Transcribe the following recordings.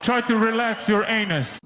Try to relax your anus.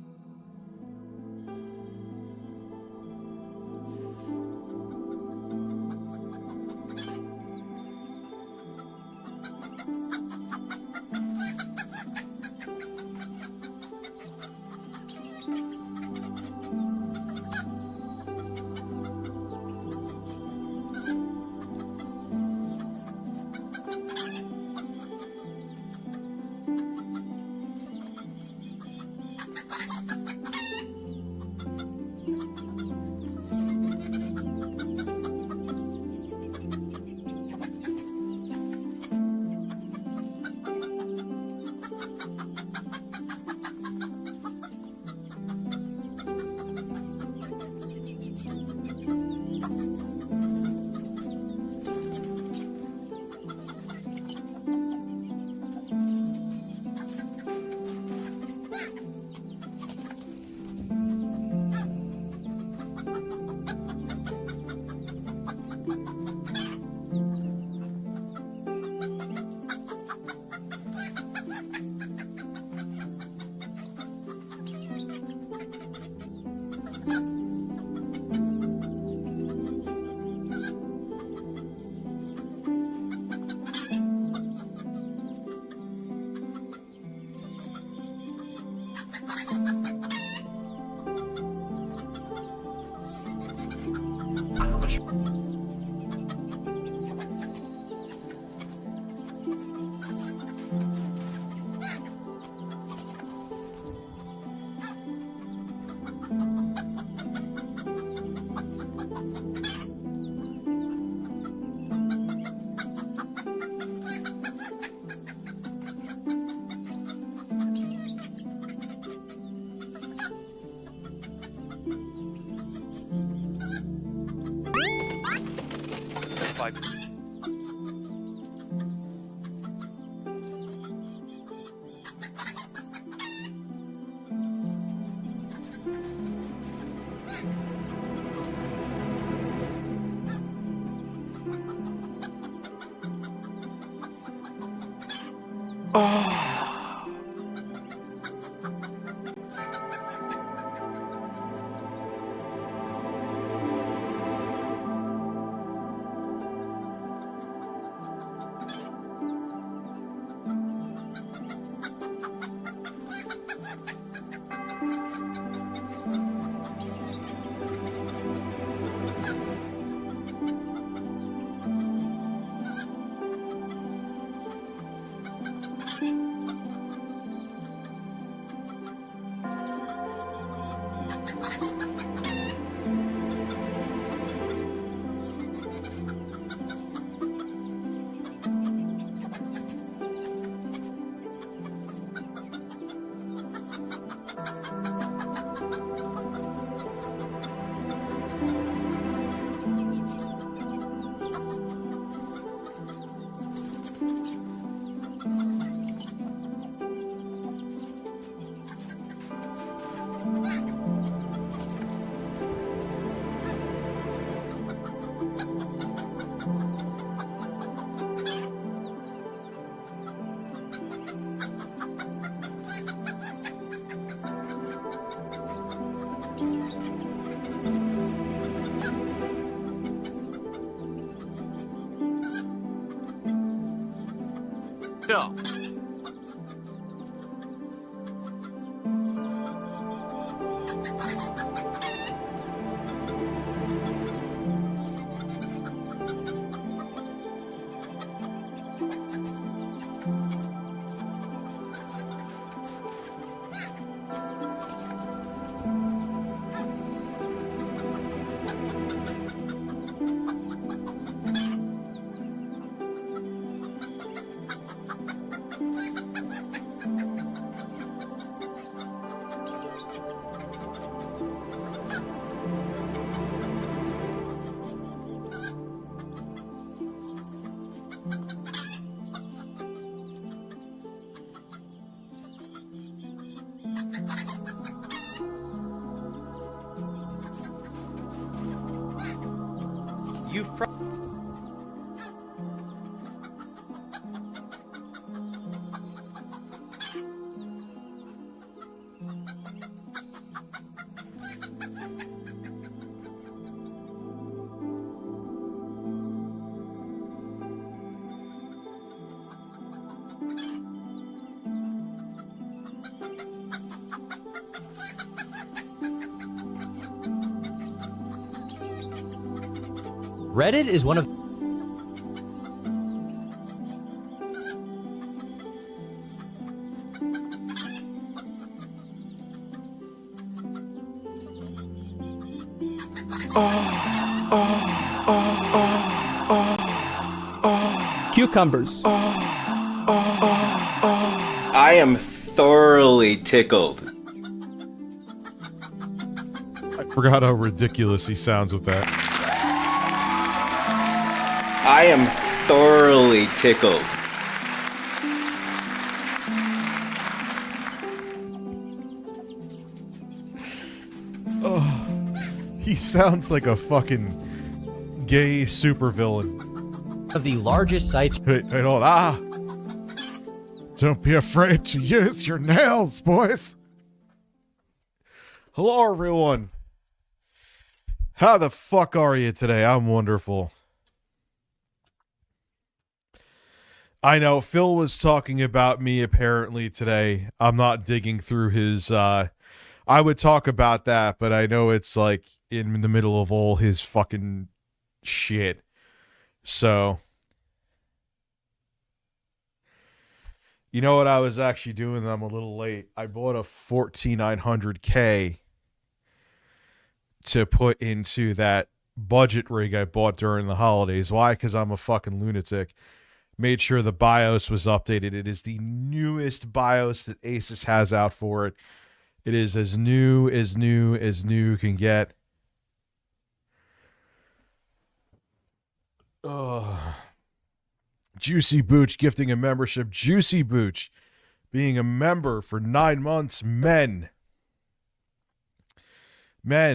No. You've Reddit is one of... Cucumbers. I am thoroughly tickled. I forgot how ridiculous he sounds with that. I am thoroughly tickled. Oh, he sounds like a fucking gay supervillain. Of the largest sites... Hey, hold on. Don't be afraid to use your nails, boys. Hello, everyone. How the fuck are you today? I'm wonderful. I know Phil was talking about me apparently today. I'm not digging through his, I would talk about that, but I know it's like in the middle of all his fucking shit. So, you know what I was actually doing? I'm a little late. I bought a 14900K to put into that budget rig I bought during the holidays. Why? Because I'm a fucking lunatic. Made sure the BIOS was updated. It is the newest BIOS that Asus has out for it. It is as new can get. Juicy Booch gifting a membership. Juicy Booch being a member for 9 months. Men,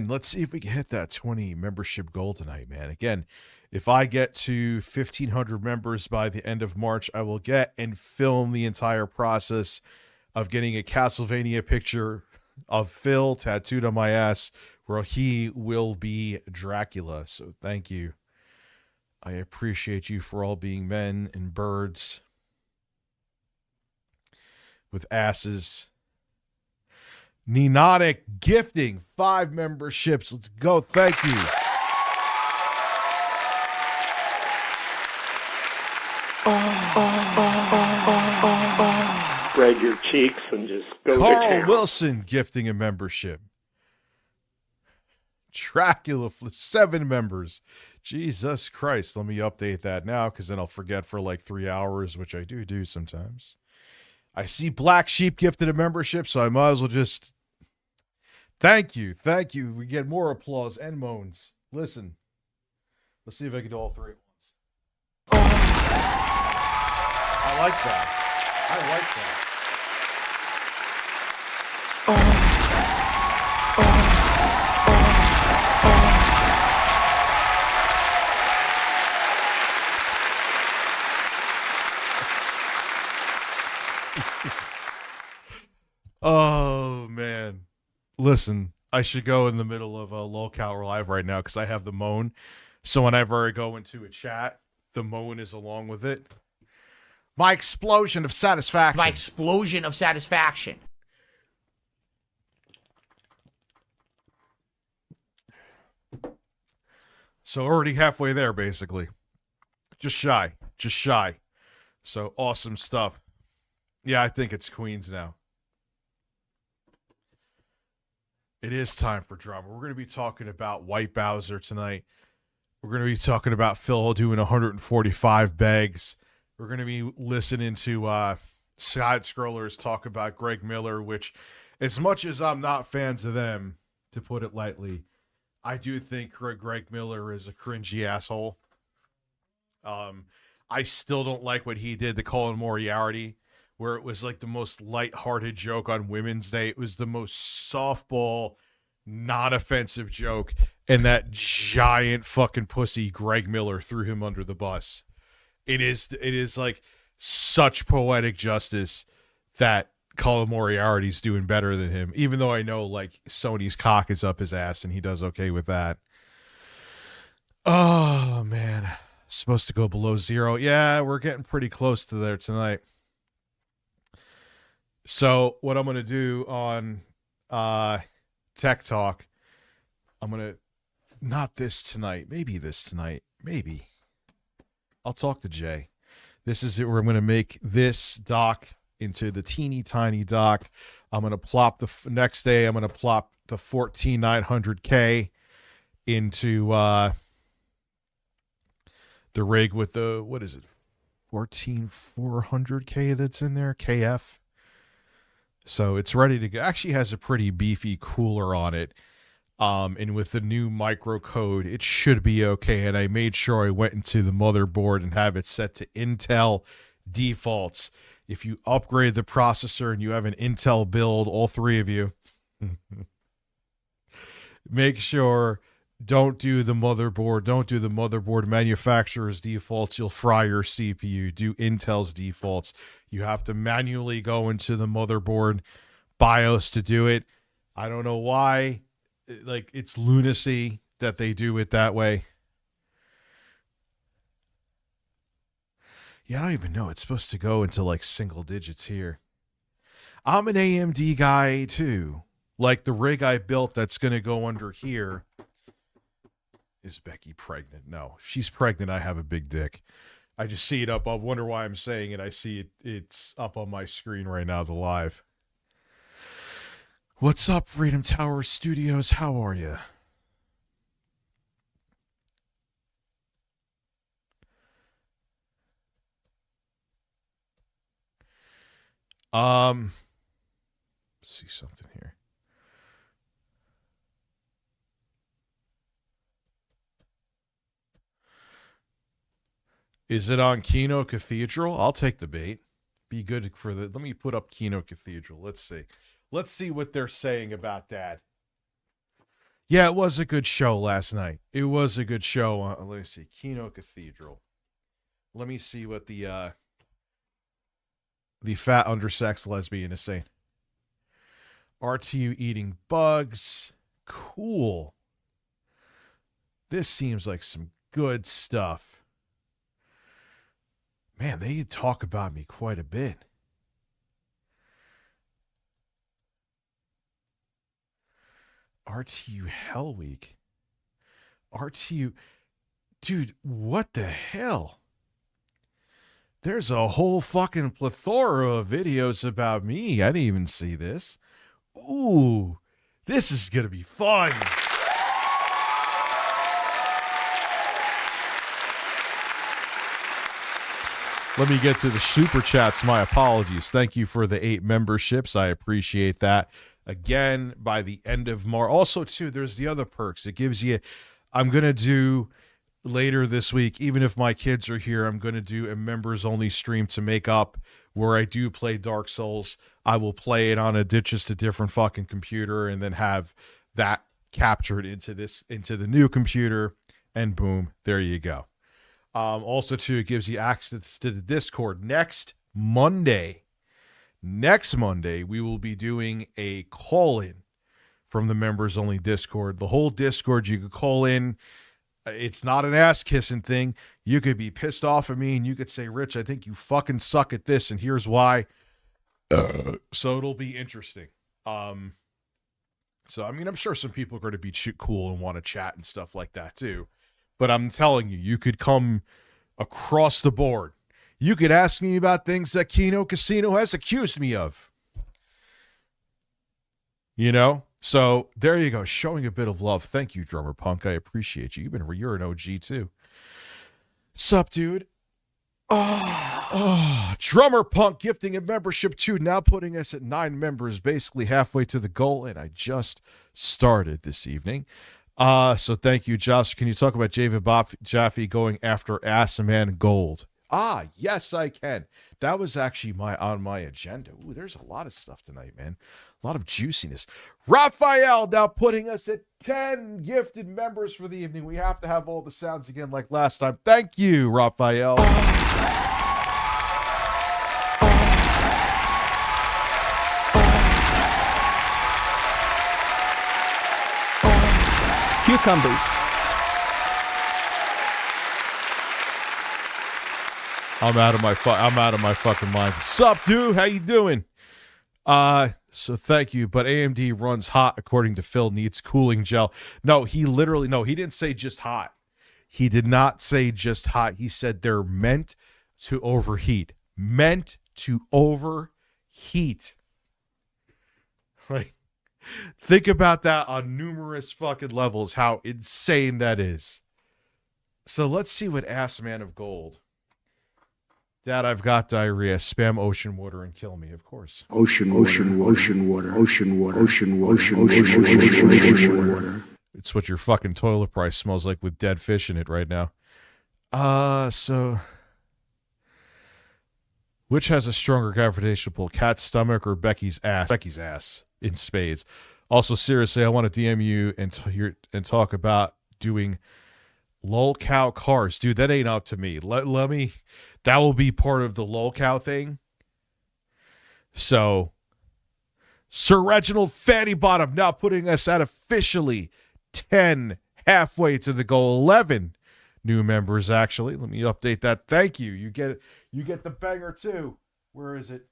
let's see if we can hit that 20 membership goal tonight, man. Again, if I get to 1,500 members by the end of March, I will get and film the entire process of getting a Castlevania picture of Phil tattooed on my ass where he will be Dracula. So thank you. I appreciate you for all being men and birds with asses. Nenotic gifting 5 memberships. Let's go. Thank you. Spread your cheeks and just go Carl to town. Wilson gifting a membership. Dracula 7 members. Jesus Christ. Let me update that now because then I'll forget for like 3 hours, which I do sometimes. I see Black Sheep gifted a membership, so I might as well just... Thank you. We get more applause and moans. Listen. Let's see if I can do all 3 at once. I like that. Oh, man. Listen, I should go in the middle of a Lolcow live right now because I have the moan. So whenever I go into a chat, the moan is along with it. My explosion of satisfaction. So already halfway there, basically. Just shy. So awesome stuff. Yeah, I think it's Queens now. It is time for drama. We're going to be talking about White Bowser tonight. We're going to be talking about Phil doing 145 bags. We're going to be listening to side scrollers talk about Greg Miller, which, as much as I'm not fans of them, to put it lightly, I do think Greg Miller is a cringy asshole. I still don't like what he did to Colin Moriarty, where it was like the most lighthearted joke on Women's Day. It was the most softball, non-offensive joke, and that giant fucking pussy Greg Miller threw him under the bus. It is like such poetic justice that Colin Moriarty's doing better than him, even though I know like Sony's cock is up his ass and he does okay with that. Oh man, it's supposed to go below 0. Yeah, we're getting pretty close to there tonight. So what I'm going to do on Tech Talk, I'm going to not this tonight. Maybe this tonight. Maybe. I'll talk to Jay. This is it where I'm going to make this dock into the teeny tiny dock. I'm going to plop the next day. I'm going to plop the 14900K into the rig with the, what is it, 14400K that's in there, KF. So it's ready to go. Actually has a pretty beefy cooler on it. And with the new microcode, it should be okay. And I made sure I went into the motherboard and have it set to Intel defaults. If you upgrade the processor and you have an Intel build, all three of you, make sure don't do the motherboard manufacturer's defaults. You'll fry your CPU. Do Intel's defaults. You have to manually go into the motherboard BIOS to do it. I don't know why. Like, it's lunacy that they do it that way. Yeah, I don't even know. It's supposed to go into like single digits here. I'm an AMD guy too. Like the rig I built that's going to go under here. Is Becky pregnant? No. If she's pregnant, I have a big dick. I just see it up. I wonder why I'm saying it. I see it. It's up on my screen right now, the live. What's up, Freedom Tower Studios? How are you? Let's see something here. Is it on Kino Cathedral? I'll take the bait. Be good for the... Let me put up Kino Cathedral. Let's see. Let's see what they're saying about that. Yeah, it was a good show last night. It was a good show. Let me see. Kino Cathedral. Let me see what the fat undersexed lesbian is saying. RTU eating bugs. Cool. This seems like some good stuff. Man, they talk about me quite a bit. RTU Hell Week. RTU. Dude, what the hell? There's a whole fucking plethora of videos about me. I didn't even see this. Ooh, this is going to be fun. Let me get to the super chats. My apologies. Thank you for the 8 memberships. I appreciate that. Again, by the end of March. Also, too, there's the other perks. It gives you, I'm going to do later this week, even if my kids are here, I'm going to do a members only stream to make up where I do play Dark Souls. I will play it on just a different fucking computer and then have that captured into the new computer, and boom, there you go. Also, too, it gives you access to the Discord. Next Monday, we will be doing a call-in from the members-only Discord. The whole Discord, you could call in. It's not an ass-kissing thing. You could be pissed off at me, and you could say, Rich, I think you fucking suck at this, and here's why. So it'll be interesting. So, I mean, I'm sure some people are going to be cool and want to chat and stuff like that, too. But I'm telling you, you could come across the board. You could ask me about things that Kino Casino has accused me of. You know? So there you go. Showing a bit of love. Thank you, Drummer Punk. I appreciate you. You're an OG too. Sup, dude? Oh, Drummer Punk gifting a membership too. Now putting us at 9 members, basically halfway to the goal. And I just started this evening. So thank you, Josh. Can you talk about David Jaffe going after Assaman Gold? Yes, I can. That was actually on my agenda. Ooh, there's a lot of stuff tonight, man. A lot of juiciness. Raphael now putting us at 10 gifted members for the evening. We have to have all the sounds again like last time. Thank you, Raphael. Cucumbers. I'm out of my fucking mind. Sup, dude? How you doing? So thank you, but AMD runs hot according to Phil, needs cooling gel. No, he didn't say just hot. He did not say just hot. He said they're meant to overheat. Meant to overheat. Like, think about that on numerous fucking levels, how insane that is. So let's see what Ass Man of Gold. Dad, I've got diarrhea. Spam ocean water and kill me, of course. Ocean water. It's what your fucking toilet price smells like with dead fish in it right now. So which has a stronger gravitational pull, Cat's stomach or Becky's ass? Becky's ass in spades. Also, seriously, I want to DM you and talk about doing Lolcow cars. Dude, that ain't up to me. Let me... That will be part of the Lolcow thing. So, Sir Reginald Fanny Bottom now putting us at officially 10, halfway to the goal. 11 new members, actually. Let me update that. Thank you. You get it. You get the banger, too. Where is it?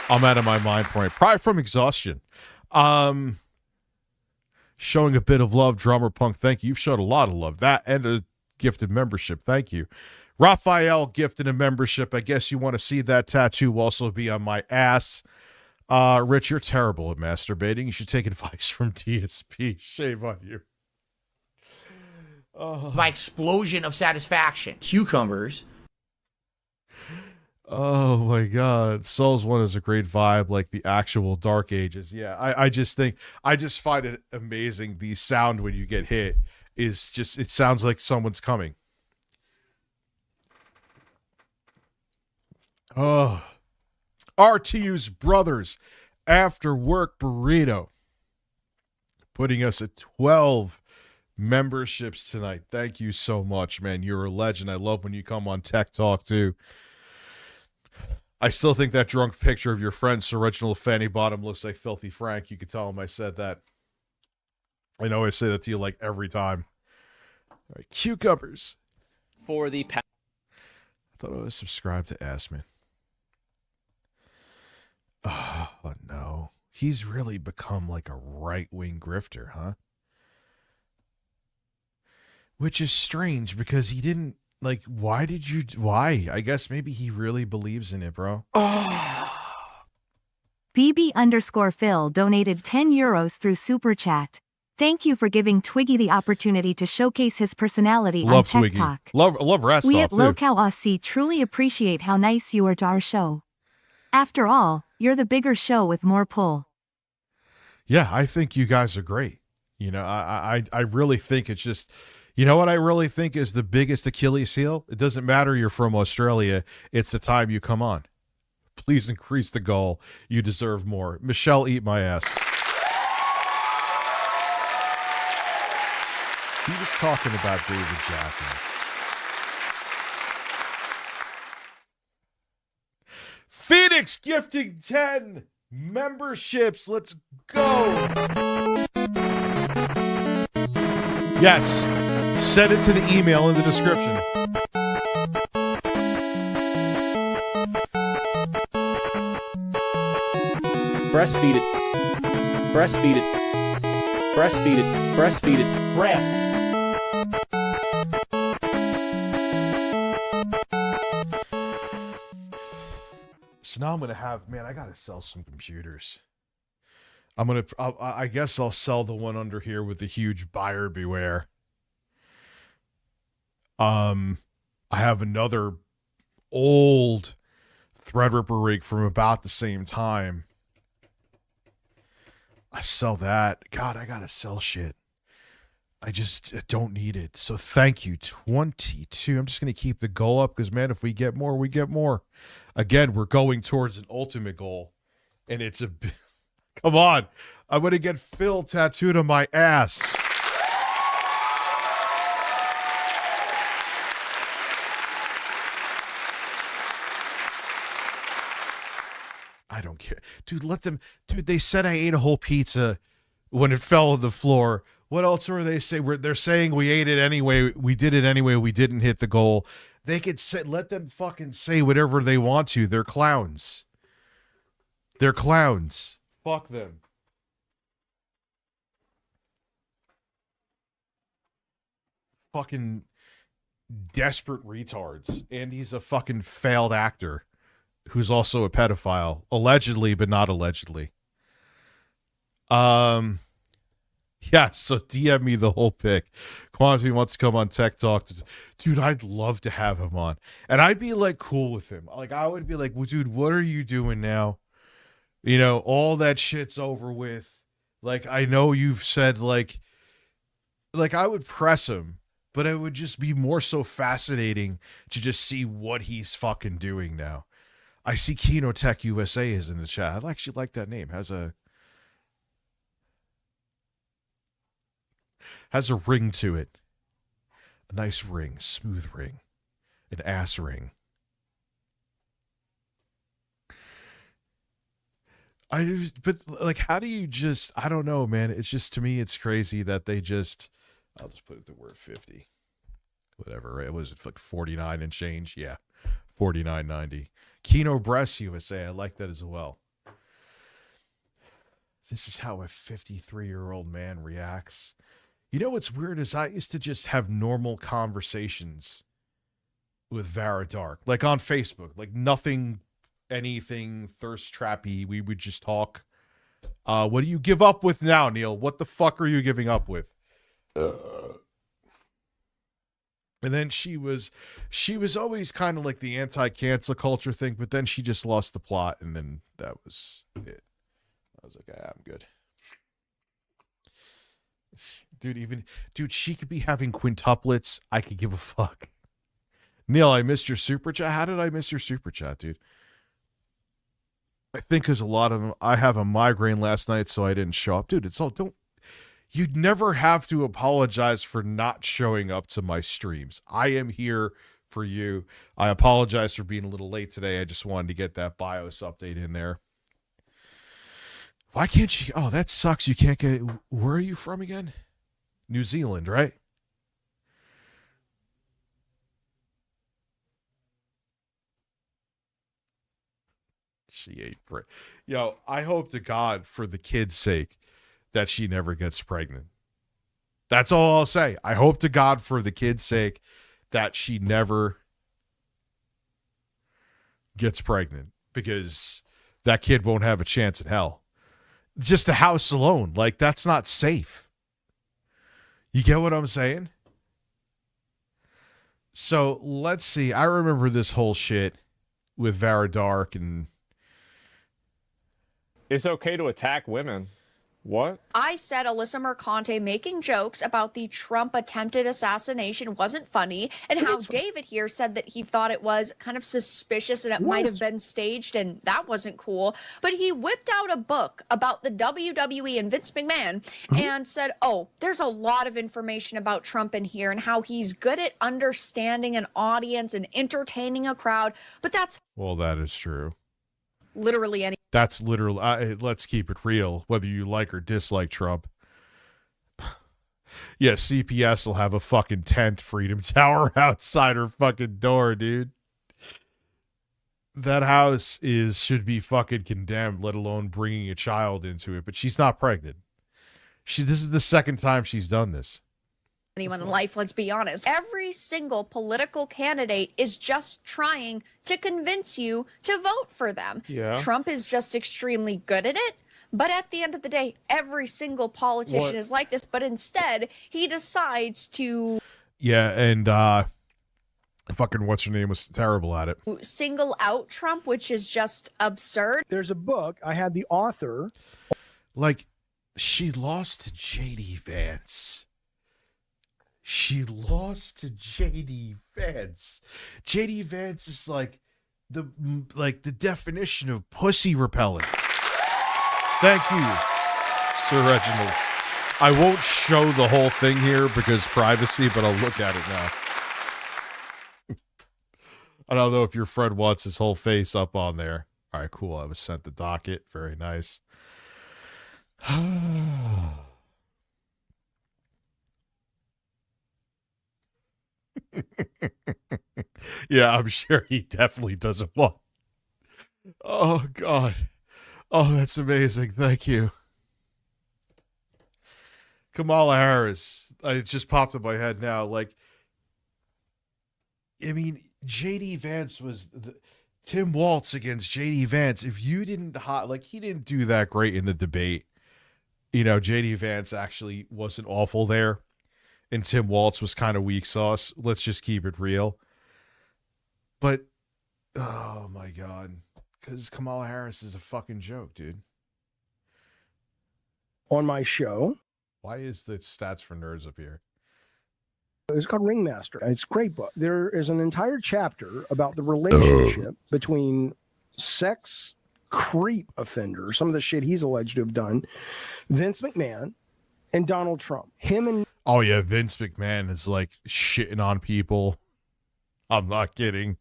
I'm out of my mind point. Probably from exhaustion. Showing a bit of love, Drummer Punk. Thank you. You've showed a lot of love. That and a gifted membership. Thank you. Raphael gifted a membership. I guess you want to see that tattoo also be on my ass. Rich, you're terrible at masturbating. You should take advice from TSP. Shame on you. My explosion of satisfaction. Cucumbers. Oh my God. Souls 1 is a great vibe, like the actual Dark Ages. Yeah, I just find it amazing. The sound when you get hit is just, it sounds like someone's coming. Oh. RTU's Brothers After Work Burrito putting us at 12 memberships tonight. Thank you so much, man. You're a legend. I love when you come on Tech Talk too. I still think that drunk picture of your friend Sir Reginald Fanny Bottom looks like Filthy Frank. You could tell him I said that. I know I say that to you like every time. All right, cucumbers. For the I thought I was subscribed to Assman. Oh, no. He's really become like a right-wing grifter, huh? Which is strange because he didn't. Like, why? I guess maybe he really believes in it, bro. BB_Phil donated 10 euros through Super Chat. Thank you for giving Twiggy the opportunity to showcase his personality on Tech Twiggy. Talk. Oh. Love Rastov, We at too. LowcowUSA truly appreciate how nice you are to our show. After all, you're the bigger show with more pull. Yeah, I think you guys are great. You know, I really think it's just... You know what I really think is the biggest Achilles heel? It doesn't matter you're from Australia. It's the time you come on. Please increase the goal. You deserve more. Michelle, eat my ass. He was talking about David Jaffe. Phoenix gifting 10 memberships. Let's go. Yes. Send it to the email in the description. breastfeed it. Breastfeed it. Breastfeed it. Breastfeed it. Breasts. So now I'm going to have, man, I got to sell some computers. I guess I'll sell the one under here with the huge buyer beware. I have another old Threadripper rig from about the same time. I sell that. God, I gotta sell shit. I don't need it. So thank you, 22. I'm just gonna keep the goal up because, man, if we get more, we get more. Again, we're going towards an ultimate goal, and it's a. Come on, I'm gonna get Phil tattooed on my ass. I don't care. Dude, let them... Dude, they said I ate a whole pizza when it fell on the floor. What else are they saying? They're saying we ate it anyway. We did it anyway. We didn't hit the goal. They could say, let them fucking say whatever they want to. They're clowns. They're clowns. Fuck them. Fucking desperate retards. And he's a fucking failed actor who's also a pedophile. Allegedly, but not allegedly. Yeah, so DM me the whole pic. Quantity wants to come on Tech Talk. Dude, I'd love to have him on. And I'd be like cool with him. Like I would be like, well, dude, what are you doing now? You know, all that shit's over with. Like, I know you've said like I would press him, but it would just be more so fascinating to just see what he's fucking doing now. I see ReviewTechUSA is in the chat. I actually like that name. Has a ring to it. A nice ring, smooth ring, an ass ring. But like, how do you just, I don't know, man. It's just, to me, it's crazy that they just, I'll just put it the word 50. Whatever, right? Was it like 49 and change? Yeah. 49.90. Kino Breast USA. I like that as well. This is how a 53-year-old man reacts. You know what's weird is I used to just have normal conversations with Vara Dark, like on Facebook, like nothing, anything thirst trappy. We would just talk. What do you give up with now, Neil? What the fuck are you giving up with? And then she was always kind of like the anti-cancel culture thing, but then she just lost the plot, and then that was it. I was like, I'm good. Dude, she could be having quintuplets. I could give a fuck. Neil, I missed your super chat. How did I miss your super chat, dude? I think because a lot of them, I have a migraine last night, so I didn't show up. Dude, it's all, you'd never have to apologize for not showing up to my streams. I am here for you. I apologize for being a little late today. I just wanted to get that BIOS update in there. Why can't you? Oh, that sucks. You can't get, where are you from again? New Zealand, right? She ate bread. Yo, I hope to God, for the kid's sake, that she never gets pregnant. That's all I'll say. I hope to God, for the kid's sake, that she never gets pregnant, because that kid won't have a chance in hell. Just the house alone, like, that's not safe. You get what I'm saying? So let's see. I remember this whole shit with Vara Dark, and it's okay to attack women. What? I said Alyssa Mercante making jokes about the Trump attempted assassination wasn't funny, and how David here said that he thought it was kind of suspicious and it might have been staged, and that wasn't cool. But he whipped out a book about the WWE and Vince McMahon and said, oh, there's a lot of information about Trump in here and how he's good at understanding an audience and entertaining a crowd. But that's... Well, that is true. Literally any... That's literally, let's keep it real, whether you like or dislike Trump. Yeah, CPS will have a fucking tent, Freedom Tower, outside her fucking door, dude. That house should be fucking condemned, let alone bringing a child into it. But she's not pregnant. This is the second time she's done this. Anyone in life, let's be honest. Every single political candidate is just trying to convince you to vote for them. Yeah. Trump is just extremely good at it. But at the end of the day, every single politician is like this. But instead, he decides to... Yeah, and fucking what's her name was terrible at it. Single out Trump, which is just absurd. There's a book. I had the author. Like, she lost to J.D. Vance. She lost to J.D. Vance. J.D. Vance is like the definition of pussy repellent. Thank you, Sir Reginald. I won't show the whole thing here because privacy, but I'll look at it now. I don't know if your friend wants his whole face up on there. All right, cool. I was sent the docket. Very nice. Yeah, I'm sure he definitely doesn't want. Oh, God. Oh, that's amazing. Thank you. Kamala Harris. It just popped in my head now. Like, I mean, J.D. Vance was Tim Walz against J.D. Vance. If you didn't he didn't do that great in the debate. You know, J.D. Vance actually wasn't awful there, and Tim Walz was kind of weak sauce. Let's just keep it real. But, oh my God, because Kamala Harris is a fucking joke, dude. On my show. Why is the Stats for Nerds up here? It's called Ringmaster. It's a great book. There is an entire chapter about the relationship between sex creep offenders, some of the shit he's alleged to have done, Vince McMahon and Donald Trump. Him and oh yeah, Vince McMahon is like shitting on people. I'm not kidding.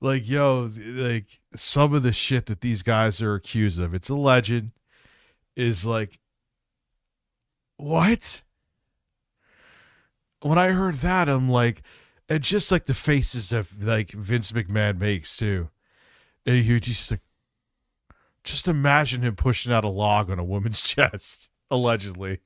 Like, yo, like some of the shit that these guys are accused of, it's alleged, is like, what? When I heard that, I'm like, and just like the faces of like Vince McMahon makes too. And you just like, just imagine him pushing out a log on a woman's chest, allegedly.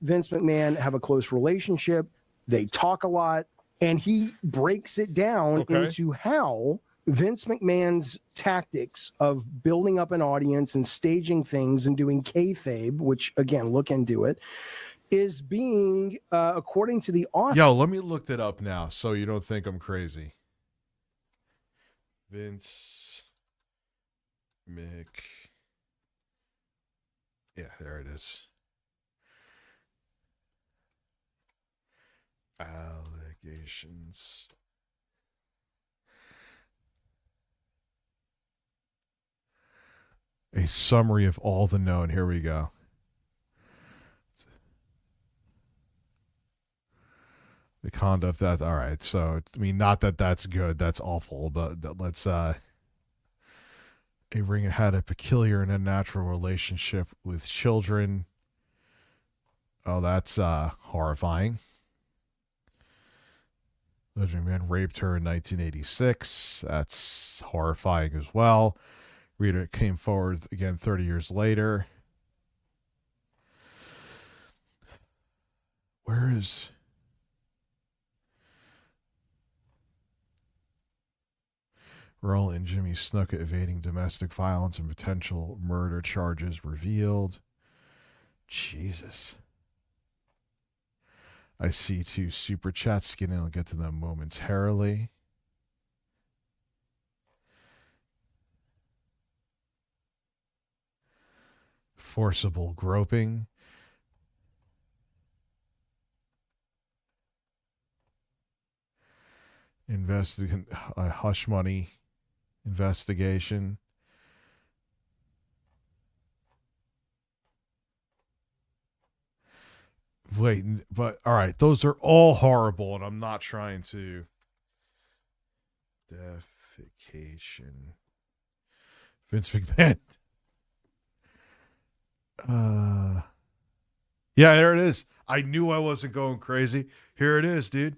Vince McMahon have a close relationship. They talk a lot, and he breaks it down into how Vince McMahon's tactics of building up an audience and staging things and doing kayfabe, which again, look into it, is being, according to the author. Yo, let me look that up now so you don't think I'm crazy. Vince Mc. Yeah, there it is. Allegations. A summary of all the known. Here we go. The conduct that, all right. So, I mean, not that that's good. That's awful. But let's, a ring had a peculiar and unnatural relationship with children. Oh, that's horrifying. Legend Man raped her in 1986. That's horrifying as well. Rita came forward again 30 years later. Where is... Roll and Jimmy Snuka evading domestic violence and potential murder charges revealed. Jesus. I see 2 super chats skinning. I'll get to them momentarily. Forcible groping. Hush money investigation. Wait, but all right, those are all horrible, and I'm not trying to. Defecation. Vince McMahon. Yeah, there it is. I knew I wasn't going crazy. Here it is, dude.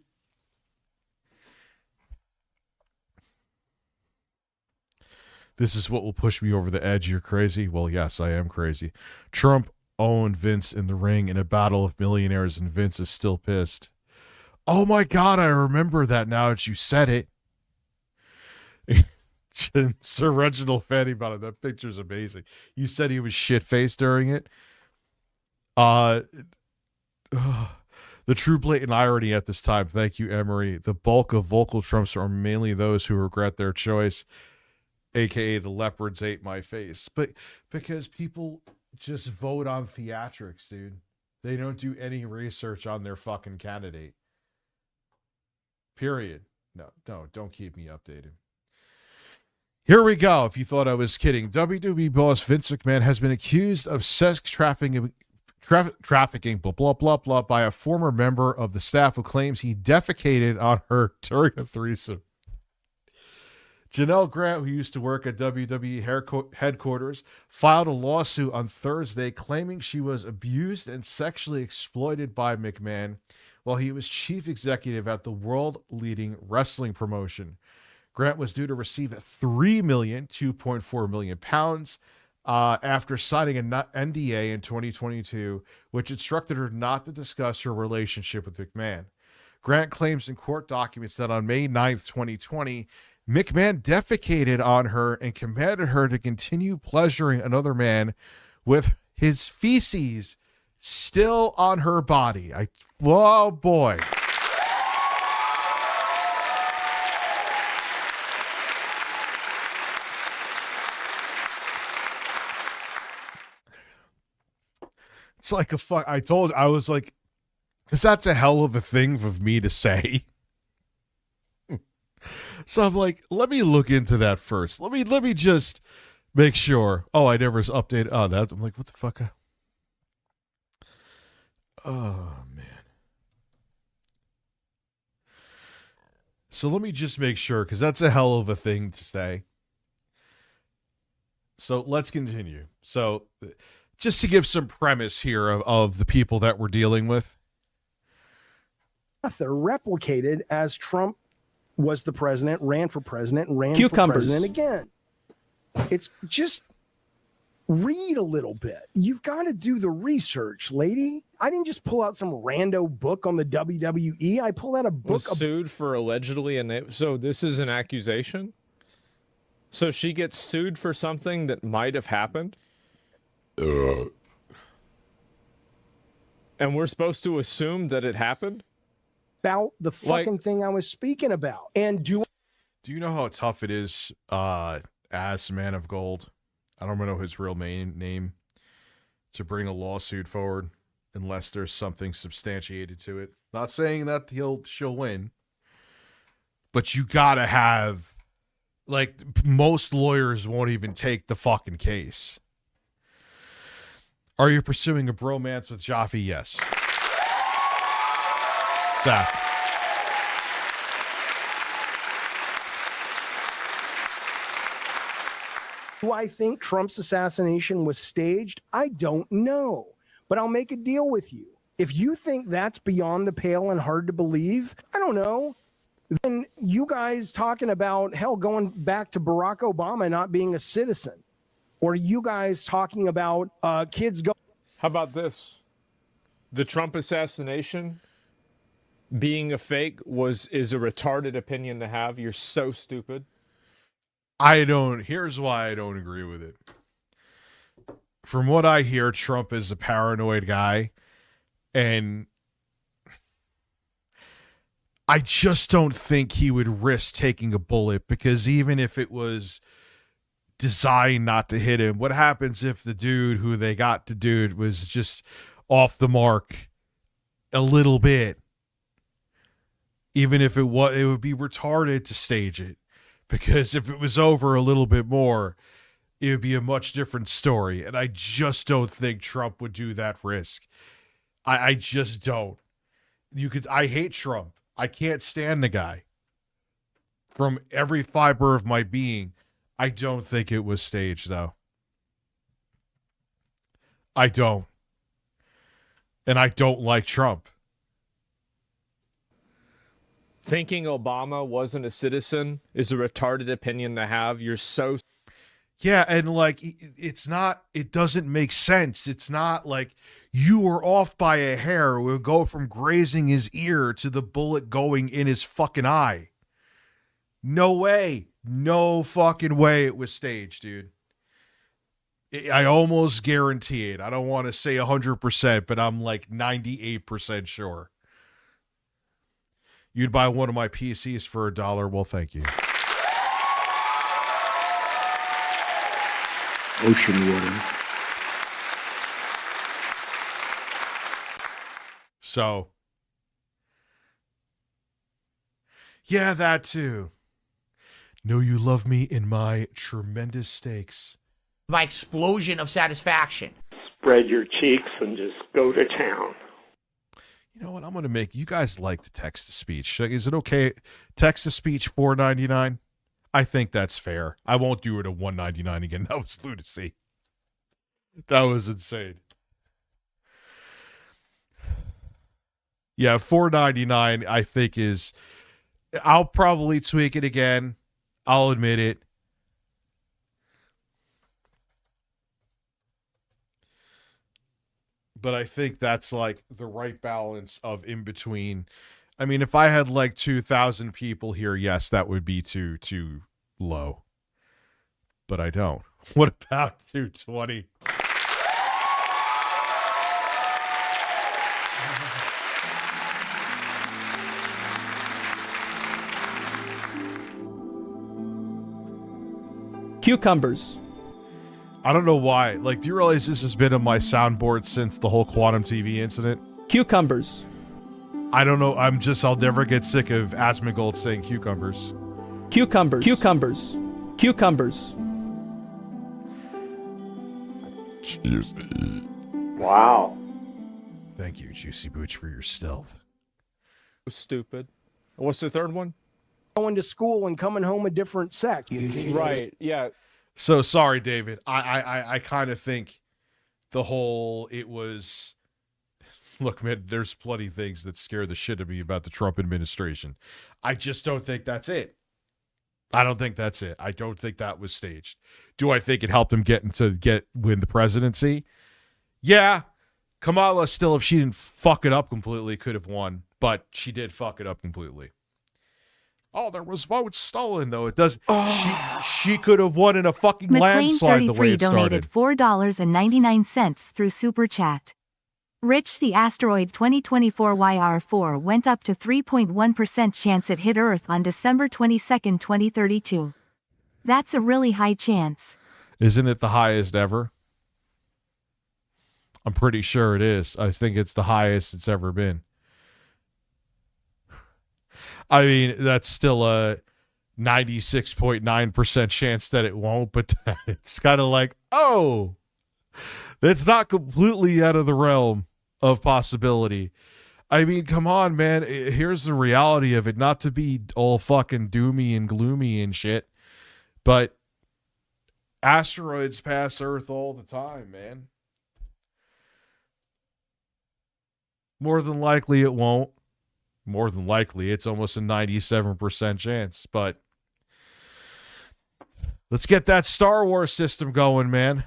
This is what will push me over the edge. You're crazy. Well, yes, I am crazy. Trump owned Vince in the ring in a battle of millionaires, and Vince is still pissed. Oh my God, I remember that now that you said it. Sir Reginald Fanny about it. That picture's amazing. You said he was shit-faced during it. The true blatant irony at this time, thank you, Emery. The bulk of vocal Trumps are mainly those who regret their choice, aka the leopards ate my face. But because people just vote on theatrics, dude. They don't do any research on their fucking candidate. Period. No, don't keep me updated. Here we go. If you thought I was kidding, WWE boss Vince McMahon has been accused of sex trafficking, blah, blah, blah, blah, by a former member of the staff who claims he defecated on her during a threesome. Janelle Grant, who used to work at WWE headquarters, filed a lawsuit on Thursday claiming she was abused and sexually exploited by McMahon while he was chief executive at the world-leading wrestling promotion. Grant was due to receive $2.4 million after signing an NDA in 2022, which instructed her not to discuss her relationship with McMahon. Grant claims in court documents that on May 9th, 2020, McMahon defecated on her and commanded her to continue pleasuring another man with his feces still on her body. Oh boy. It's like I was like, because that's a hell of a thing for me to say. So I'm like, let me look into that first. Let me just make sure. Oh, I never updated. Oh, that. I'm like, what the fuck? Oh, man. So let me just make sure, because that's a hell of a thing to say. So let's continue. So just to give some premise here of the people that we're dealing with. They're replicated as Trump was the president, ran for president, and ran for president again. It's just read a little bit. You've got to do the research, lady. I didn't just pull out some rando book on the WWE. I pulled out a book. Was sued for allegedly, so this is an accusation? So she gets sued for something that might have happened? And we're supposed to assume that it happened? About the fucking thing I was speaking about. And do you know how tough it is as Man of Gold? I don't know his real name, to bring a lawsuit forward unless there's something substantiated to it. Not saying that she'll win, but you gotta have, like, most lawyers won't even take the fucking case. Are you pursuing a bromance with Jaffe? Yes. Zach. Do I think Trump's assassination was staged? I don't know. But I'll make a deal with you. If you think that's beyond the pale and hard to believe, I don't know. Then you guys talking about, hell, going back to Barack Obama not being a citizen. Or you guys talking about kids go. How about this? The Trump assassination being a fake is a retarded opinion to have. You're so stupid. Here's why I don't agree with it. From what I hear, Trump is a paranoid guy, and I just don't think he would risk taking a bullet, because even if it was designed not to hit him, what happens if the dude who they got to do it was just off the mark a little bit? Even if it would be retarded to stage it, because if it was over a little bit more, it would be a much different story. And I just don't think Trump would do that risk. I just don't. I hate Trump. I can't stand the guy. From every fiber of my being, I don't think it was staged, though. I don't. And I don't like Trump. Thinking Obama wasn't a citizen is a retarded opinion to have. You're so... Yeah, and like, it doesn't make sense. It's not like you were off by a hair. It would go from grazing his ear to the bullet going in his fucking eye. No way. No fucking way it was staged, dude. I almost guarantee it. I don't want to say 100%, but I'm like 98% sure. You'd buy one of my PCs for $1. Well, thank you. Ocean water. So, yeah, that too. Know you love me in my tremendous stakes. My explosion of satisfaction. Spread your cheeks and just go to town. You know what? I'm going to make you guys like the text to speech. Is it okay? Text to speech $4.99. I think that's fair. I won't do it at $199 again. That was lunacy. That was insane. Yeah, $4.99 I think is... I'll probably tweak it again. I'll admit it. But I think that's like the right balance of in between. I mean, if I had like 2,000 people here, yes, that would be too low. But I don't. What about 220? Cucumbers. I don't know why. Like, do you realize this has been on my soundboard since the whole Quantum TV incident? Cucumbers. I don't know. I'll never get sick of Asmongold saying cucumbers. Cucumbers. Cucumbers. Cucumbers. Juicy. Wow. Thank you, Juicy Booch, for your stealth. Stupid. What's the third one? Going to school and coming home a different sex. Right. Yeah. So sorry, David. I kind of think the whole it was. Look, man, there's plenty of things that scare the shit out of me about the Trump administration. I just don't think that's it. I don't think that's it. I don't think that was staged. Do I think it helped him win the presidency? Yeah. Kamala still, if she didn't fuck it up completely, could have won, but she did fuck it up completely. Oh, there was votes stolen, though. It does. She could have won in a fucking landslide the way it started. McLean33 donated $4.99 through Super Chat. Rich, the asteroid 2024 YR4 went up to 3.1% chance it hit Earth on December 22, 2032. That's a really high chance. Isn't it the highest ever? I'm pretty sure it is. I think it's the highest it's ever been. I mean, that's still a 96.9% chance that it won't, but it's kind of like, oh, it's not completely out of the realm of possibility. I mean, come on, man. Here's the reality of it. Not to be all fucking doomy and gloomy and shit, but asteroids pass Earth all the time, man. More than likely it won't. More than likely, it's almost a 97% chance, but let's get that Star Wars system going, man.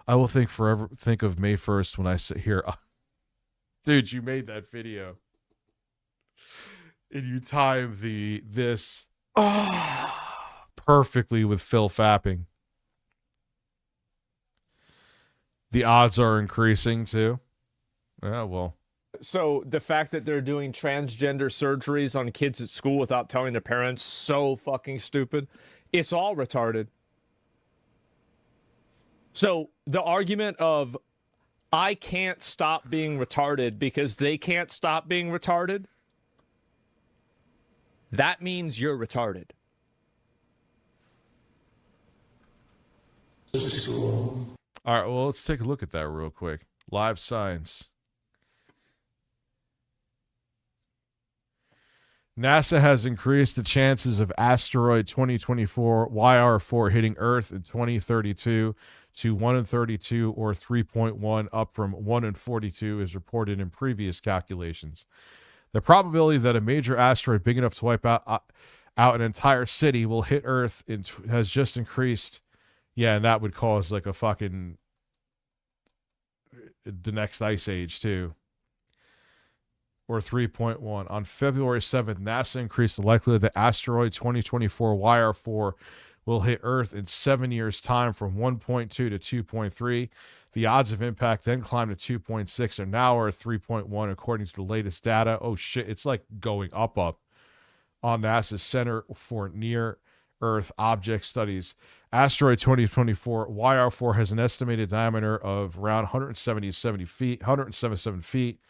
I will think of May 1st when I sit here. Dude, you made that video. And you timed this perfectly with Phil fapping. The odds are increasing too. Yeah, well. So the fact that they're doing transgender surgeries on kids at school without telling their parents, so fucking stupid. It's all retarded. So the argument of I can't stop being retarded because they can't stop being retarded, that means you're retarded. All right, well, let's take a look at that real quick. Live science. NASA has increased the chances of asteroid 2024 YR4 hitting Earth in 2032 to 1 in 32 or 3.1, up from 1 in 42 as reported in previous calculations. The probability that a major asteroid big enough to wipe out an entire city will hit Earth has just increased. Yeah, and that would cause like a fucking the next ice age too. Or 3.1. On February 7th, NASA increased the likelihood that asteroid 2024 YR4 will hit Earth in 7 years' time from 1.2 to 2.3. The odds of impact then climbed to 2.6 and now are 3.1 according to the latest data. Oh shit, it's like going up on NASA's Center for Near Earth Object Studies. Asteroid 2024 YR4 has an estimated diameter of around 177 feet,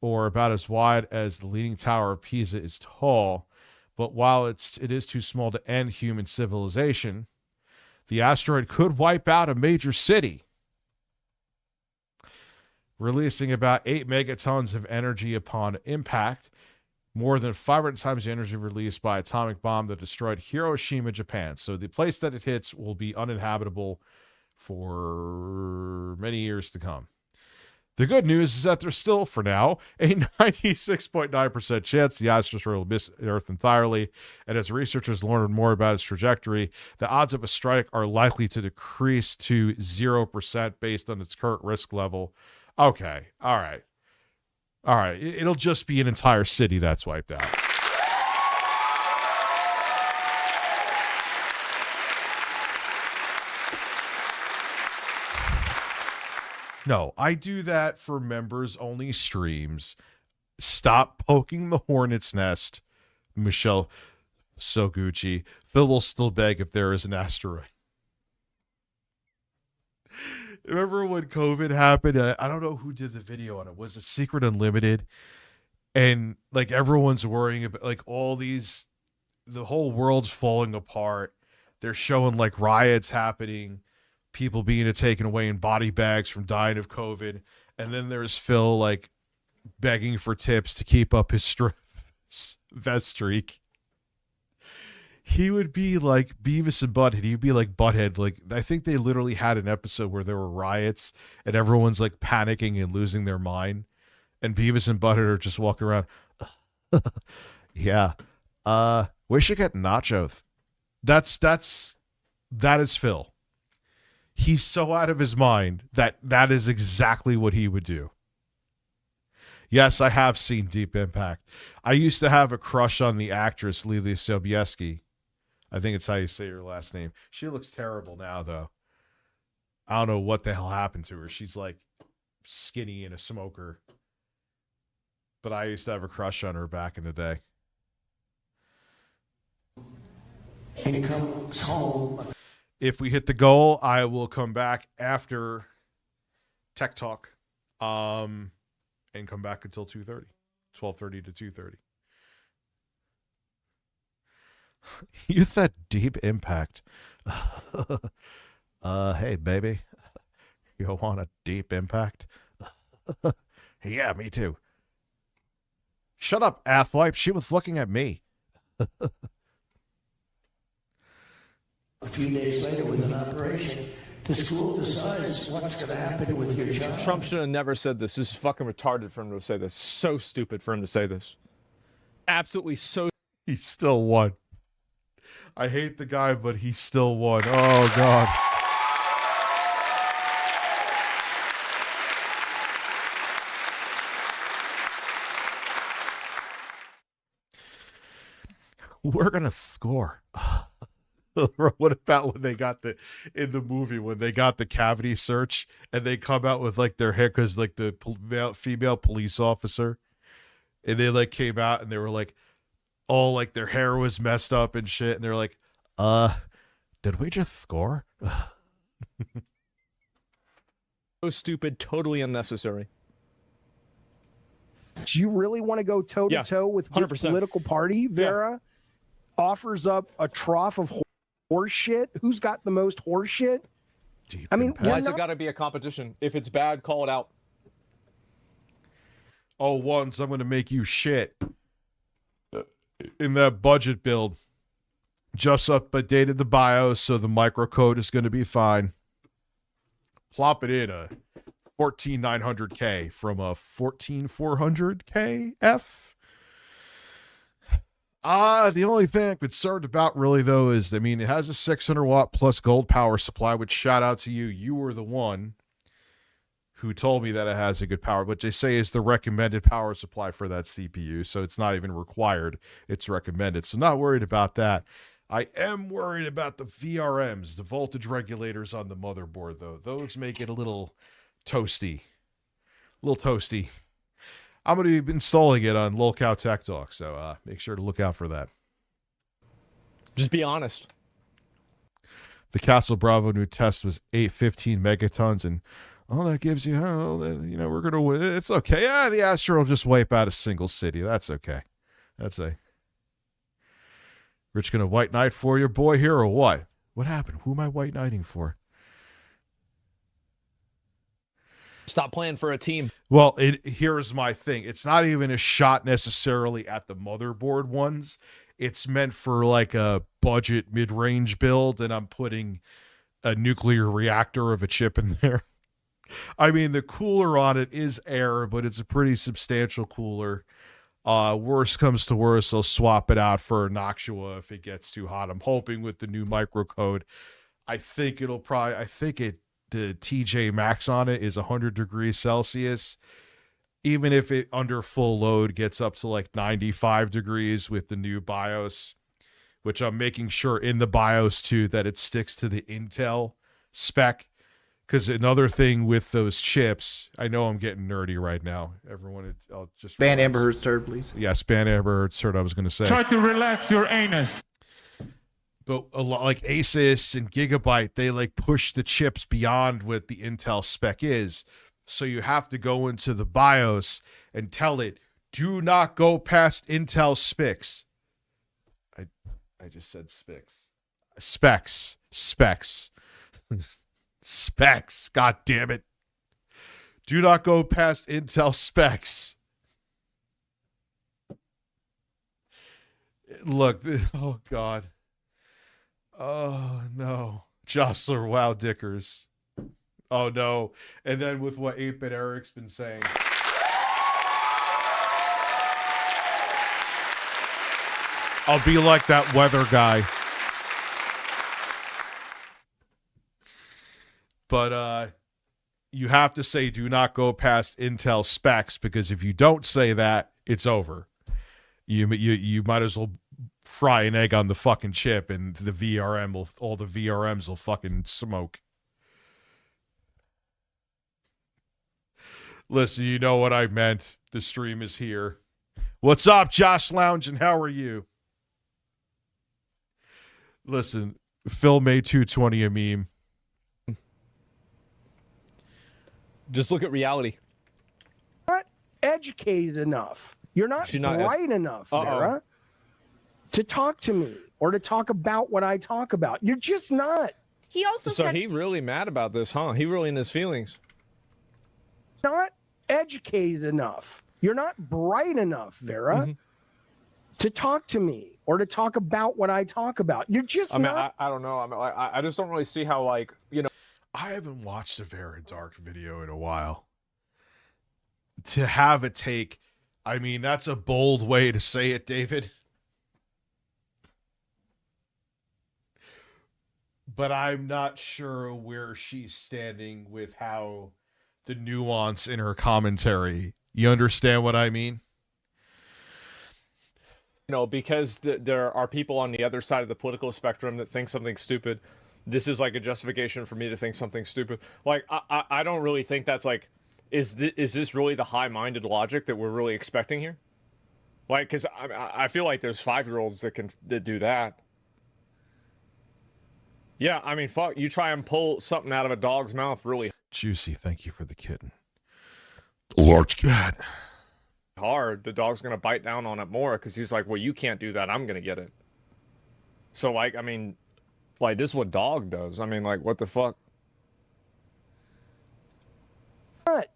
or about as wide as the Leaning Tower of Pisa is tall. But while it is too small to end human civilization, the asteroid could wipe out a major city, releasing about 8 megatons of energy upon impact. more than 500 times the energy released by atomic bomb that destroyed Hiroshima, Japan. So the place that it hits will be uninhabitable for many years to come. The good news is that there's still, for now, a 96.9% chance the asteroid will miss Earth entirely, and as researchers learn more about its trajectory, the odds of a strike are likely to decrease to 0% based on its current risk level. Okay, all right. All right, it'll just be an entire city that's wiped out. No, I do that for members-only streams. Stop poking the hornet's nest, Michelle Soguchi. Phil will still beg if there is an asteroid. Remember when COVID happened? I don't know who did the video on it. Was it Secret Unlimited? And like everyone's worrying about like all these, the whole world's falling apart. They're showing like riots happening, people being taken away in body bags from dying of COVID. And then there's Phil like begging for tips to keep up his vest streak. He would be like Beavis and Butthead. He'd be like Butthead. Like, I think they literally had an episode where there were riots and everyone's like panicking and losing their mind. And Beavis and Butthead are just walking around. Yeah. We should get nachos. That is Phil. He's so out of his mind that is exactly what he would do. Yes, I have seen Deep Impact. I used to have a crush on the actress Lily Sobieski. I think it's how you say her last name. She looks terrible now, though. I don't know what the hell happened to her. She's like skinny and a smoker. But I used to have a crush on her back in the day. And he comes home. If we hit the goal, I will come back after Tech Talk. And come back until 2:30. 12:30 to 2:30. You said Deep Impact. Hey, baby. You want a deep impact? Yeah, me too. Shut up, athwipe. She was looking at me. A few days later, with an operation, the school decides what's going to happen with your child. Trump should have never said this. This is fucking retarded for him to say this. So stupid for him to say this. Absolutely so. He still won. I hate the guy, but he still won. Oh, God. We're going to score. What about when they got in the movie, when they got the cavity search and they come out with like their hair, because like the female police officer, and they like came out and they were like, all like their hair was messed up and shit. And they're like, did we just score? So stupid, totally unnecessary. Do you really want to go toe to toe with which 100%. political party? Vera offers up a trough of horse shit. Who's got the most horse shit? I mean, why has it got to be a competition? If it's bad, call it out. Oh, once I'm going to make you shit. In that budget build, just updated the BIOS, so the microcode is going to be fine. Plop it in a 14900K from a 14400K F. The only thing I'm concerned about really, though, is, I mean, it has a 600 watt plus gold power supply, which shout out to you. You were the one who told me that it has a good power, but they say is the recommended power supply for that CPU. So it's not even required. It's recommended. So not worried about that. I am worried about the VRMs, the voltage regulators on the motherboard, though. Those make it a little toasty. A little toasty. I'm going to be installing it on Lolcow Tech Talk, so make sure to look out for that. Just be honest. The Castle Bravo new test was 815 megatons, and that gives you, we're going to win. It's okay. The Astro will just wipe out a single city. That's okay. Rich going to white knight for your boy here, or what? What happened? Who am I white knighting for? Stop playing for a team. Well, here's my thing. It's not even a shot necessarily at the motherboard ones. It's meant for like a budget mid-range build, and I'm putting a nuclear reactor of a chip in there. I mean, the cooler on it is air, but it's a pretty substantial cooler. Worst comes to worst, I'll swap it out for a Noctua if it gets too hot. I'm hoping with the new microcode. I think the TJ max on it is 100 degrees Celsius. Even if it under full load gets up to like 95 degrees with the new BIOS, which I'm making sure in the BIOS too that it sticks to the Intel spec. Because another thing with those chips, I know I'm getting nerdy right now. Everyone, I'll just ban Amber Heard's turd, please. Yes, ban Amber Heard's turd. I was going to say. Try to relax your anus. But a lot like Asus and Gigabyte, they like push the chips beyond what the Intel spec is. So you have to go into the BIOS and tell it, do not go past Intel specs. I just said specs. Specs. Specs. God damn it. Do not go past Intel specs. Look. Oh, God. Oh, no. Jostler, wow, dickers. Oh, no. And then with what 8-Bit Eric's been saying. I'll be like that weather guy. But you have to say do not go past Intel specs, because if you don't say that, it's over. You might as well fry an egg on the fucking chip, and all the VRMs will fucking smoke. Listen, you know what I meant. The stream is here. What's up, Josh Lounge, and how are you? Listen, Phil made 220 a meme. Just look at reality. You're not educated enough. You're not bright enough, Vera, to talk to me or to talk about what I talk about. You're just not. He also so said... he really mad about this, huh? He really in his feelings. Not educated enough. You're not bright enough, Vera, to talk to me or to talk about what I talk about. You're just not. I don't know. I just don't really see how, like, you know. I haven't watched a Vera Dark video in a while. To have a take, I mean, that's a bold way to say it, David. But I'm not sure where she's standing with how the nuance in her commentary. You understand what I mean? You know, because there are people on the other side of the political spectrum that think something stupid. This is like a justification for me to think something stupid. Like, I don't really think that's like, is this really the high-minded logic that we're really expecting here? Like, because I feel like there's 5-year-olds that do that. Yeah, I mean, fuck, you try and pull something out of a dog's mouth really Juicy, thank you for the kitten. Large cat. hard, the dog's going to bite down on it more because he's like, well, you can't do that. I'm going to get it. So, like, I mean, like, this is what dog does. I mean, like, what the fuck?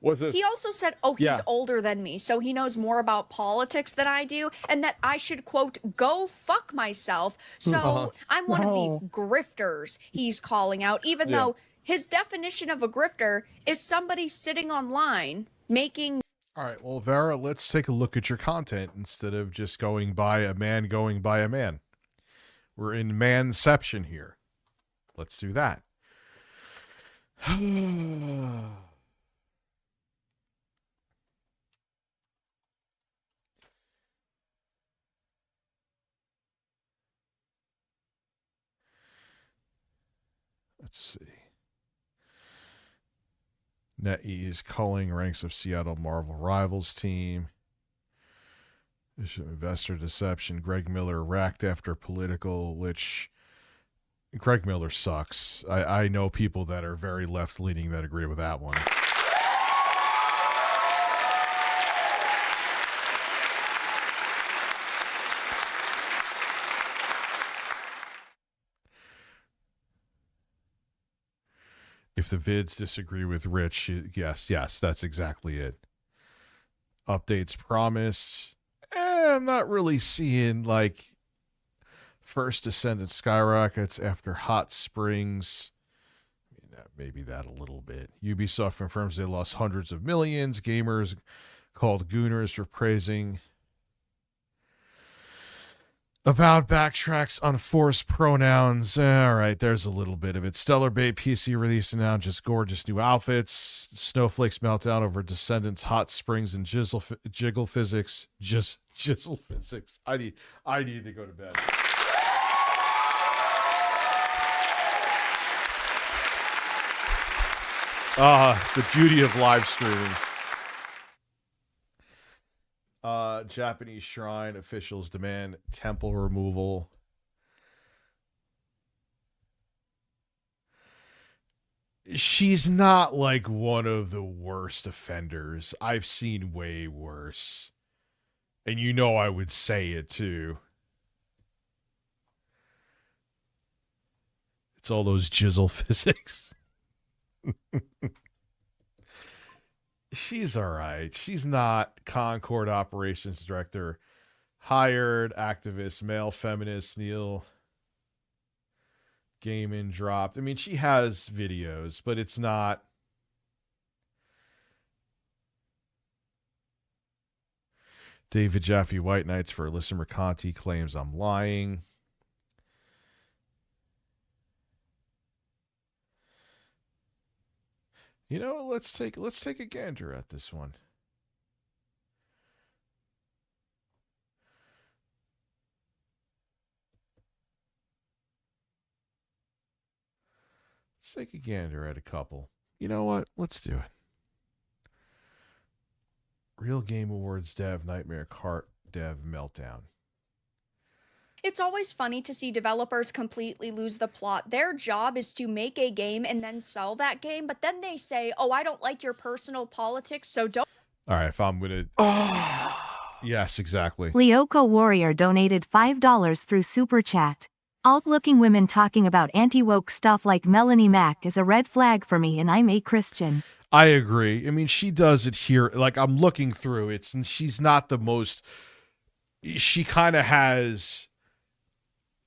What? He also said, oh, he's older than me, so he knows more about politics than I do, and that I should, quote, go fuck myself. So I'm one of the grifters he's calling out, even though his definition of a grifter is somebody sitting online making... All right, well, Vera, let's take a look at your content instead of just going by a man going by a man. We're in manception here. Let's do that. Let's see. NetEase culling ranks of Seattle Marvel Rivals team. Investor deception. Greg Miller racked after political, which Greg Miller sucks. I know people that are very left-leaning that agree with that one. If the vids disagree with Rich, yes, that's exactly it. Updates promised. I'm not really seeing like first Descendant skyrockets after Hot Springs. I mean, maybe that a little bit. Ubisoft confirms they lost hundreds of millions. Gamers called gooners for praising. About backtracks on forced pronouns. All right, there's a little bit of it. Stellar Bay PC released and now just gorgeous new outfits. Snowflakes meltdown over Descendants, Hot Springs, and jiggle physics. Just jizzle physics. I need to go to bed. The beauty of live streaming. Japanese shrine officials demand temple removal. She's not like one of the worst offenders. I've seen way worse. And you know I would say it too. It's all those jizzle physics. She's all right. She's not Concord operations director. Hired activist, male feminist, Neil Gaiman dropped. I mean, she has videos, but it's not. David Jaffe White Knights for Alyssa Mercanti claims I'm lying. You know, let's take a gander at this one. Let's take a gander at a couple. You know what? Let's do it. Real Game Awards Dev Nightmare Cart Dev Meltdown. It's always funny to see developers completely lose the plot. Their job is to make a game and then sell that game, but then they say, oh, I don't like your personal politics, so don't. All right, if I'm going to... Yes, exactly. Lolcow Warrior donated $5 through Super Chat. Alt-looking women talking about anti-woke stuff like Melanie Mack is a red flag for me, and I'm a Christian. I agree. I mean, she does it here. Like, I'm looking through it, and she's not the most... She kind of has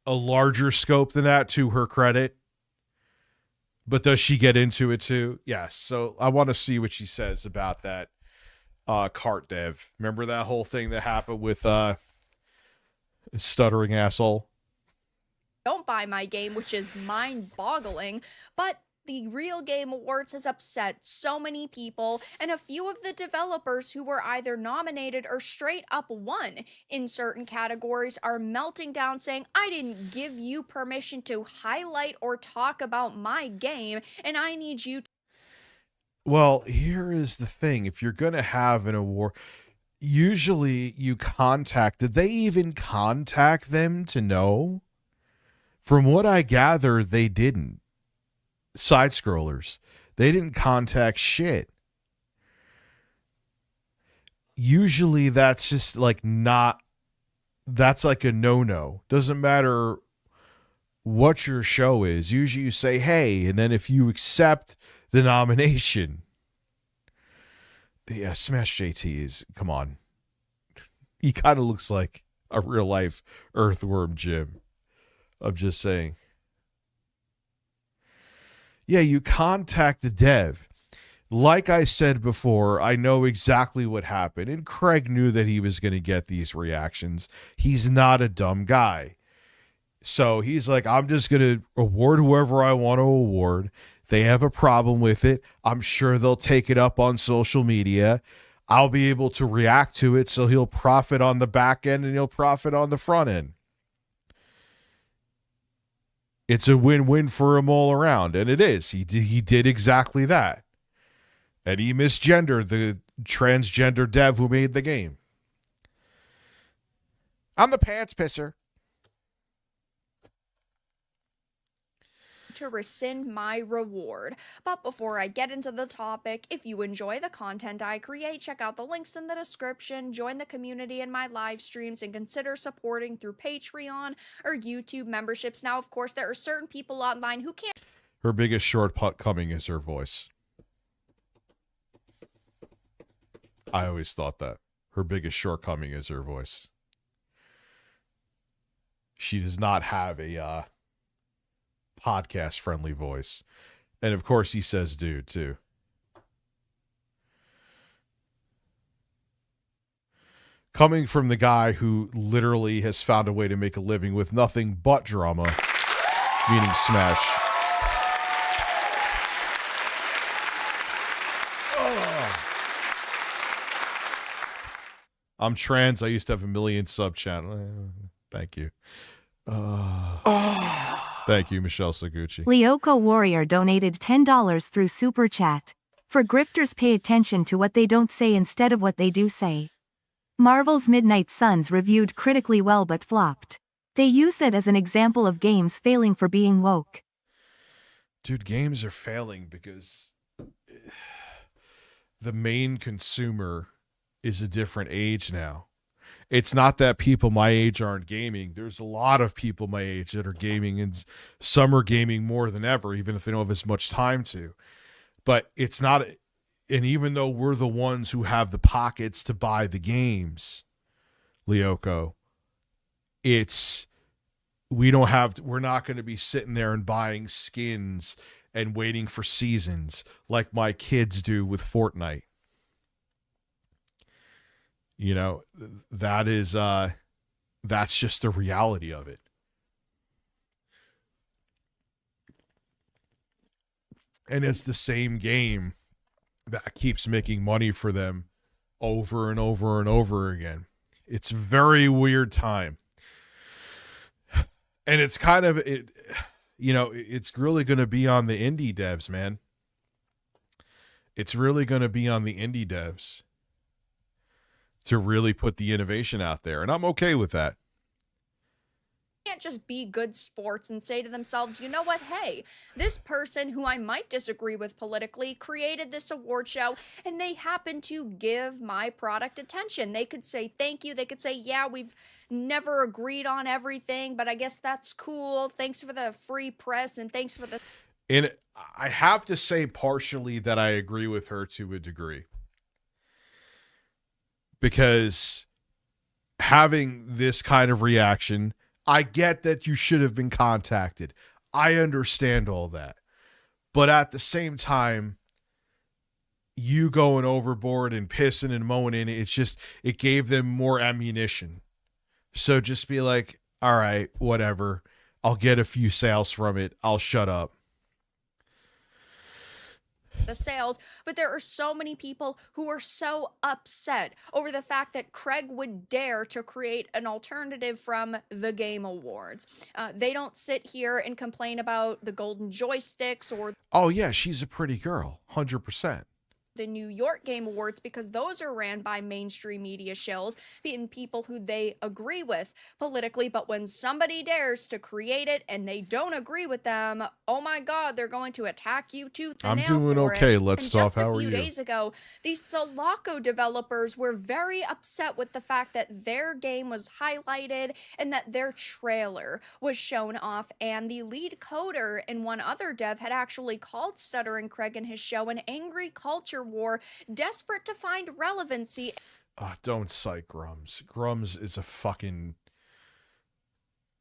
a larger scope than that, to her credit. But does she get into it too? Yes. So I want to see what she says about that cart dev. Remember that whole thing that happened with stuttering asshole? Don't buy my game, which is mind-boggling, but the Real Game Awards has upset so many people, and a few of the developers who were either nominated or straight up won in certain categories are melting down saying, I didn't give you permission to highlight or talk about my game, and I need you to... Well, here is the thing. If you're going to have an award, usually you contact... Did they even contact them to know? From what I gather, they didn't. Side scrollers. They didn't contact shit. Usually that's just like not, that's like a no-no. Doesn't matter what your show is. Usually you say, hey, and then if you accept the nomination. Yeah, Smash JT is, come on. He kind of looks like a real life Earthworm Jim. I'm just saying. Yeah, you contact the dev. Like I said before, I know exactly what happened. And Craig knew that he was going to get these reactions. He's not a dumb guy. So he's like, I'm just going to award whoever I want to award. They have a problem with it. I'm sure they'll take it up on social media. I'll be able to react to it, so he'll profit on the back end and he'll profit on the front end. It's a win-win for him all around, and it is. He did exactly that. And he misgendered the transgender dev who made the game. I'm the pants pisser. To rescind my reward. But before I get into the topic, if you enjoy the content I create, check out the links in the description, join the community in my live streams, and consider supporting through Patreon or YouTube memberships. Now, of course, there are certain people online who can't... Her biggest shortcoming is her voice. I always thought that. Her biggest shortcoming is her voice. She does not have a podcast-friendly voice. And, of course, he says dude, too. Coming from the guy who literally has found a way to make a living with nothing but drama, meaning Smash. I'm trans. I used to have a million sub channel. Thank you. Thank you, Michelle Seguchi. Lolcow Warrior donated $10 through Super Chat. For grifters, pay attention to what they don't say instead of what they do say. Marvel's Midnight Suns reviewed critically well but flopped. They use that as an example of games failing for being woke. Dude, games are failing because the main consumer is a different age now. It's not that people my age aren't gaming. There's a lot of people my age that are gaming, and some are gaming more than ever, even if they don't have as much time to. But it's not, and even though we're the ones who have the pockets to buy the games, Lolcow, we're not going to be sitting there and buying skins and waiting for seasons like my kids do with Fortnite. You know, that's just the reality of it. And it's the same game that keeps making money for them over and over and over again. It's a very weird time. And it's kind of, it's really going to be on the indie devs, man. It's really going to be on the indie devs to really put the innovation out there. And I'm okay with that. Can't just be good sports and say to themselves, you know what, hey, this person who I might disagree with politically created this award show and they happen to give my product attention. They could say thank you. They could say, yeah, we've never agreed on everything, but I guess that's cool. Thanks for the free press and thanks for the... And I have to say partially that I agree with her to a degree. Because having this kind of reaction, I get that you should have been contacted. I understand all that. But at the same time, you going overboard and pissing and moaning, it gave them more ammunition. So just be like, all right, whatever. I'll get a few sales from it. I'll shut up. The sales, but there are so many people who are so upset over the fact that Craig would dare to create an alternative from the Game Awards. They don't sit here and complain about the golden joysticks or... Oh, yeah, she's a pretty girl, 100%. The New York Game Awards, because those are ran by mainstream media shills and people who they agree with politically, but when somebody dares to create it and they don't agree with them, oh my god, they're going to attack you tooth and nail. I'm doing okay. Let's stop. How are you? Just a few days ago, these Lolcow developers were very upset with the fact that their game was highlighted and that their trailer was shown off, and the lead coder and one other dev had actually called Stuttering Craig and his show an angry culture war, desperate to find relevancy. Don't cite Grums. Grums is a fucking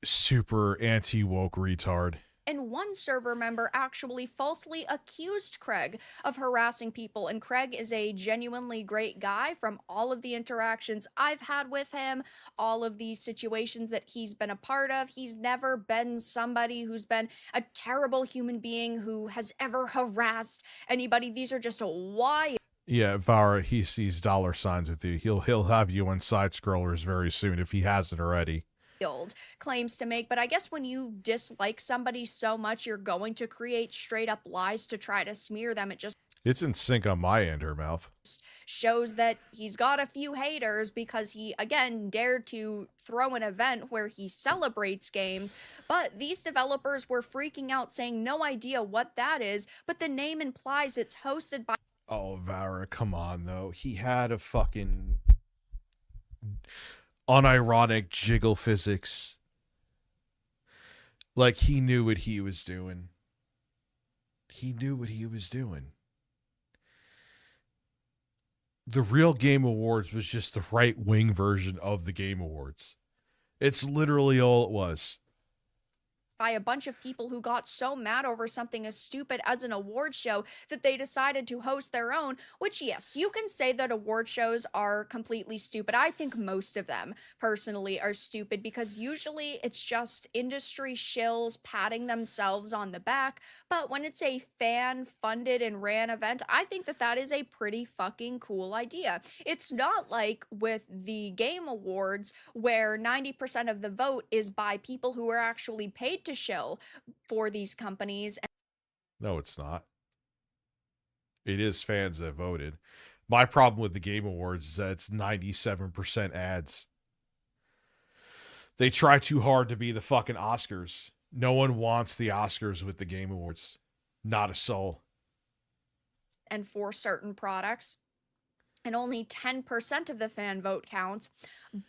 super anti-woke retard. And one server member actually falsely accused Craig of harassing people, and Craig is a genuinely great guy. From all of the interactions I've had with him, all of these situations that he's been a part of, he's never been somebody who's been a terrible human being who has ever harassed anybody. These are just wild. Yeah, Vara, he sees dollar signs with you. He'll have you on side scrollers very soon if he hasn't already. Claims to make, but I guess when you dislike somebody so much, you're going to create straight up lies to try to smear them. It's in sync on my end, her mouth. Shows that he's got a few haters because he, again, dared to throw an event where he celebrates games, but these developers were freaking out saying no idea what that is, but the name implies it's hosted by... Oh, Vara, come on, though. He had a fucking... unironic jiggle physics. Like, he knew what he was doing. He knew what he was doing. The real Game Awards was just the right-wing version of the Game Awards. It's literally all it was. By a bunch of people who got so mad over something as stupid as an award show that they decided to host their own, which, yes, you can say that award shows are completely stupid. I think most of them, personally, are stupid because usually it's just industry shills patting themselves on the back. But when it's a fan-funded and ran event, I think that that is a pretty fucking cool idea. It's not like with the Game Awards where 90% of the vote is by people who are actually paid to shill for these companies. No, it's not. It is fans that voted. My problem with the Game Awards is that it's 97% ads. They try too hard to be the fucking Oscars. No one wants the Oscars with the Game Awards. Not a soul. And for certain products, and only 10% of the fan vote counts,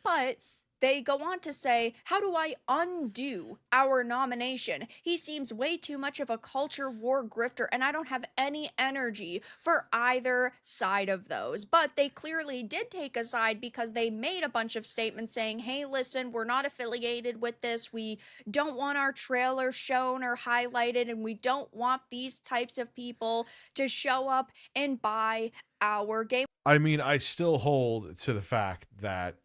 but they go on to say, how do I undo our nomination? He seems way too much of a culture war grifter, and I don't have any energy for either side of those. But they clearly did take a side because they made a bunch of statements saying, hey, listen, we're not affiliated with this. We don't want our trailer shown or highlighted, and we don't want these types of people to show up and buy our game. I mean, I still hold to the fact that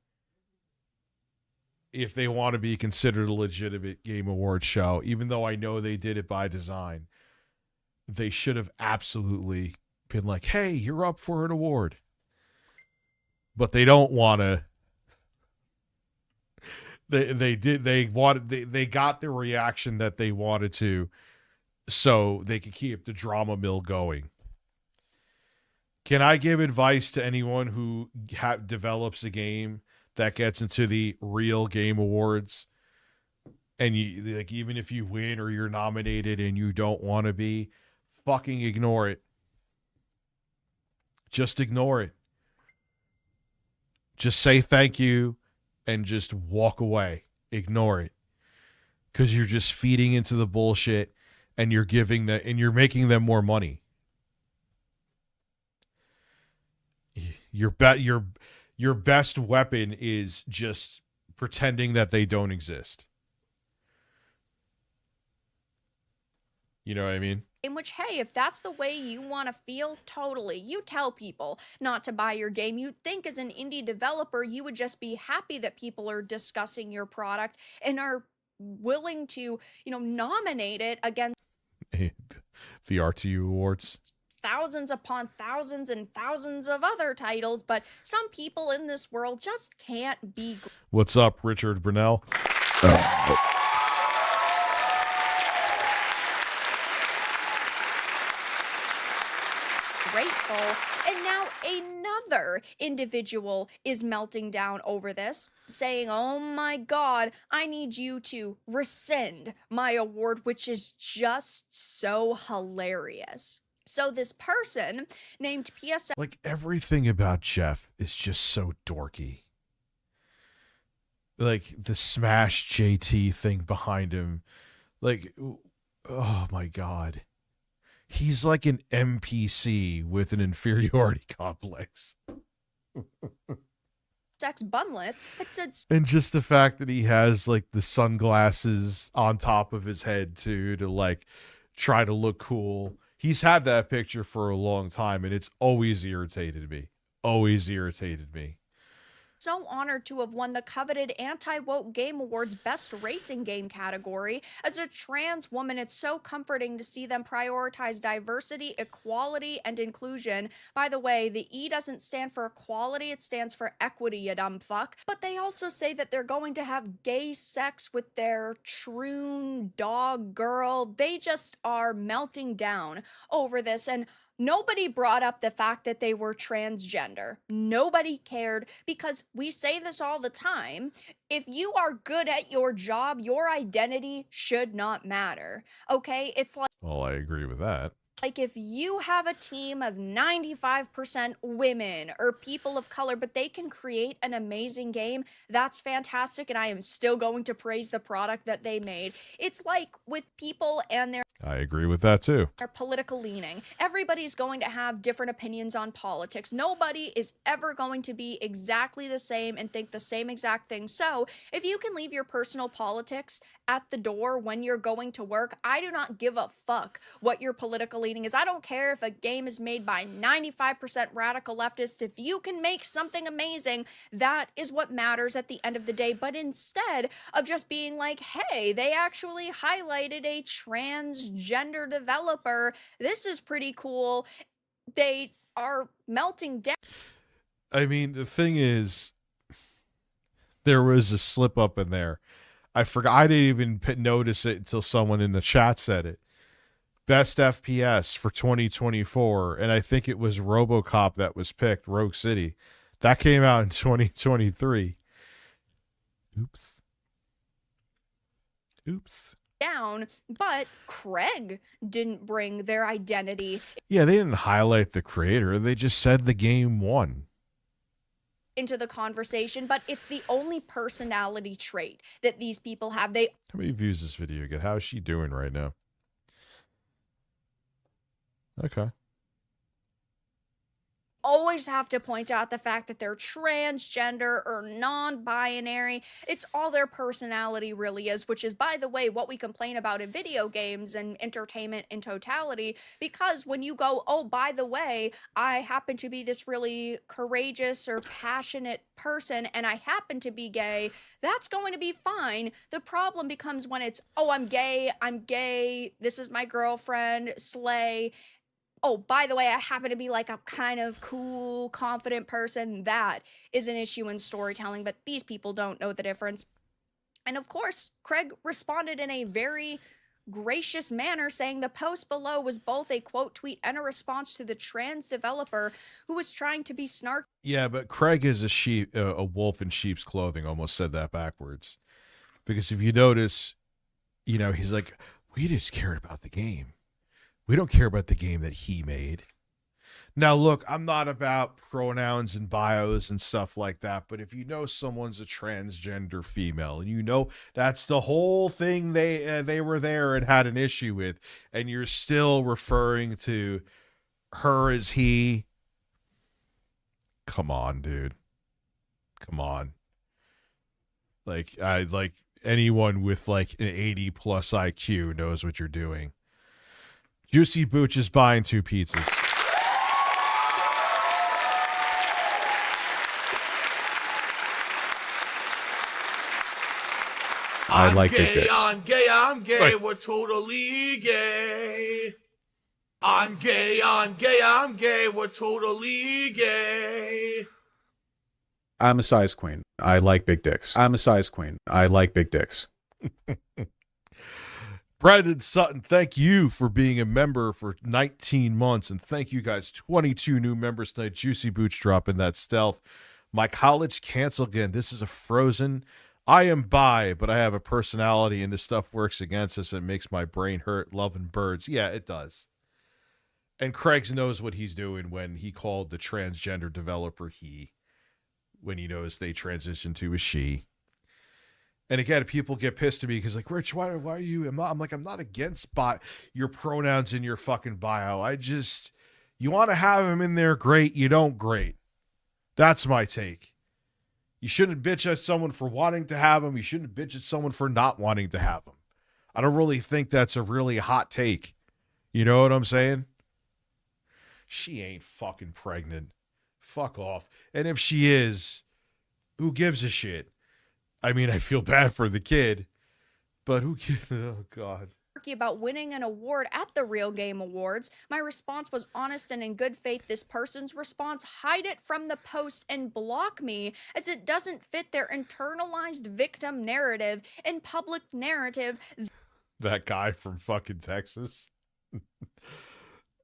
if they want to be considered a legitimate Game Awards show, even though I know they did it by design, they should have absolutely been like, hey, you're up for an award. But they don't want to. They got the reaction that they wanted to so they could keep the drama mill going. Can I give advice to anyone who develops a game that gets into the real Game Awards, and you like, even if you win or you're nominated and you don't want to be, fucking ignore it. Just ignore it. Just say thank you and just walk away. Ignore it. Because you're just feeding into the bullshit and you're you're making them more money. Your best weapon is just pretending that they don't exist. You know what I mean? In which, hey, if that's the way you want to feel, totally. You tell people not to buy your game. You'd think as an indie developer, you would just be happy that people are discussing your product and are willing to, nominate it against the RTU Awards. Thousands upon thousands and thousands of other titles, but some people in this world just can't be. What's up, Richard Brunel? Grateful, and now another individual is melting down over this, saying, oh my god, I need you to rescind my award, which is just so hilarious. So this person named PSL... Like, everything about Jeff is just so dorky. Like, the Smash JT thing behind him. Like, oh my god. He's like an NPC with an inferiority complex. Sex Bunlith had said... And just the fact that he has, like, the sunglasses on top of his head, too, to, like, try to look cool. He's had that picture for a long time, and it's always irritated me. Always irritated me. So honored to have won the coveted Anti-Woke Game Awards Best Racing Game category. As a trans woman, it's so comforting to see them prioritize diversity, equality, and inclusion. By the way, the E doesn't stand for equality, it stands for equity, you dumb fuck. But they also say that they're going to have gay sex with their troon dog girl. They just are melting down over this, and nobody brought up the fact that they were transgender. Nobody cared, because we say this all the time. If you are good at your job, your identity should not matter. Okay? It's like... Well, I agree with that. Like if you have a team of 95% women or people of color, but they can create an amazing game, that's fantastic. And I am still going to praise the product that they made. It's like with people and their I agree with that too. political leaning. Everybody's going to have different opinions on politics. Nobody is ever going to be exactly the same and think the same exact thing. So if you can leave your personal politics at the door when you're going to work, I do not give a fuck what your political leaning is. I don't care if a game is made by 95% radical leftists. If you can make something amazing, that is what matters at the end of the day. But instead of just being like, hey, they actually highlighted a transgender developer, this is pretty cool, they are melting down. I mean, the thing is, there was a slip up in there. I forgot. I didn't even notice it until someone in the chat said it. Best FPS for 2024, and I think it was RoboCop that was picked, Rogue City. That came out in 2023. Oops. Down, but Craig didn't bring their identity. Yeah, they didn't highlight the creator. They just said the game won Into the conversation, but it's the only personality trait that these people have. They How many views this video get? How is she doing right now? Okay. always have to point out the fact that they're transgender or non-binary. It's all their personality really is, which is, by the way, what we complain about in video games and entertainment in totality, because when you go, oh, by the way, I happen to be this really courageous or passionate person and I happen to be gay, that's going to be fine. The problem becomes when it's, oh, I'm gay, this is my girlfriend, slay. Oh, by the way, I happen to be like a kind of cool, confident person. That is an issue in storytelling, but these people don't know the difference. And of course, Craig responded in a very gracious manner, saying the post below was both a quote tweet and a response to the trans developer who was trying to be snarky. Yeah, but Craig is a wolf in sheep's clothing. Almost said that backwards. Because if you notice, you know, he's like, we just cared about the game. We don't care about the game that he made. Now, look, I'm not about pronouns and bios and stuff like that, but if you know someone's a transgender female and you know that's the whole thing they were there and had an issue with, and you're still referring to her as he, come on, dude. Come on. Like anyone with like an 80 plus IQ knows what you're doing. Juicy Booch is buying 2 pizzas. I like big dicks. I'm gay, Right. we're totally gay. I'm gay, we're totally gay. I'm a size queen. I like big dicks. I'm a size queen. I like big dicks. Brandon Sutton, thank you for being a member for 19 months. And thank you guys. 22 new members tonight. Juicy Booch dropping that stealth. My college canceled again. This is a Frozen. I am bi, but I have a personality and this stuff works against us and makes my brain hurt. Loving birds. Yeah, it does. And Craig knows what he's doing when he called the transgender developer he, when he knows they transition to a she. And again, people get pissed at me because, like, Rich, why are you? I'm not against your pronouns in your fucking bio. You want to have them in there, great. You don't, great. That's my take. You shouldn't bitch at someone for wanting to have them. You shouldn't bitch at someone for not wanting to have them. I don't really think that's a really hot take. You know what I'm saying? She ain't fucking pregnant. Fuck off. And if she is, who gives a shit? I mean, I feel bad for the kid, but who gives? Oh, God. About winning an award at the Real Game Awards. My response was honest and in good faith. This person's response, hide it from the post and block me, as it doesn't fit their internalized victim narrative and public narrative. That guy from fucking Texas.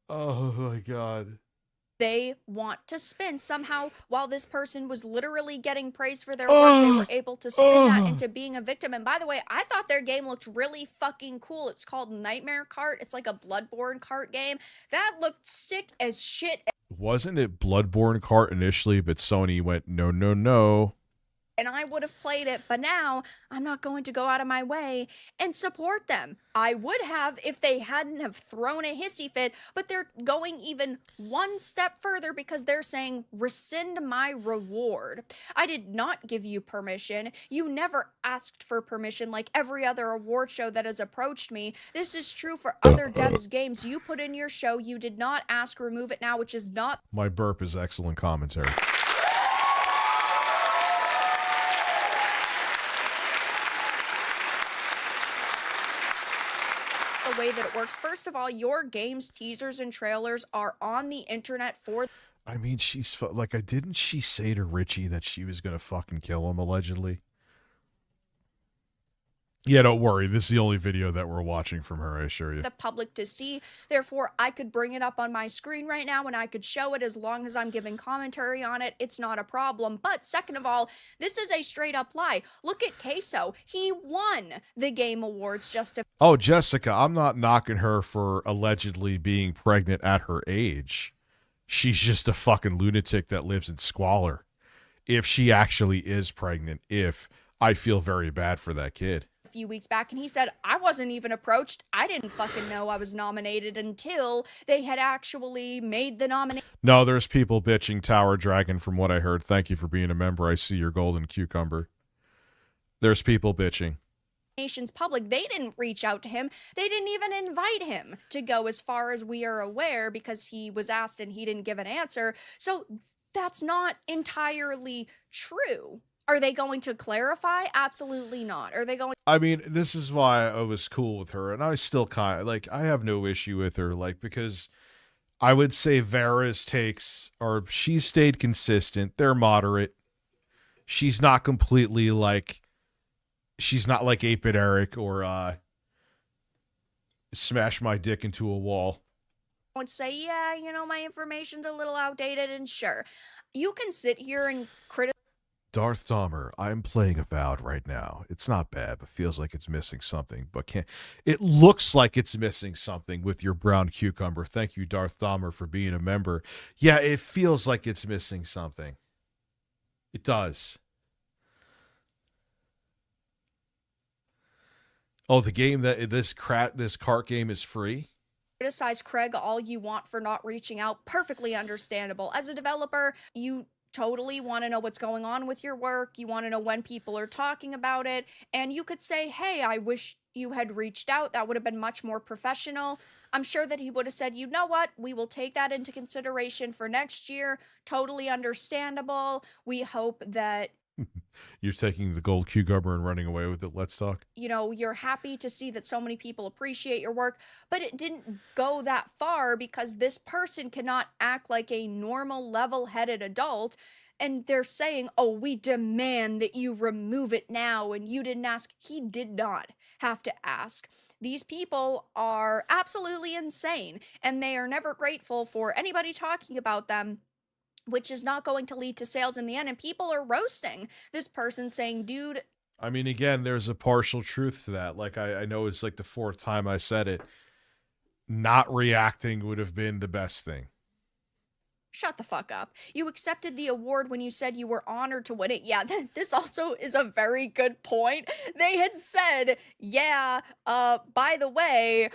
Oh, my God. they want to spin. Somehow, while this person was literally getting praise for their work, they were able to spin that into being a victim. And by the way, I thought their game looked really fucking cool. It's called Nightmare Cart. It's like a Bloodborne cart game. That looked sick as shit. Wasn't it Bloodborne Cart initially, but Sony went, no, no, no. And I would have played it, but now I'm not going to go out of my way and support them. I would have if they hadn't have thrown a hissy fit, but they're going even one step further because they're saying, rescind my reward. I did not give you permission. You never asked for permission like every other award show that has approached me. This is true for other devs games you put in your show. You did not ask, remove it now, which is not... My burp is excellent commentary. the way that it works. First of all, your game's teasers and trailers are on the internet for... I mean, she's like, didn't she say to Richie that she was going to fucking kill him, allegedly? Yeah, don't worry. This is the only video that we're watching from her, I assure you. The public to see. Therefore, I could bring it up on my screen right now and I could show it as long as I'm giving commentary on it. It's not a problem. But second of all, this is a straight up lie. Look at Queso. He won the Game Awards just a... Oh, Jessica, I'm not knocking her for allegedly being pregnant at her age. She's just a fucking lunatic that lives in squalor. If she actually is pregnant, I feel very bad for that kid. Few weeks back, and he said, I wasn't even approached. I didn't fucking know I was nominated until they had actually made the nomination. No, there's people bitching Tower Dragon from what I heard. Thank you for being a member. I see your golden cucumber. There's people bitching. Nation's public. They didn't reach out to him. They didn't even invite him to go, as far as we are aware, because he was asked and he didn't give an answer. So that's not entirely true. Are they going to clarify? Absolutely not. Are they going... I mean, this is why I was cool with her, and I still kind of, like, I have no issue with her, like, because I would say Vera's takes are, she stayed consistent. They're moderate. She's not completely, like, she's not like 8-Bit Eric or Smash My Dick into a Wall. I would say, yeah, you know, my information's a little outdated, and sure, you can sit here and criticize... Darth Dahmer, I'm playing Avowed right now. It's not bad, but feels like it's missing something. But it looks like it's missing something with your brown cucumber. Thank you, Darth Dahmer, for being a member. Yeah, it feels like it's missing something. It does. Oh, the game that this cart game is free? Criticize Craig all you want for not reaching out. Perfectly understandable. As a developer, you totally want to know what's going on with your work. You want to know when people are talking about it. And you could say, hey, I wish you had reached out. That would have been much more professional. I'm sure that he would have said, you know what? We will take that into consideration for next year. Totally understandable. We hope that... You're taking the gold cucumber and running away with it. Let's talk. You know, you're happy to see that so many people appreciate your work, but it didn't go that far because this person cannot act like a normal, level-headed adult. And they're saying, oh, we demand that you remove it now, and you didn't ask. He did not have to ask. These people are absolutely insane, and they are never grateful for anybody talking about them, which is not going to lead to sales in the end. And people are roasting this person saying, dude. I mean, again, there's a partial truth to that. Like, I know it's like the 4th time I said it. Not reacting would have been the best thing. Shut the fuck up. You accepted the award when you said you were honored to win it. Yeah, this also is a very good point. They had said, yeah, by the way,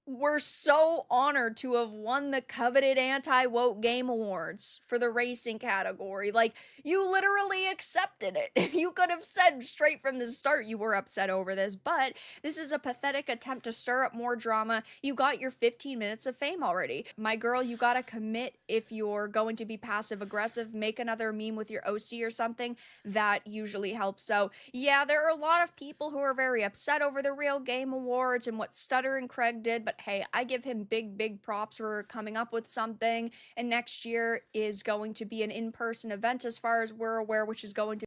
we're so honored to have won the coveted Anti-Woke Game Awards for the racing category. Like, you literally accepted it. You could have said straight from the start you were upset over this, but this is a pathetic attempt to stir up more drama. You got your 15 minutes of fame already. My girl, you gotta commit if you're going to be passive-aggressive. Make another meme with your OC or something. That usually helps. So, yeah, there are a lot of people who are very upset over the Real Game Awards and what Stutter and Craig did, but hey, I give him big props for coming up with something, and next year is going to be an in-person event as far as we're aware, which is going to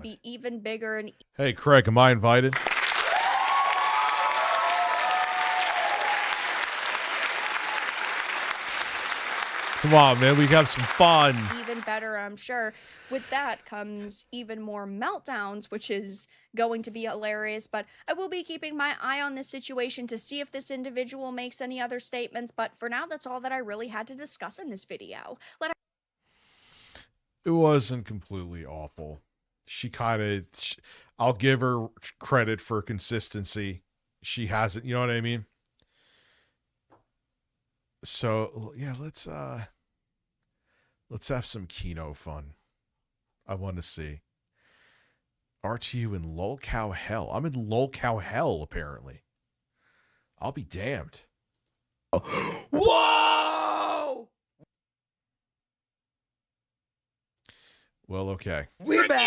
be even bigger. And hey, Craig, am I invited? Come on, man. We have some fun. Even better, I'm sure. With that comes even more meltdowns, which is going to be hilarious. But I will be keeping my eye on this situation to see if this individual makes any other statements. But for now, that's all that I really had to discuss in this video. It wasn't completely awful. She kind of, I'll give her credit for consistency. She hasn't, you know what I mean? So yeah, let's have some Kino fun. I want to see. Aren't you in Lolcow hell? I'm in Lolcow hell, apparently. I'll be damned. Whoa! Well, okay. ReviewTechUSA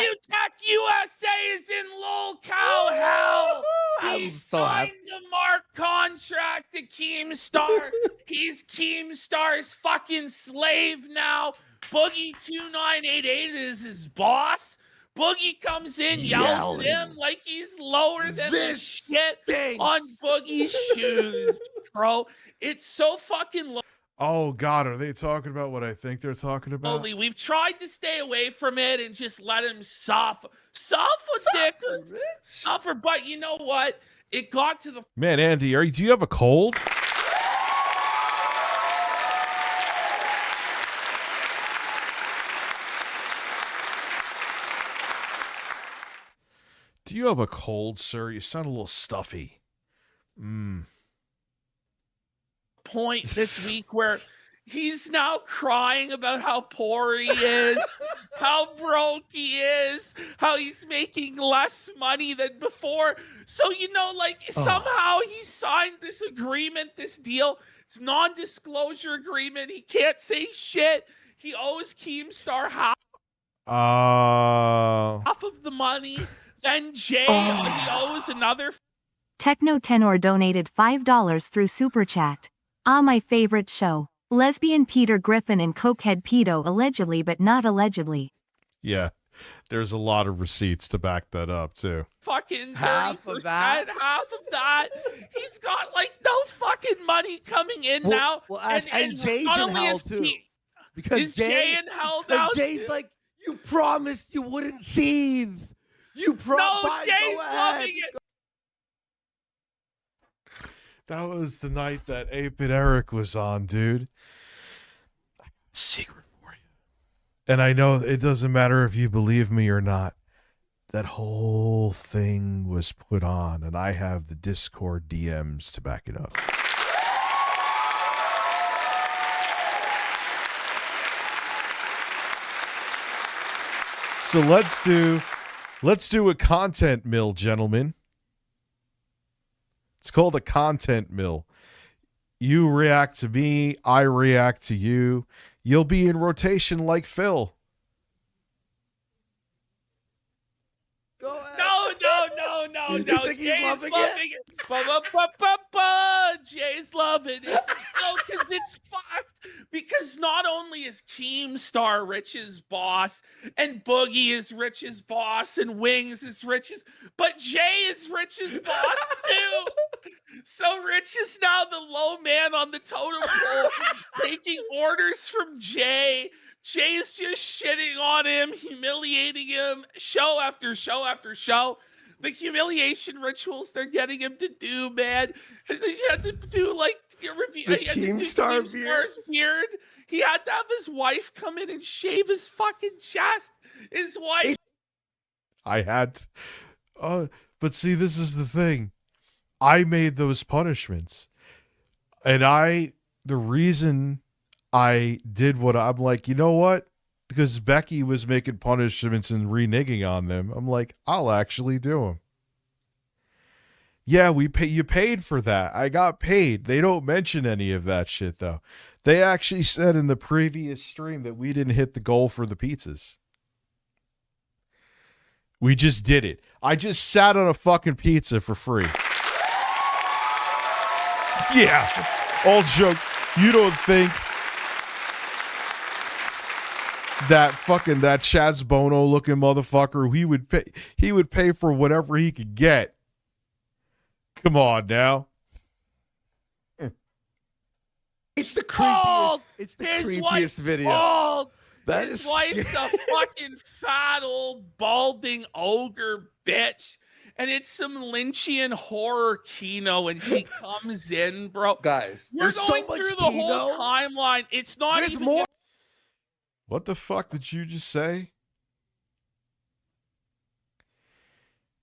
is in Lolcow hell. I'm He so signed a mark contract to Keemstar. He's Keemstar's fucking slave now. Boogie2988 is his boss. Boogie comes in, yells at him like he's lower than the shit on Boogie's shoes, bro. It's so fucking low. Oh, God, are they talking about what I think they're talking about? We've tried to stay away from it and just let him suffer, dick, suffer. But you know what? It got to the Man, Andy, do you have a cold? Do you have a cold, sir? You sound a little stuffy. point this week where he's now crying about how poor he is, how broke he is, how he's making less money than before. So, you know, like somehow he signed this agreement, this deal. It's non-disclosure agreement. He can't say shit. He owes Keemstar half of the money. Then Jay, he owes another. Techno Tenor donated $5 through Super Chat. Ah, my favorite show. Lesbian Peter Griffin and Cokehead Pedo allegedly but not allegedly. Yeah, there's a lot of receipts to back that up, too. Fucking 30%, half of that. He's got like no fucking money coming in now. Well, and Jay's not in only hell is too. Because is Jay in hell now? Jay's like, you promised you wouldn't seethe. You promised. No, Jay's loving it. That was the night that Ape and Eric was on, dude. I got a secret for you. And I know it doesn't matter if you believe me or not. That whole thing was put on, and I have the Discord DMs to back it up. So let's do a content mill, gentlemen. It's called a content mill. You react to me, I react to you. You'll be in rotation like Phil. Go ahead. No. Jay's loving it? Jay's loving it. No, because it's fucked. Because not only is Keemstar Rich's boss, and Boogie is Rich's boss, and Wings is Rich's, but Jay is Rich's boss too. So Rich is now the low man on the totem pole, taking orders from Jay. Jay is just shitting on him, humiliating him, show after show after show. The humiliation rituals they're getting him to do, man. He had to do like a review. The Keemstar beard. He had to have his wife come in and shave his fucking chest. His wife. I had to, but see, this is the thing. I made those punishments. And the reason I did what I'm like, you know what? Because Becky was making punishments and reneging on them. I'm like, I'll actually do them. Yeah, you paid for that. I got paid. They don't mention any of that shit, though. They actually said in the previous stream that we didn't hit the goal for the pizzas. We just did it. I just sat on a fucking pizza for free. Yeah. All joke. You don't think that Chaz Bono looking motherfucker, he would pay for whatever he could get. Come on now. It's the Bald. creepiest. It's the His creepiest wife's video. Bald. That His is wife's a fucking fat old balding ogre bitch. And it's some Lynchian horror Kino, and she comes in, bro. Guys, We're there's so going much through the whole Kino. timeline. It's not There's even more. What the fuck did you just say?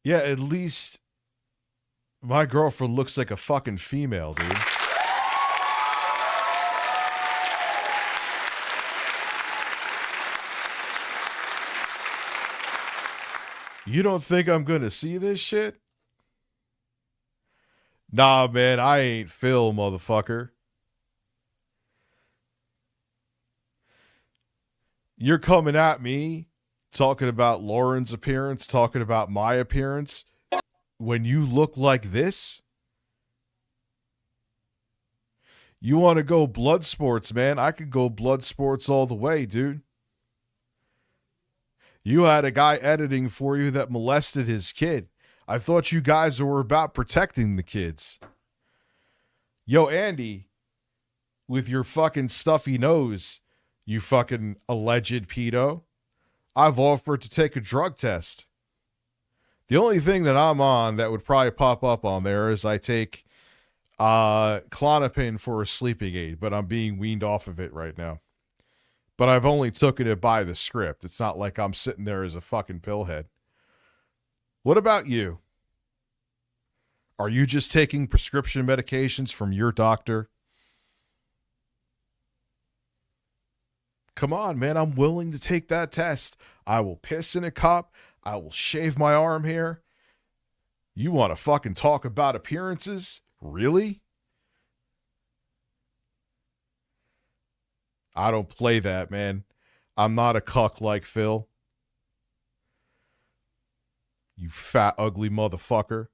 Yeah, at least my girlfriend looks like a fucking female, dude. You don't think I'm gonna see this shit? Nah, man, I ain't Phil, motherfucker. You're coming at me talking about Lauren's appearance, talking about my appearance when you look like this? You want to go blood sports, man? I could go blood sports all the way, dude. You had a guy editing for you that molested his kid. I thought you guys were about protecting the kids. Yo, Andy, with your fucking stuffy nose, you fucking alleged pedo, I've offered to take a drug test. The only thing that I'm on that would probably pop up on there is I take Klonopin for a sleeping aid, but I'm being weaned off of it right now. But I've only taken it by the script. It's not like I'm sitting there as a fucking pillhead. What about you? Are you just taking prescription medications from your doctor? Come on, man. I'm willing to take that test. I will piss in a cup. I will shave my arm hair. You want to fucking talk about appearances? Really? I don't play that, man. I'm not a cuck like Phil. You fat, ugly motherfucker.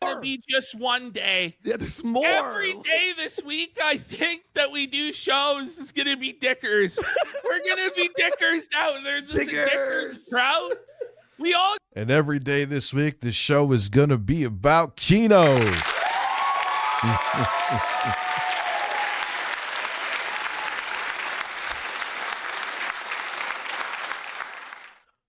Gonna be just one day. Yeah, there's more. Every day this week, I think that we do shows is gonna be Dickers. We're gonna be Dickers now. There's just a Dickers crowd. We all. And every day this week, the show is gonna be about Kino.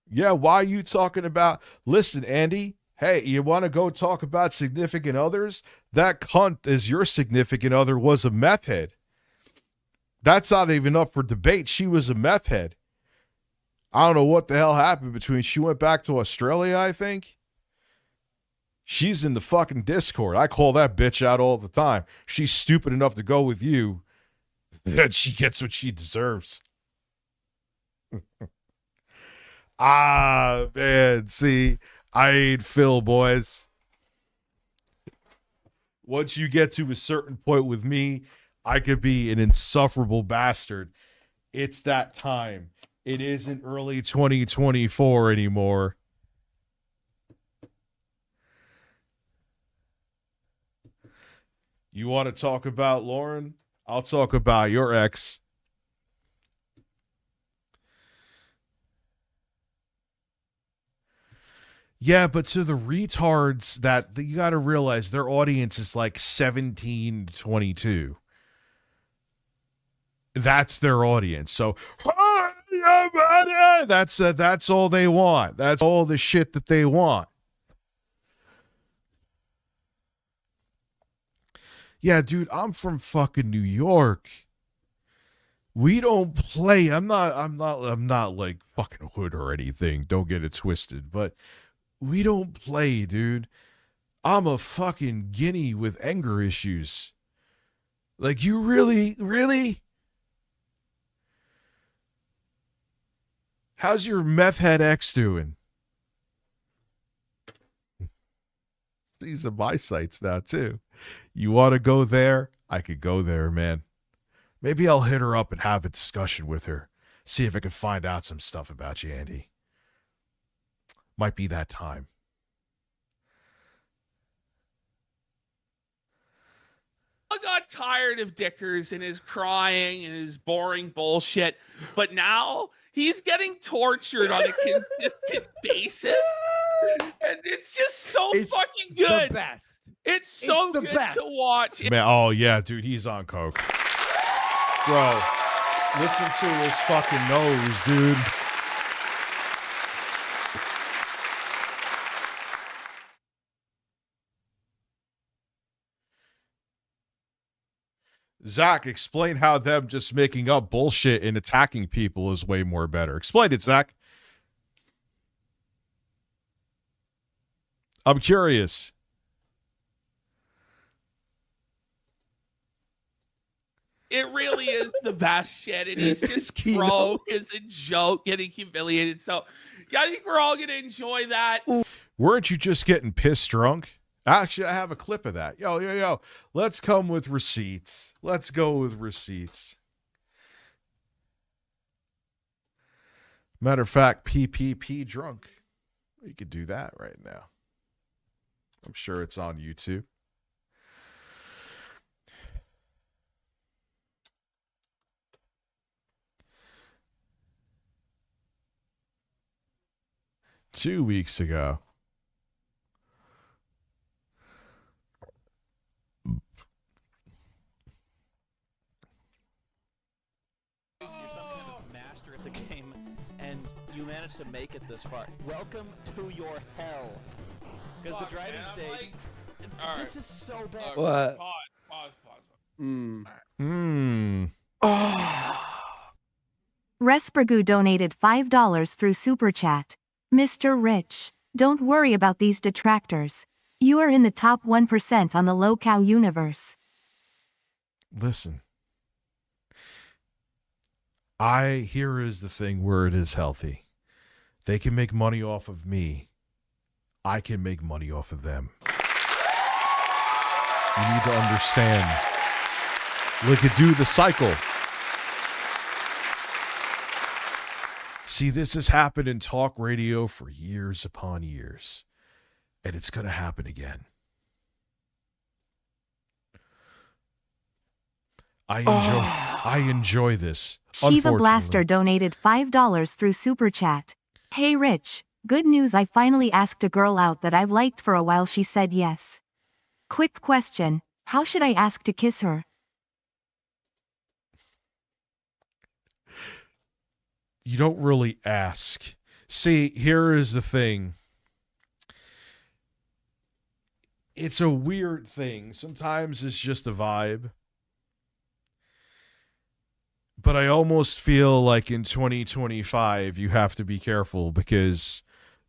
Yeah, why are you talking about? Listen, Andy. Hey, you want to go talk about significant others? That cunt as your significant other was a meth head. That's not even up for debate. She was a meth head. I don't know what the hell happened between. She went back to Australia, I think. She's in the fucking Discord. I call that bitch out all the time. She's stupid enough to go with you. That she gets what she deserves. Ah, man. See, I ain't Phil, boys. Once you get to a certain point with me, I could be an insufferable bastard. It's that time. It isn't early 2024 anymore. You want to talk about Lauren? I'll talk about your ex. Yeah, but to the retards that you got to realize their audience is like 17 to 22. That's their audience. So that's all they want. That's all the shit that they want. Yeah, dude, I'm from fucking New York. We don't play. I'm not like fucking hood or anything. Don't get it twisted, but we don't play, dude. I'm a fucking guinea with anger issues. Like, you really? How's your meth head ex doing? These are my sites now, too. You want to go there? I could go there, man. Maybe I'll hit her up and have a discussion with her. See if I can find out some stuff about you, Andy. Might be that time. I got tired of Dickers and his crying and his boring bullshit, but now he's getting tortured on a consistent basis, and it's just so fucking good. The best. It's so the good best. to watch. Man, oh yeah, dude, he's on coke. Bro, listen to his fucking nose, dude. Zach, explain how them just making up bullshit and attacking people is way more better. Explain it, Zach. I'm curious. It really is the best shit, and he's just broke as a joke, getting humiliated. So, yeah, I think we're all gonna enjoy that. Weren't you just getting pissed drunk? Actually, I have a clip of that. Yo. Let's come with receipts. Let's go with receipts. Matter of fact, PPP drunk. You could do that right now. I'm sure it's on YouTube. Two weeks ago. You're some kind of master at the game, and you managed to make it this far. Welcome to your hell. Because the driving stage, this is so bad. What? Pause. Respergu donated $5 through Super Chat. Mr. Rich, don't worry about these detractors. You are in the top 1% on the Lolcow universe. Listen. Here is the thing where it is healthy. They can make money off of me. I can make money off of them. You need to understand. We could do the cycle. See, this has happened in talk radio for years upon years. And it's going to happen again. I enjoy this. Shiva Blaster donated $5 through Super Chat. Hey Rich, good news, I finally asked a girl out that I've liked for a while. She said yes. Quick question, how should I ask to kiss her? You don't really ask. See, here is the thing. It's a weird thing. Sometimes it's just a vibe. But I almost feel like in 2025, you have to be careful because,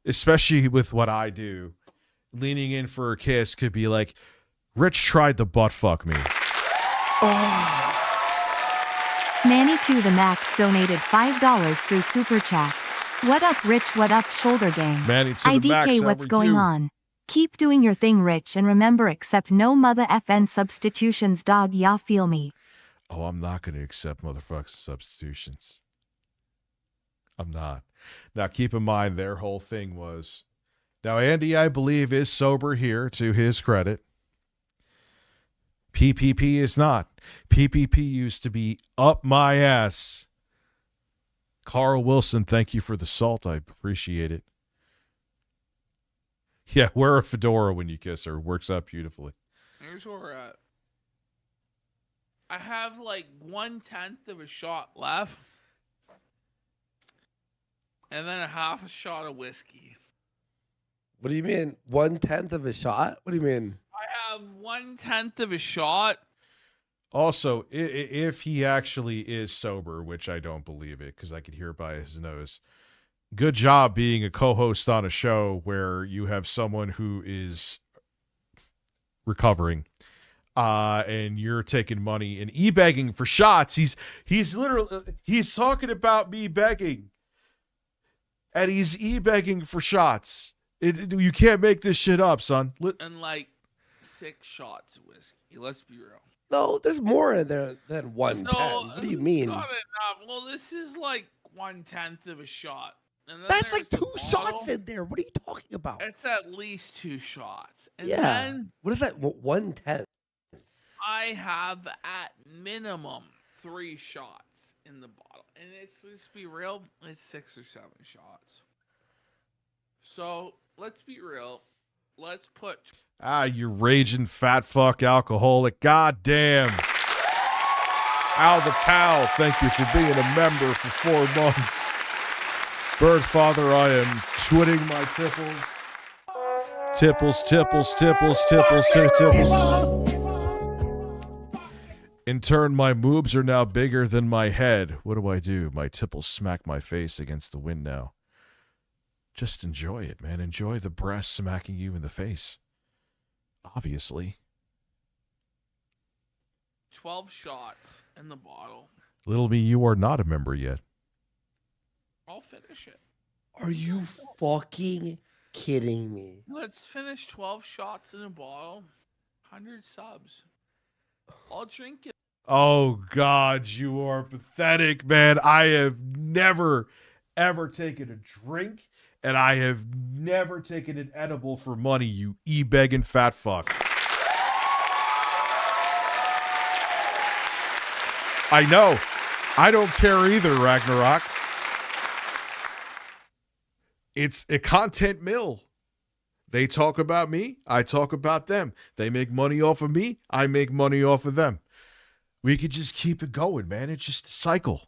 especially with what I do, leaning in for a kiss could be like, Rich tried to butt fuck me. Manny to the Max donated $5 through Super Chat. What up, Rich? What up, Shoulder Gang? Manny to the IDK, Max, what's how are going you? on? Keep doing your thing, Rich, and remember, accept no mother FN substitutions, dog. Ya feel me? Oh, I'm not going to accept motherfucking substitutions. I'm not. Now, keep in mind, their whole thing was... Now, Andy, I believe, is sober here, to his credit. PPP is not. PPP used to be up my ass. Carl Wilson, thank you for the salt. I appreciate it. Yeah, wear a fedora when you kiss her. Works out beautifully. Here's where we're at. I have like 1/10 of a shot left, and then a half a shot of whiskey. What do you mean? 1/10 of a shot? What do you mean? I have 1/10 of a shot. Also, if he actually is sober, which I don't believe it because I could hear by his nose, good job being a co-host on a show where you have someone who is recovering and you're taking money and ebegging for shots. He's literally talking about me begging and he's ebegging for shots. You can't make this shit up, son. And like 6 shots of whiskey. Let's be real. No, there's more in there than 1/10. What do you mean? Not enough. Well, this is like 1/10 of a shot. And then That's like there's 2 a shots bottle. in there. What are you talking about? It's at least 2 shots. And Yeah. then What is that? 1/10? I have at minimum 3 shots in the bottle. And let's be real, it's 6 or 7 shots. So let's be real. Let's put. Ah, you raging fat fuck alcoholic. God damn. Al the Pal, thank you for being a member for 4 months. Birdfather, I am twitting my tipples. Tipples, tipples, tipples, tipples, tipples. In turn, my moobs are now bigger than my head. What do? My tipples smack my face against the wind now. Just enjoy it, man. Enjoy the breast smacking you in the face. Obviously. 12 shots in the bottle. Little me, you are not a member yet. I'll finish it. Are you fucking kidding me? Let's finish 12 shots in a bottle. 100 subs. I'll drink it. Oh, God, you are pathetic, man. I have never, ever taken a drink, and I have never taken an edible for money, you ebegging fat fuck. I know. I don't care either, Ragnarok. It's a content mill. They talk about me, I talk about them. They make money off of me, I make money off of them. We could just keep it going, man. It's just a cycle.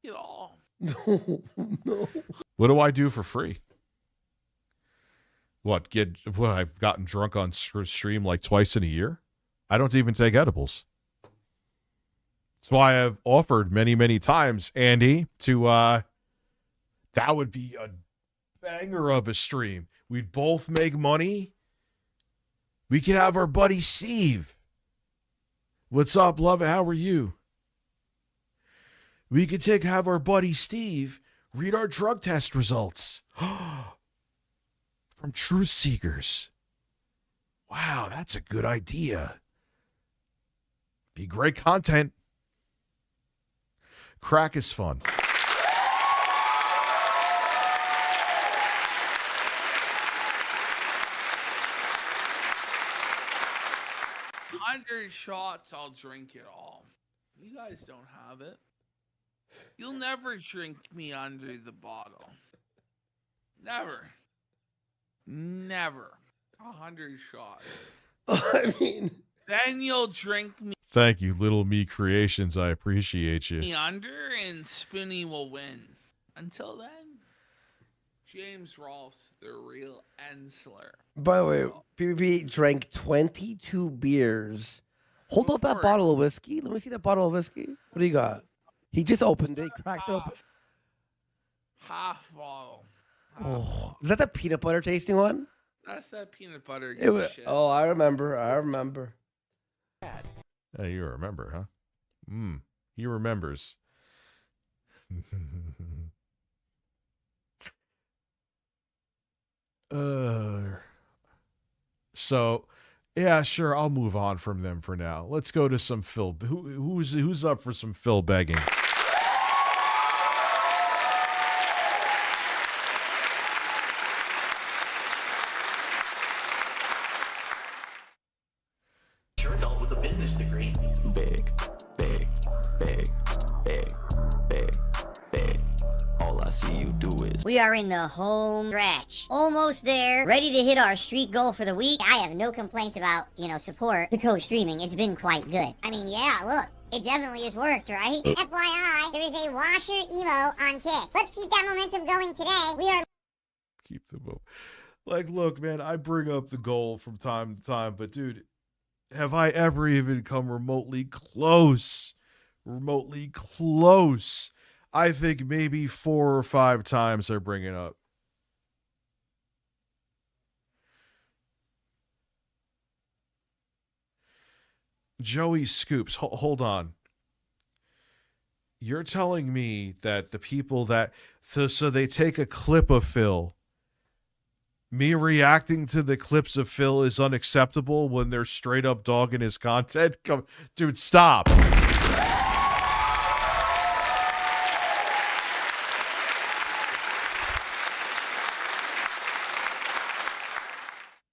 It all. No. What do I do for free? What, I've gotten drunk on stream like twice in a year? I don't even take edibles. That's why I've offered many, many times, Andy, to, that would be a banger of a stream. We'd both make money. We could have our buddy Steve. What's up, love? How are you? We could have our buddy Steve read our drug test results. From Truth Seekers. Wow, that's a good idea. Be great content. Crack is fun. Hundred shots, I'll drink it all. You guys don't have it. You'll never drink me under the bottle. Never. 100 shots. I mean, then you'll drink me Thank you, Little Me Creations. I appreciate you. under, and Spinny will win. Until then, James Rolfe's the real Ensler. by the way, PvP drank 22 beers. Hold up that bottle of whiskey. Let me see that bottle of whiskey. What do you got? He just opened it, cracked it open. Half bottle. Oh, is that the peanut butter tasting one? That's that peanut butter It was, shit. oh, I remember. Hey, you remember, huh? He remembers. So, yeah, sure, I'll move on from them for now. Let's go to some Phil. Who's up for some Phil begging? Adult with a business degree. Big. All I see you do is. We are in the home stretch. Almost there. Ready to hit our streak goal for the week. I have no complaints about, support the co-streaming. It's been quite good. I mean, yeah, look. It definitely has worked, right? FYI, there is a washer emo on Kick. Let's keep that momentum going today. We are... Keep the vote. Like, look, man, I bring up the goal from time to time, but dude, have I ever even come remotely close? I think maybe 4 or 5 times I bring it up. Joey Scoops, hold on. You're telling me that the people that... So they take a clip of Phil. Me reacting to the clips of Phil is unacceptable when they're straight up dogging his content? Come, dude, stop.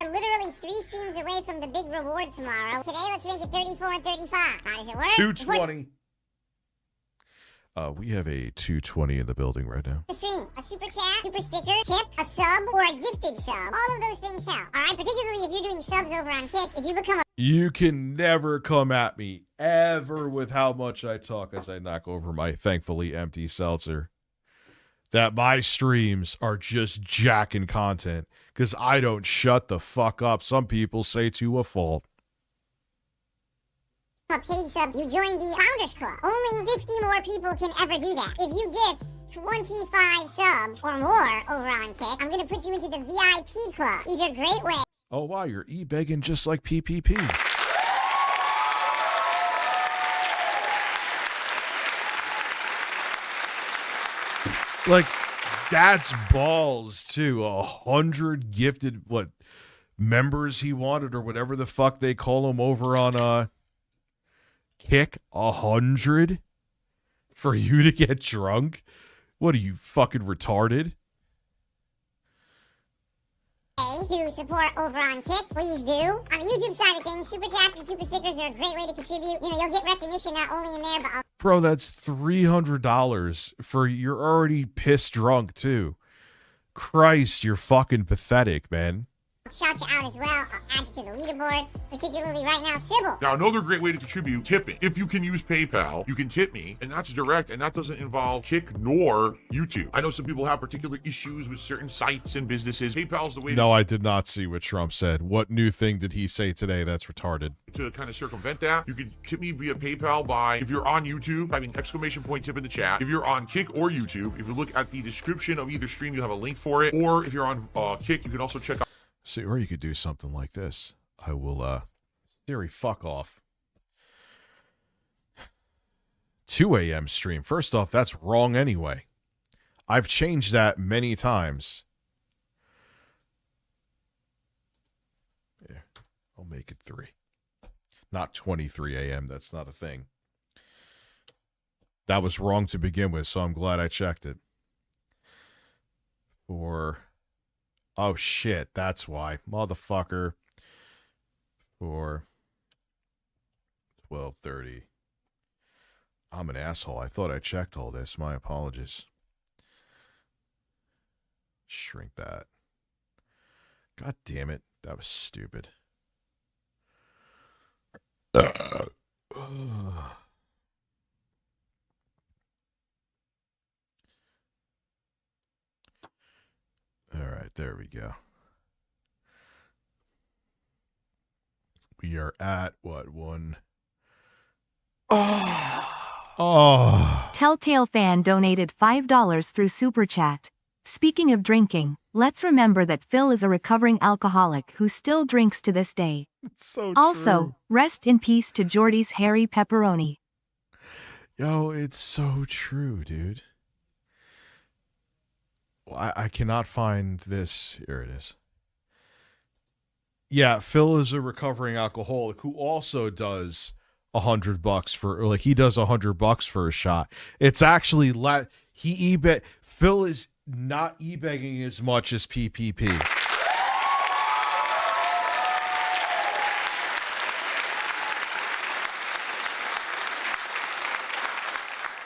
Literally 3 streams away from the big reward tomorrow. Today, let's make it 34 and 35. How does it work? 220. We have a 220 in the building right now. A stream, a super chat, super sticker, tip, a sub, or a gifted sub. All of those things help. All right, particularly if you're doing subs over on Kick, if you become a You can never come at me ever with how much I talk as I knock over my thankfully empty seltzer. That my streams are just jacking content because I don't shut the fuck up. Some people say to a fault. paid sub, you join the Founders Club. Only 50 more people can ever do that. If you get 25 subs or more over on Kick, I'm going to put you into the VIP Club. These are great ways. Oh, wow, you're ebegging just like PPP. Like, that's balls, too. 100 gifted, members he wanted or whatever the fuck they call them over on Kick. 100 for you to get drunk? What are you, fucking retarded? To support over on Kick, please do. On the YouTube side of things, super chats and super stickers are a great way to contribute. You know, you'll get recognition not only in there, but Bro, that's $300 for you're already pissed drunk, too. Christ, you're fucking pathetic, man. I'll shout you out as well. I'll add you to the leaderboard, particularly right now, Sybil. Now, another great way to contribute, tipping. If you can use PayPal, you can tip me, and that's direct, and that doesn't involve Kick nor YouTube. I know some people have particular issues with certain sites and businesses. PayPal's the way No, I did not see what Trump said. What new thing did he say today that's retarded? to kind of circumvent that. You can tip me via PayPal by, if you're on YouTube, typing !tip in the chat. If you're on Kick or YouTube, if you look at the description of either stream, you have a link for it. Or if you're on Kick, you can also check out. See, or you could do something like this. I will, Siri, fuck off. 2 a.m. stream. First off, that's wrong anyway. I've changed that many times. Yeah, I'll make it 3. Not 23 a.m. That's not a thing. That was wrong to begin with, so I'm glad I checked it. Oh, shit, that's why. Motherfucker. For 12:30. I'm an asshole. I thought I checked all this. My apologies. Shrink that. God damn it. That was stupid. All right, there we go. We are at what, 1? Oh. Telltale fan donated $5 through Super Chat. Speaking of drinking, let's remember that Phil is a recovering alcoholic who still drinks to this day. It's so Also, true. rest in peace to Jordy's hairy pepperoni. Yo, it's so true, dude. I cannot find this. Here it is. Yeah, Phil is a recovering alcoholic who also does $100 for, like, he does $100 for a shot. It's actually Phil is not ebegging as much as PPP.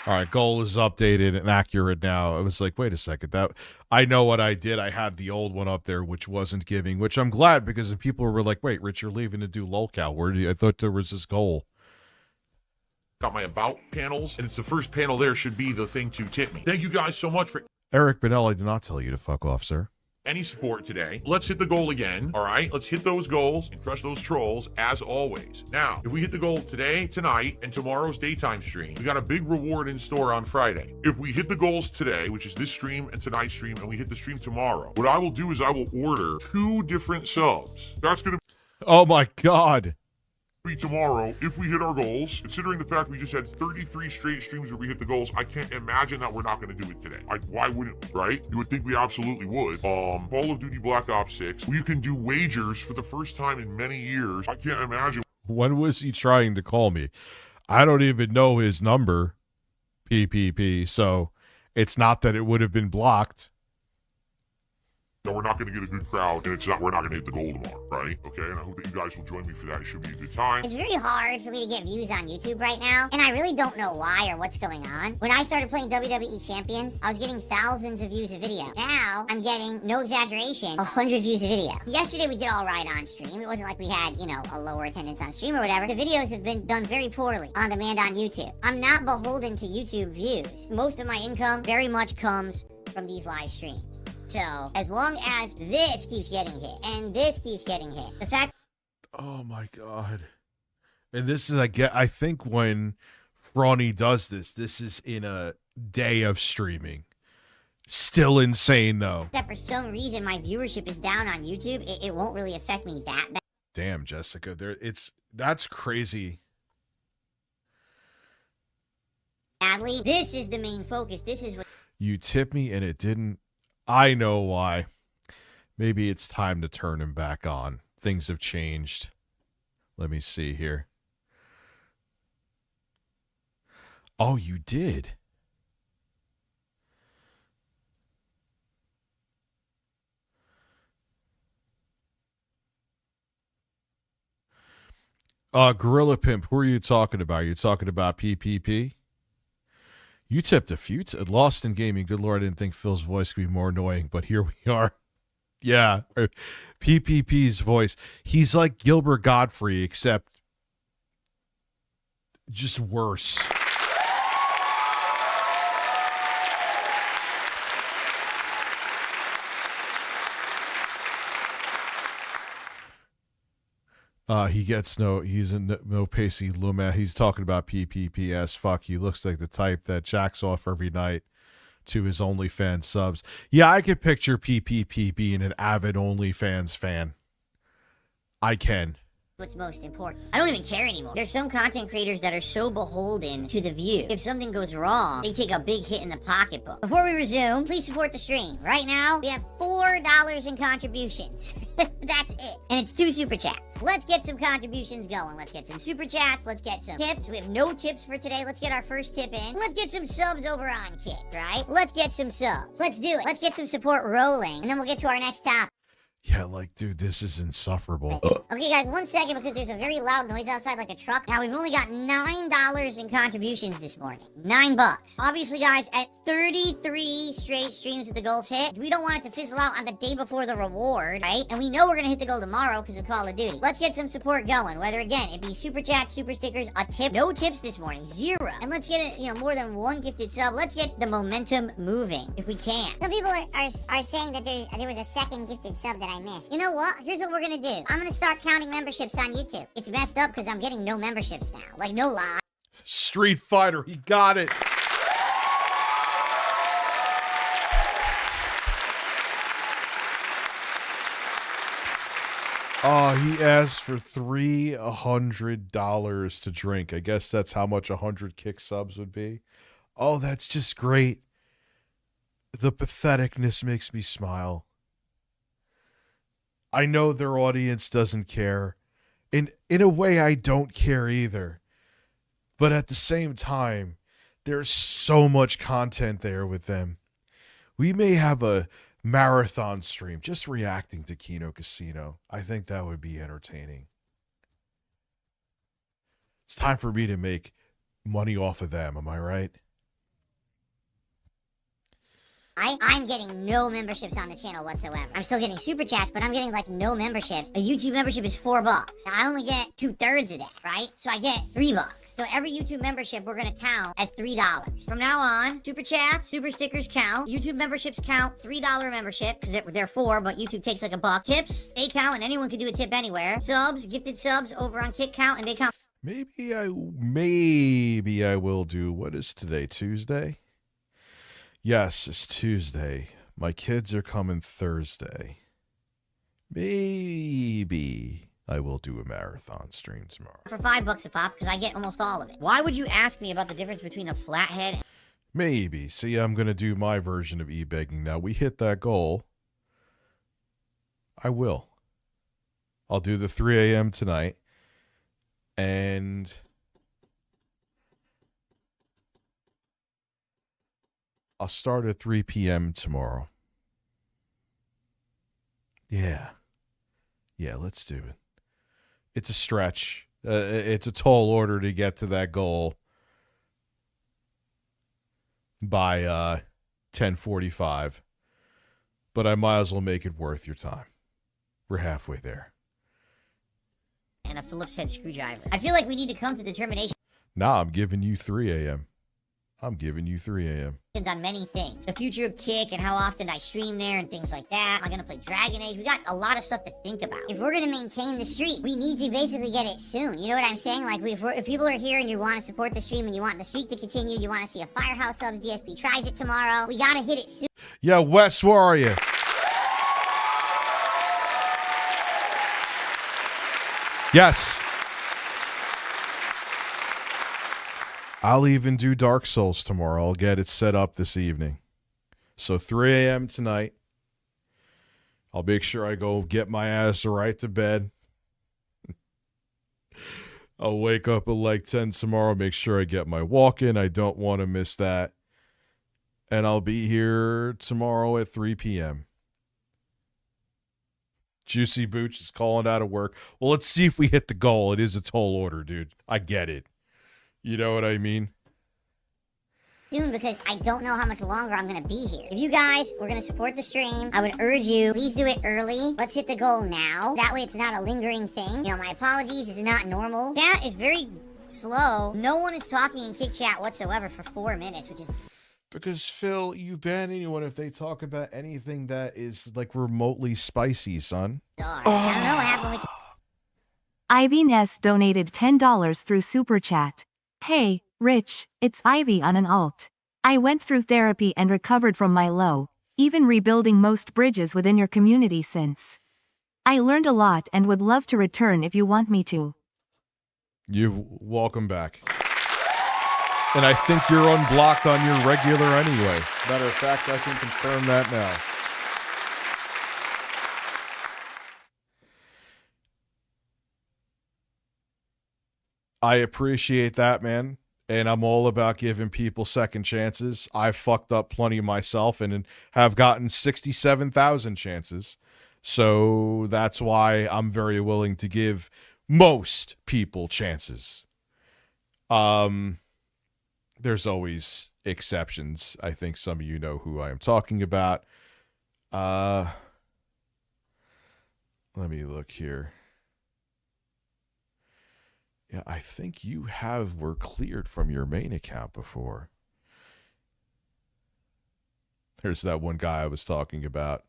All right, goal is updated and accurate now. I was like, wait a second, that I know what I did. I had the old one up there, which wasn't giving, which I'm glad because the people were like, wait, Rich, you're leaving to do Lolcow. I thought there was this goal. Got my about panels, and it's the first panel there should be the thing to tip me. Thank you guys so much for Eric Bennell, I did not tell you to fuck off, sir. any support today. Let's hit the goal again. All right, let's hit those goals and crush those trolls as always. Now, if we hit the goal today, tonight, and tomorrow's daytime stream, we got a big reward in store on Friday. If we hit the goals today, which is this stream and tonight's stream, and we hit the stream tomorrow, what I will do is I will order 2 different subs. That's going to Oh my God. be tomorrow if we hit our goals. Considering the fact we just had 33 straight streams where we hit the goals, I can't imagine that we're not going to do it today. Why wouldn't we, right? You would think we absolutely would. Call of Duty Black Ops 6. We can do wagers for the first time in many years. I can't imagine. When was he trying to call me? I don't even know his number, PPP, so it's not that it would have been blocked. then we're not going to get a good crowd, and we're not going to hit the goal tomorrow, right? Okay, and I hope that you guys will join me for that. It should be a good time. It's very hard for me to get views on YouTube right now, and I really don't know why or what's going on. When I started playing WWE Champions, I was getting thousands of views a video. Now, I'm getting, no exaggeration, 100 views a video. Yesterday, we did all right on stream. It wasn't like we had, you know, a lower attendance on stream or whatever. The videos have been done very poorly on demand on YouTube. I'm not beholden to YouTube views. Most of my income very much comes from these live streams. So, as long as this keeps getting hit, and this keeps getting hit, the fact... Oh my God. And this is, I think when Frawny does this, this is in a day of streaming. Still insane, though. that for some reason my viewership is down on YouTube, it won't really affect me that Damn, Jessica. That's crazy. badly. This is the main focus. This is what... You tip me and it didn't. I know why. Maybe it's time to turn him back on. Things have changed. Let me see here. Oh, you did. Gorilla Pimp, who are you talking about? You're talking about PPP? You tipped a few. Lost in Gaming. Good Lord, I didn't think Phil's voice could be more annoying, but here we are. Yeah. PPP's voice. He's like Gilbert Godfrey, except just worse. He's in no pacey Luma. He's talking about PPP as fuck. He looks like the type that jacks off every night to his OnlyFans subs. Yeah, I could picture PPP being an avid OnlyFans fan. I can. What's most important. I don't even care anymore. There's some content creators that are so beholden to the view. If something goes wrong, they take a big hit in the pocketbook. Before we resume, please support the stream. Right now, we have $4 in contributions. That's it. And it's 2 super chats. Let's get some contributions going. Let's get some super chats. Let's get some tips. We have no tips for today. Let's get our first tip in. Let's get some subs over on Kick, right? Let's get some subs. Let's do it. Let's get some support rolling. And then we'll get to our next topic. Yeah, like, dude, this is insufferable. Okay, guys, 1 second because there's a very loud noise outside like a truck. Now, we've only got $9 in contributions this morning. $9. Obviously, guys, at 33 straight streams with the goals hit, we don't want it to fizzle out on the day before the reward, right? And we know we're going to hit the goal tomorrow because of Call of Duty. Let's get some support going, whether, again, it be super chat, super stickers, a tip. No tips this morning. 0. And let's get it, more than 1 gifted sub. Let's get the momentum moving if we can. Some people are saying that there was a second gifted sub that I missed. You know what? Here's what we're gonna do. I'm gonna start counting memberships on YouTube. It's messed up because I'm getting no memberships now. Like, no lie. Street Fighter, he got it. He asked for $300 to drink. I guess that's how much 100 Kick subs would be. Oh, that's just great. The patheticness makes me smile. I know their audience doesn't care. In a way, I don't care either. But at the same time, there's so much content there with them. We may have a marathon stream just reacting to Kino Casino. I think that would be entertaining. It's time for me to make money off of them. Am I right? I'm getting no memberships on the channel whatsoever. I'm still getting super chats, but I'm getting like no memberships. A YouTube membership is $4. Now, I only get 2/3 of that, right? So I get $3. So every YouTube membership we're gonna count as $3. From now on, super chats, super stickers count. YouTube memberships count. $3 membership because they're 4, but YouTube takes like $1. Tips, they count, and anyone can do a tip anywhere. Subs, gifted subs over on Kick count, and they count. Maybe I will do. What is today? Tuesday? Yes, it's Tuesday. My kids are coming Thursday. Maybe I will do a marathon stream tomorrow. For $5 a pop because I get almost all of it. Why would you ask me about the difference between a flathead and... Maybe. See, I'm going to do my version of ebegging now. We hit that goal. I will. I'll do the 3 a.m. tonight. And... I'll start at 3 p.m. tomorrow. Yeah. Yeah, let's do it. It's a stretch. It's a tall order to get to that goal by 10:45. But I might as well make it worth your time. We're halfway there. And a Phillips head screwdriver. I feel like we need to come to determination. Nah, I'm giving you 3 a.m. I'm giving you 3 a.m. On many things. The future of Kick and how often I stream there and things like that. Am I going to play Dragon Age? We got a lot of stuff to think about. If we're going to maintain the streak, we need to basically get it soon. You know what I'm saying? Like, if people are here and you want to support the stream and you want the streak to continue, you want to see a Firehouse Subs DSP tries it tomorrow, we got to hit it soon. Yeah, Wes, where are you? Yes. I'll even do Dark Souls tomorrow. I'll get it set up this evening. So 3 a.m. tonight. I'll make sure I go get my ass right to bed. I'll wake up at like 10 tomorrow, make sure I get my walk in. I don't want to miss that. And I'll be here tomorrow at 3 p.m. Juicy Booch is calling out of work. Well, let's see if we hit the goal. It is a tall order, dude. I get it. You know what I mean? Soon, because I don't know how much longer I'm going to be here. If you guys were going to support the stream, I would urge you, please do it early. Let's hit the goal now. That way it's not a lingering thing. You know, my apologies. This is not normal. Chat is very slow. No one is talking in Kick Chat whatsoever for 4 minutes, which is... Because, Phil, you ban anyone if they talk about anything that is, like, remotely spicy, son. I don't know what happened with... Ivy Ness donated $10 through Super Chat. Hey, Rich, it's Ivy on an alt. I went through therapy and recovered from my low, even rebuilding most bridges within your community since. I learned a lot and would love to return if you want me to. You're welcome back. And I think you're unblocked on your regular anyway. Matter of fact, I can confirm that now. I appreciate that, man. And I'm all about giving people second chances. I've fucked up plenty myself and have gotten 67,000 chances. So that's why I'm very willing to give most people chances. There's always exceptions. I think some of you know who I am talking about. Let me look here. Yeah, I think you were cleared from your main account before. There's that one guy I was talking about.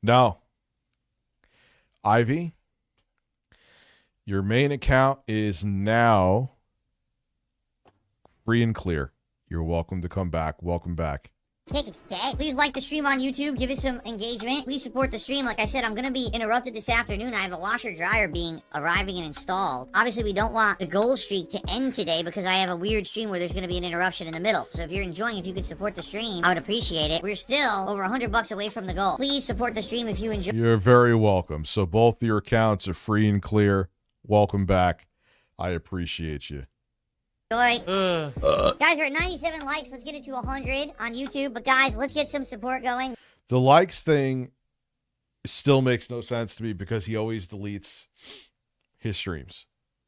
No. Ivy, your main account is now free and clear. You're welcome to come back. Welcome back. Kick, it's dead. Please like the stream on YouTube. Give it some engagement. Please support the stream. Like I said, I'm going to be interrupted this afternoon. I have a washer dryer arriving and installed. Obviously, we don't want the goal streak to end today because I have a weird stream where there's going to be an interruption in the middle. So if you're enjoying, if you could support the stream, I would appreciate it. We're still over $100 away from the goal. Please support the stream if you enjoy. You're very welcome. So both your accounts are free and clear. Welcome back. I appreciate you. Guys, we're at 97 likes. Let's get it to 100 on YouTube. But guys, let's get some support going. The likes thing still makes no sense to me because he always deletes his streams.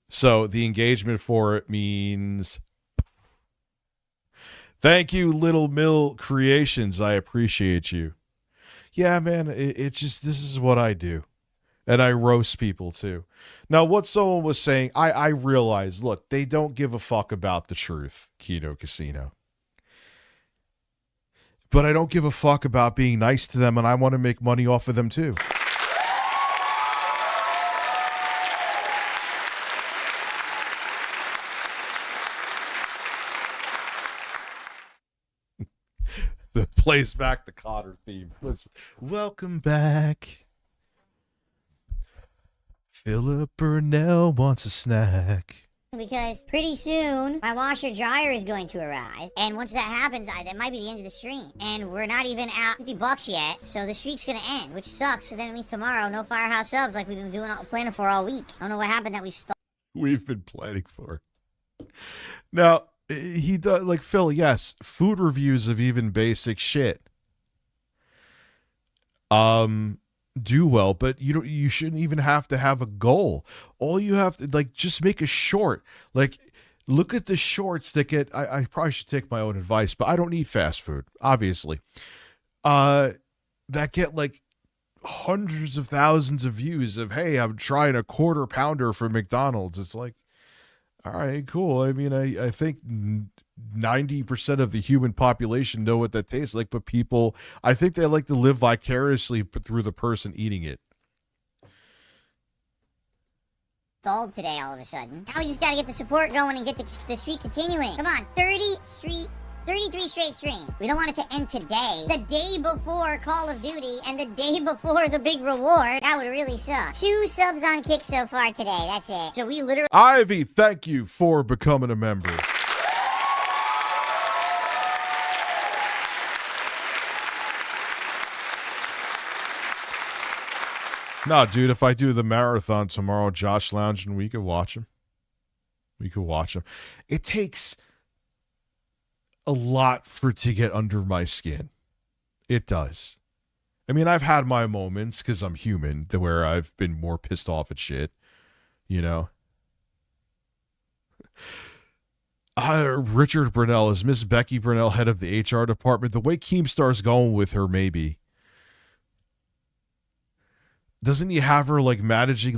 So the engagement for it means... Thank you, Little Mill Creations. I appreciate you. Yeah, man, this is what I do. And I roast people too. Now, what someone was saying, I realize, look, they don't give a fuck about the truth, Keto Casino. But I don't give a fuck about being nice to them, and I want to make money off of them too. The plays back the Cotter theme. Welcome back. Philip Burnell wants a snack. Because pretty soon, my washer dryer is going to arrive. And once that happens, that might be the end of the stream. And we're not even at $50 yet, so the streak's going to end, which sucks. So then it means tomorrow, no Firehouse Subs like we've been planning for all week. I don't know what happened that we stopped. We've been planning for. Now, he does, like Phil, yes, food reviews of even basic shit. do well, but you shouldn't even have to have a goal. All you have to, like, just make a short. Like, look at the shorts that get, I probably should take my own advice, but I don't eat fast food, obviously. That get like hundreds of thousands of views of, hey, I'm trying a quarter pounder from McDonald's. It's like, all right, cool. I mean, I think 90% of the human population know what that tastes like, but people, I think they like to live vicariously through the person eating it. Gold today all of a sudden. Now we just gotta get the support going and get the streak continuing. Come on, 33 straight streams. We don't want it to end today. The day before Call of Duty and the day before the big reward. That would really suck. 2 subs on Kick so far today. That's it. So we literally... Ivy, thank you for becoming a member. Nah, dude, if I do the marathon tomorrow, Josh Lounge, and we could watch him. We could watch him. It takes a lot to get under my skin. It does. I mean, I've had my moments, because I'm human, to where I've been more pissed off at shit, you know? Richard Brunell, is Miss Becky Brunell head of the HR department? The way Keemstar's going with her, maybe. Doesn't he have her like managing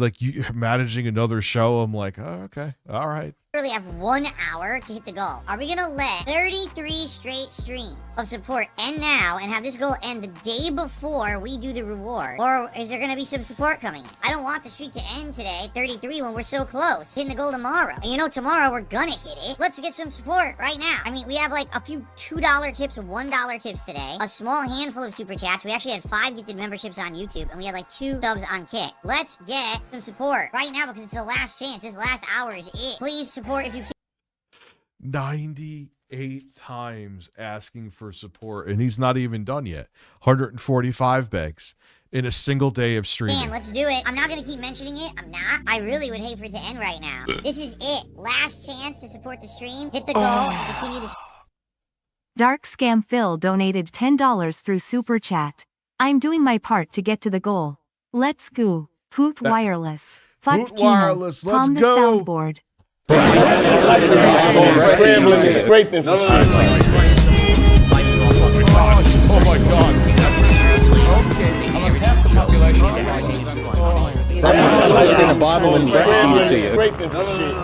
another show? I'm like, oh, okay, all right. Literally have 1 hour to hit the goal. Are we gonna let 33 straight streams of support end now and have this goal end the day before we do the reward? Or is there gonna be some support coming in? I don't want the streak to end today, 33, when we're so close, hitting the goal tomorrow. And you know, tomorrow we're gonna hit it. Let's get some support right now. I mean, we have like a few $2 tips, $1 tips today, a small handful of super chats. We actually had 5 gifted memberships on YouTube, and we had like 2 subs on Kick. Let's get some support right now because it's the last chance. This last hour is it. Please support if you can. 98 times asking for support, and he's not even done yet. 145 begs in a single day of streaming. Man, let's do it. I'm not going to keep mentioning it. I'm not. I really would hate for it to end right now. This is it. Last chance to support the stream. Hit the goal and continue the... Dark Scam Phil donated $10 through Super Chat. I'm doing my part to get to the goal. Let's go. Hoot Wireless. Fuck Hoot Wireless, let's Calm the go. soundboard. Scrambling and scraping for shit. Oh my god. Almost half the population That's like in a bottle and breastfeed it to you. Scraping for shit.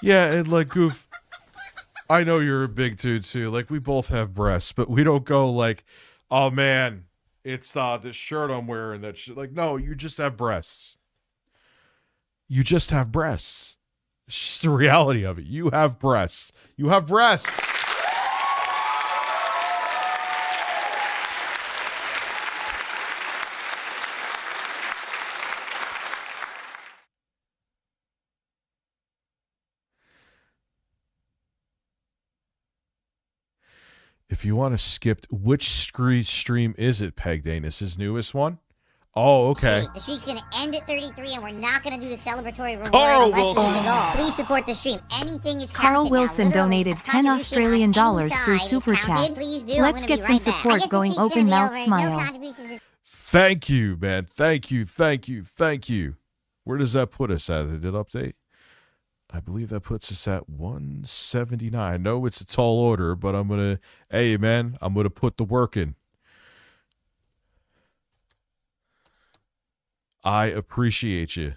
Yeah, and like, Goof, I know you're a big dude too. Like, we both have breasts, but we don't go like, oh man, it's this shirt I'm wearing that shit. Like, no, you just have breasts. You just have breasts. It's just the reality of it. You have breasts. You have breasts. If you want to skip, which stream is it, Peg Danis? His newest one? Oh, okay. The streak's gonna end at 33, and we're not gonna do the celebratory reward Carl unless we Wilson. hit the goal. Please support the stream. Anything is Carl counted Wilson now. Literally, donated a $10 contribution Australian on dollars any through side is Super counted. Chat. Please do. I'm Let's gonna get be some right back. I support guess the going streak's open gonna be mouth over. smile. No contributions is- Thank you, man. Thank you. Thank you. Thank you. Where does that put us at? Did it update? I believe that puts us at 179. I know it's a tall order, but I'm going to, hey, man, I'm going to put the work in. I appreciate you.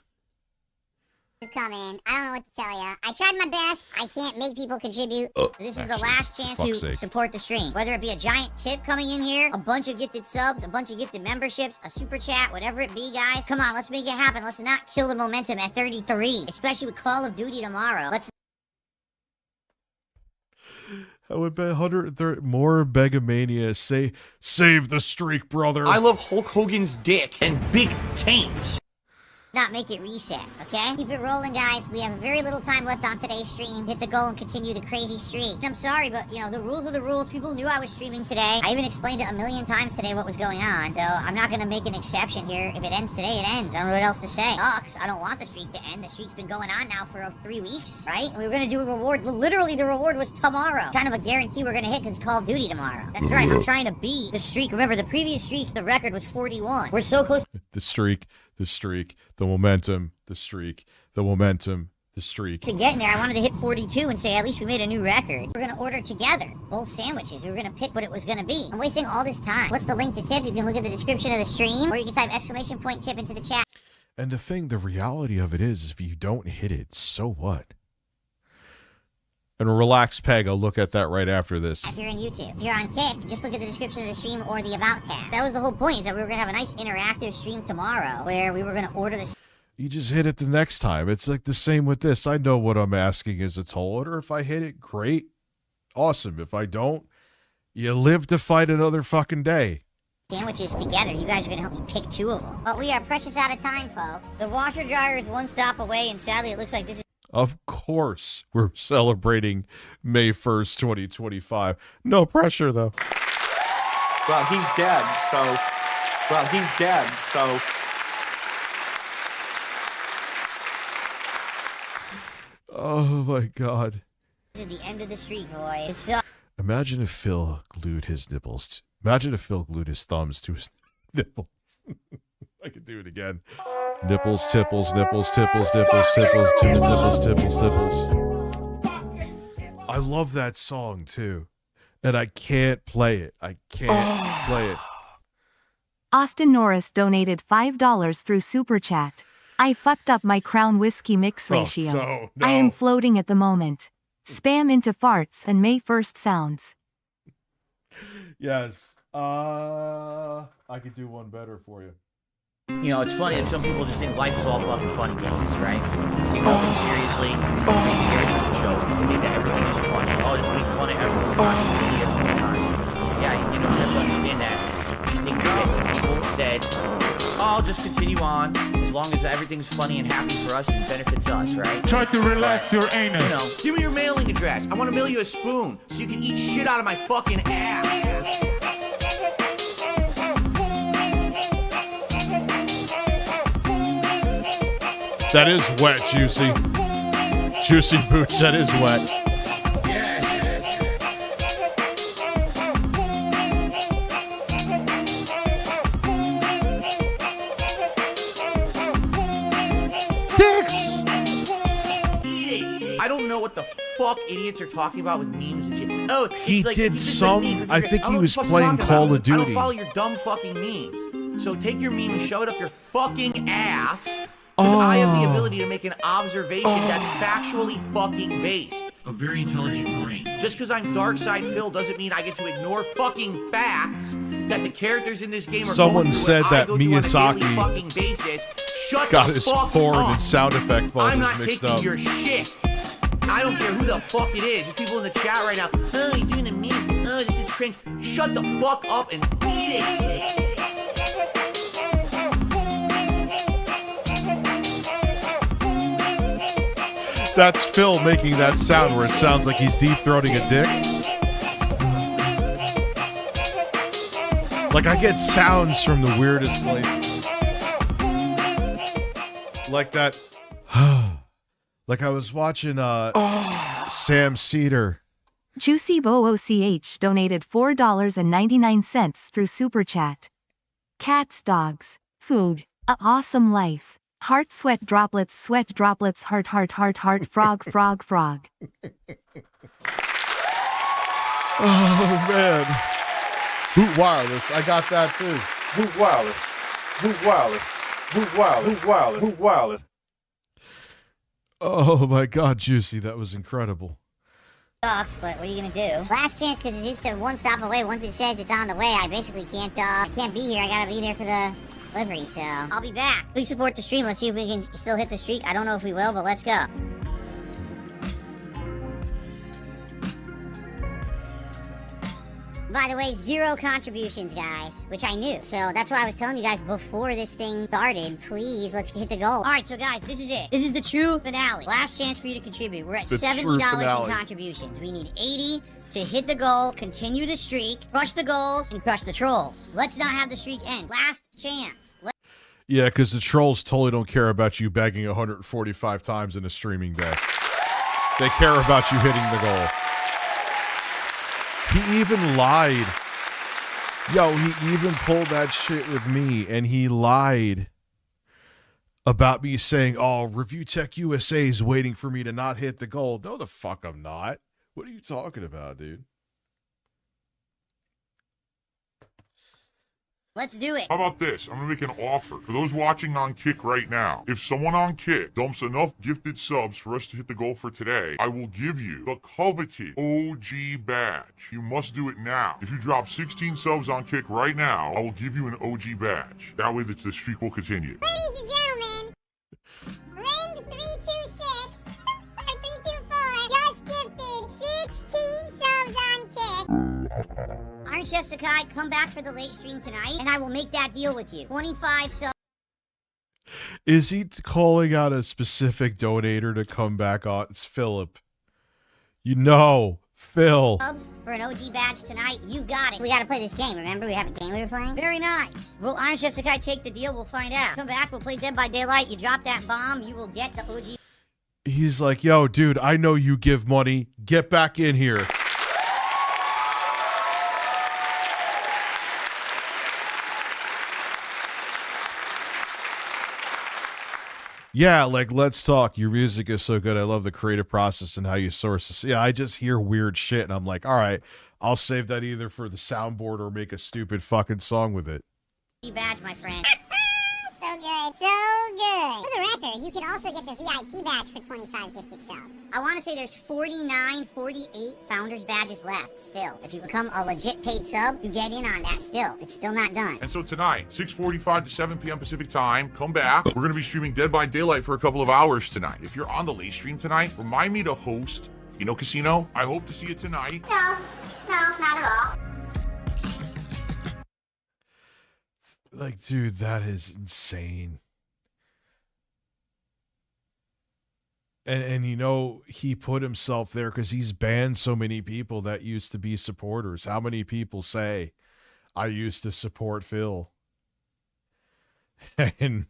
Come in. I don't know what to tell you. I tried my best. I can't make people contribute. This is the last chance to support the stream. Whether it be a giant tip coming in here, a bunch of gifted subs, a bunch of gifted memberships, a super chat, whatever it be, guys. Come on, let's make it happen. Let's not kill the momentum at 33, especially with Call of Duty tomorrow. Let's... I would bet 130 more Begamania. Save the streak, brother. I love Hulk Hogan's dick and big taints. not make it reset, okay? Keep it rolling, guys. We have very little time left on today's stream. Hit the goal and continue the crazy streak. I'm sorry, but, you know, the rules are the rules. People knew I was streaming today. I even explained it a million times today what was going on, so I'm not gonna make an exception here. If it ends today, it ends. I don't know what else to say. Sucks. I don't want the streak to end. The streak's been going on now for 3 weeks, right? And we were gonna do a reward. Literally, the reward was tomorrow. Kind of a guarantee we're gonna hit because it's Call of Duty tomorrow. That's right. I'm trying to beat the streak. Remember, the previous streak, the record was 41. We're so close. The streak, the momentum, the streak, the momentum, the streak. To getting there, I wanted to hit 42 and say at least we made a new record. We're gonna order together both sandwiches. We were gonna pick what it was gonna be. I'm wasting all this time. What's the link to tip? You can look at the description of the stream, or you can type !tip into the chat. And the reality of it is if you don't hit it, so what? And relax, Peg. I'll look at that right after this. If you're on YouTube. If you're on Kick, just look at the description of the stream or the About tab. That was the whole point, is that we were going to have a nice interactive stream tomorrow where we were going to order the... You just hit it the next time. It's like the same with this. I know what I'm asking is a tall order. If I hit it, great. Awesome. If I don't, you live to fight another fucking day. Sandwiches together. You guys are going to help me pick 2 of them. But we are precious out of time, folks. The washer dryer is 1 stop away, and sadly it looks like this is... Of course, we're celebrating May 1st, 2025. No pressure, though. Well, he's dead, so... Well, he's dead, so... Oh, my God. This is the end of the street, boy. It's Imagine if Phil glued his nipples. Imagine if Phil glued his thumbs to his nipples. I could do it again. Nipples, tipples, nipples, tipples, nipples, tipples, nipples, tipples, tipples. I love that song too, and I can't play it. I can't play it. Austin Norris donated $5 through Super Chat. I fucked up my Crown Whiskey mix ratio. No. I am floating at the moment. Spam into farts and May 1st sounds. Yes. I could do one better for you. You know, it's funny that some people just think life is all fucking funny games, right? Take nothing seriously, think everything's a joke, think that everything is funny. Oh, just make fun of everyone constantly. Yeah, you know, you have to understand that these things get to people instead. I'll just continue on as long as everything's funny and happy for us and benefits us, right? Try to relax your anus. You know, give me your mailing address. I want to mail you a spoon so you can eat shit out of my fucking ass. That is wet, Juicy. Juicy Boots, that is wet. Dicks! I don't know what the fuck idiots are talking about with memes and shit. Oh, He like, did it's just some. like memes. I think he don't was know what the fuck playing you're talking Call about. of Duty. I don't follow your dumb fucking memes. So take your meme and shove it up your fucking ass. Because I have the ability to make an observation that's factually fucking based. A very intelligent brain. Just because I'm Darkside Phil doesn't mean I get to ignore fucking facts that the characters in this game are Someone going through said and that I go through on a Miyazaki daily fucking basis. Shut got the his fuck porn up. and sound effect I'm folders not mixed taking up. your shit. I don't care who the fuck it is. There's people in the chat right now. Oh, he's doing a meme. Oh, this is cringe. Shut the fuck up and eat it. That's Phil making that sound where it sounds like he's deep-throating a dick. Like, I get sounds from the weirdest places. Like that. Like I was watching Sam Cedar. Juicy Bo OCH donated $4.99 through Super Chat. Cats, dogs, food, a awesome life. Heart, sweat droplets, heart, frog, frog, frog. Oh, man. Boot Wireless. I got that, too. Boot wireless. Boot wireless. Boot wireless. Boot wireless. Boot wireless. Oh, my God, Juicy. That was incredible. Sucks, but what are you gonna do? Last chance, because it is the 1 stop away. Once it says it's on the way, I basically can't be here. I gotta be there for the delivery, so I'll be back. Please support the stream. Let's see if we can still hit the streak. I don't know if we will, but let's go. By the way, 0 contributions, guys, which I knew. So that's why I was telling you guys before this thing started, please, let's hit the goal. All right, so guys, this is it. This is the true finale. Last chance for you to contribute. We're at $70 in contributions. We need 80 to hit the goal, continue the streak, crush the goals, and crush the trolls. Let's not have the streak end. Last chance. Yeah, because the trolls totally don't care about you begging 145 times in a streaming day. They care about you hitting the goal. He even lied. Yo, he even pulled that shit with me, and he lied about me saying, oh, ReviewTechUSA is waiting for me to not hit the goal. No, the fuck I'm not. What are you talking about, dude? Let's do it. How about this? I'm going to make an offer for those watching on Kick right now. If someone on Kick dumps enough gifted subs for us to hit the goal for today, I will give you the coveted OG badge. You must do it now. If you drop 16 subs on Kick right now, I will give you an OG badge. That way the streak will continue. Ladies and gentlemen, Ring 326 or 324 just gifted 16 subs on Kick. Iron Chef Sakai, come back for the late stream tonight, and I will make that deal with you. 25 subs. Is he calling out a specific donator to come back on? It's Philip. You know, Phil. For an OG badge tonight, you got it. We gotta play this game, remember? We have a game we were playing? Very nice. Will Iron Chef Sakai take the deal? We'll find out. Come back, we'll play Dead by Daylight. You drop that bomb, you will get the OG. He's like, yo, dude, I know you give money. Get back in here. Yeah, like, let's talk. Your music is so good. I love the creative process and how you source this. Yeah, I just hear weird shit, and I'm like, all right, I'll save that either for the soundboard or make a stupid fucking song with it. Badge, my friend. So good, so good. For the record, you can also get the VIP badge for 25 gifted subs. I want to say there's 48 founders badges left still. If you become a legit paid sub, you get in on that still. It's still not done. And so tonight, 6:45 to 7 p.m. Pacific time, come back. We're going to be streaming Dead by Daylight for a couple of hours tonight. If you're on the late stream tonight, remind me to host Casino. I hope to see you tonight. No, not at all. Like, dude, that is insane. And you know, he put himself there because he's banned so many people that used to be supporters. How many people say, I used to support Phil? And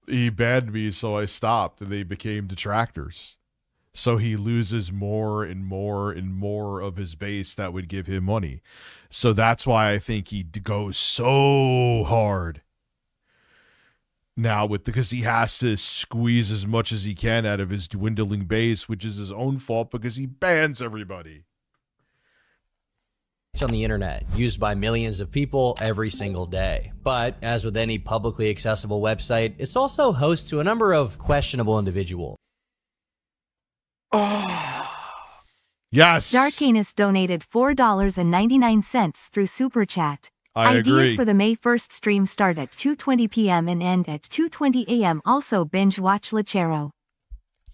he banned me, so I stopped, and they became detractors. So he loses more and more and more of his base that would give him money. So that's why I think he goes so hard now because he has to squeeze as much as he can out of his dwindling base, which is his own fault because he bans everybody. It's on the internet, used by millions of people every single day. But as with any publicly accessible website, it's also host to a number of questionable individuals. Yes. Darkanus donated $4.99 through Super Chat. Ideas agree. for the May 1st stream start at 2:20 p.m. and end at 2:20 a.m. Also binge watch Lachero.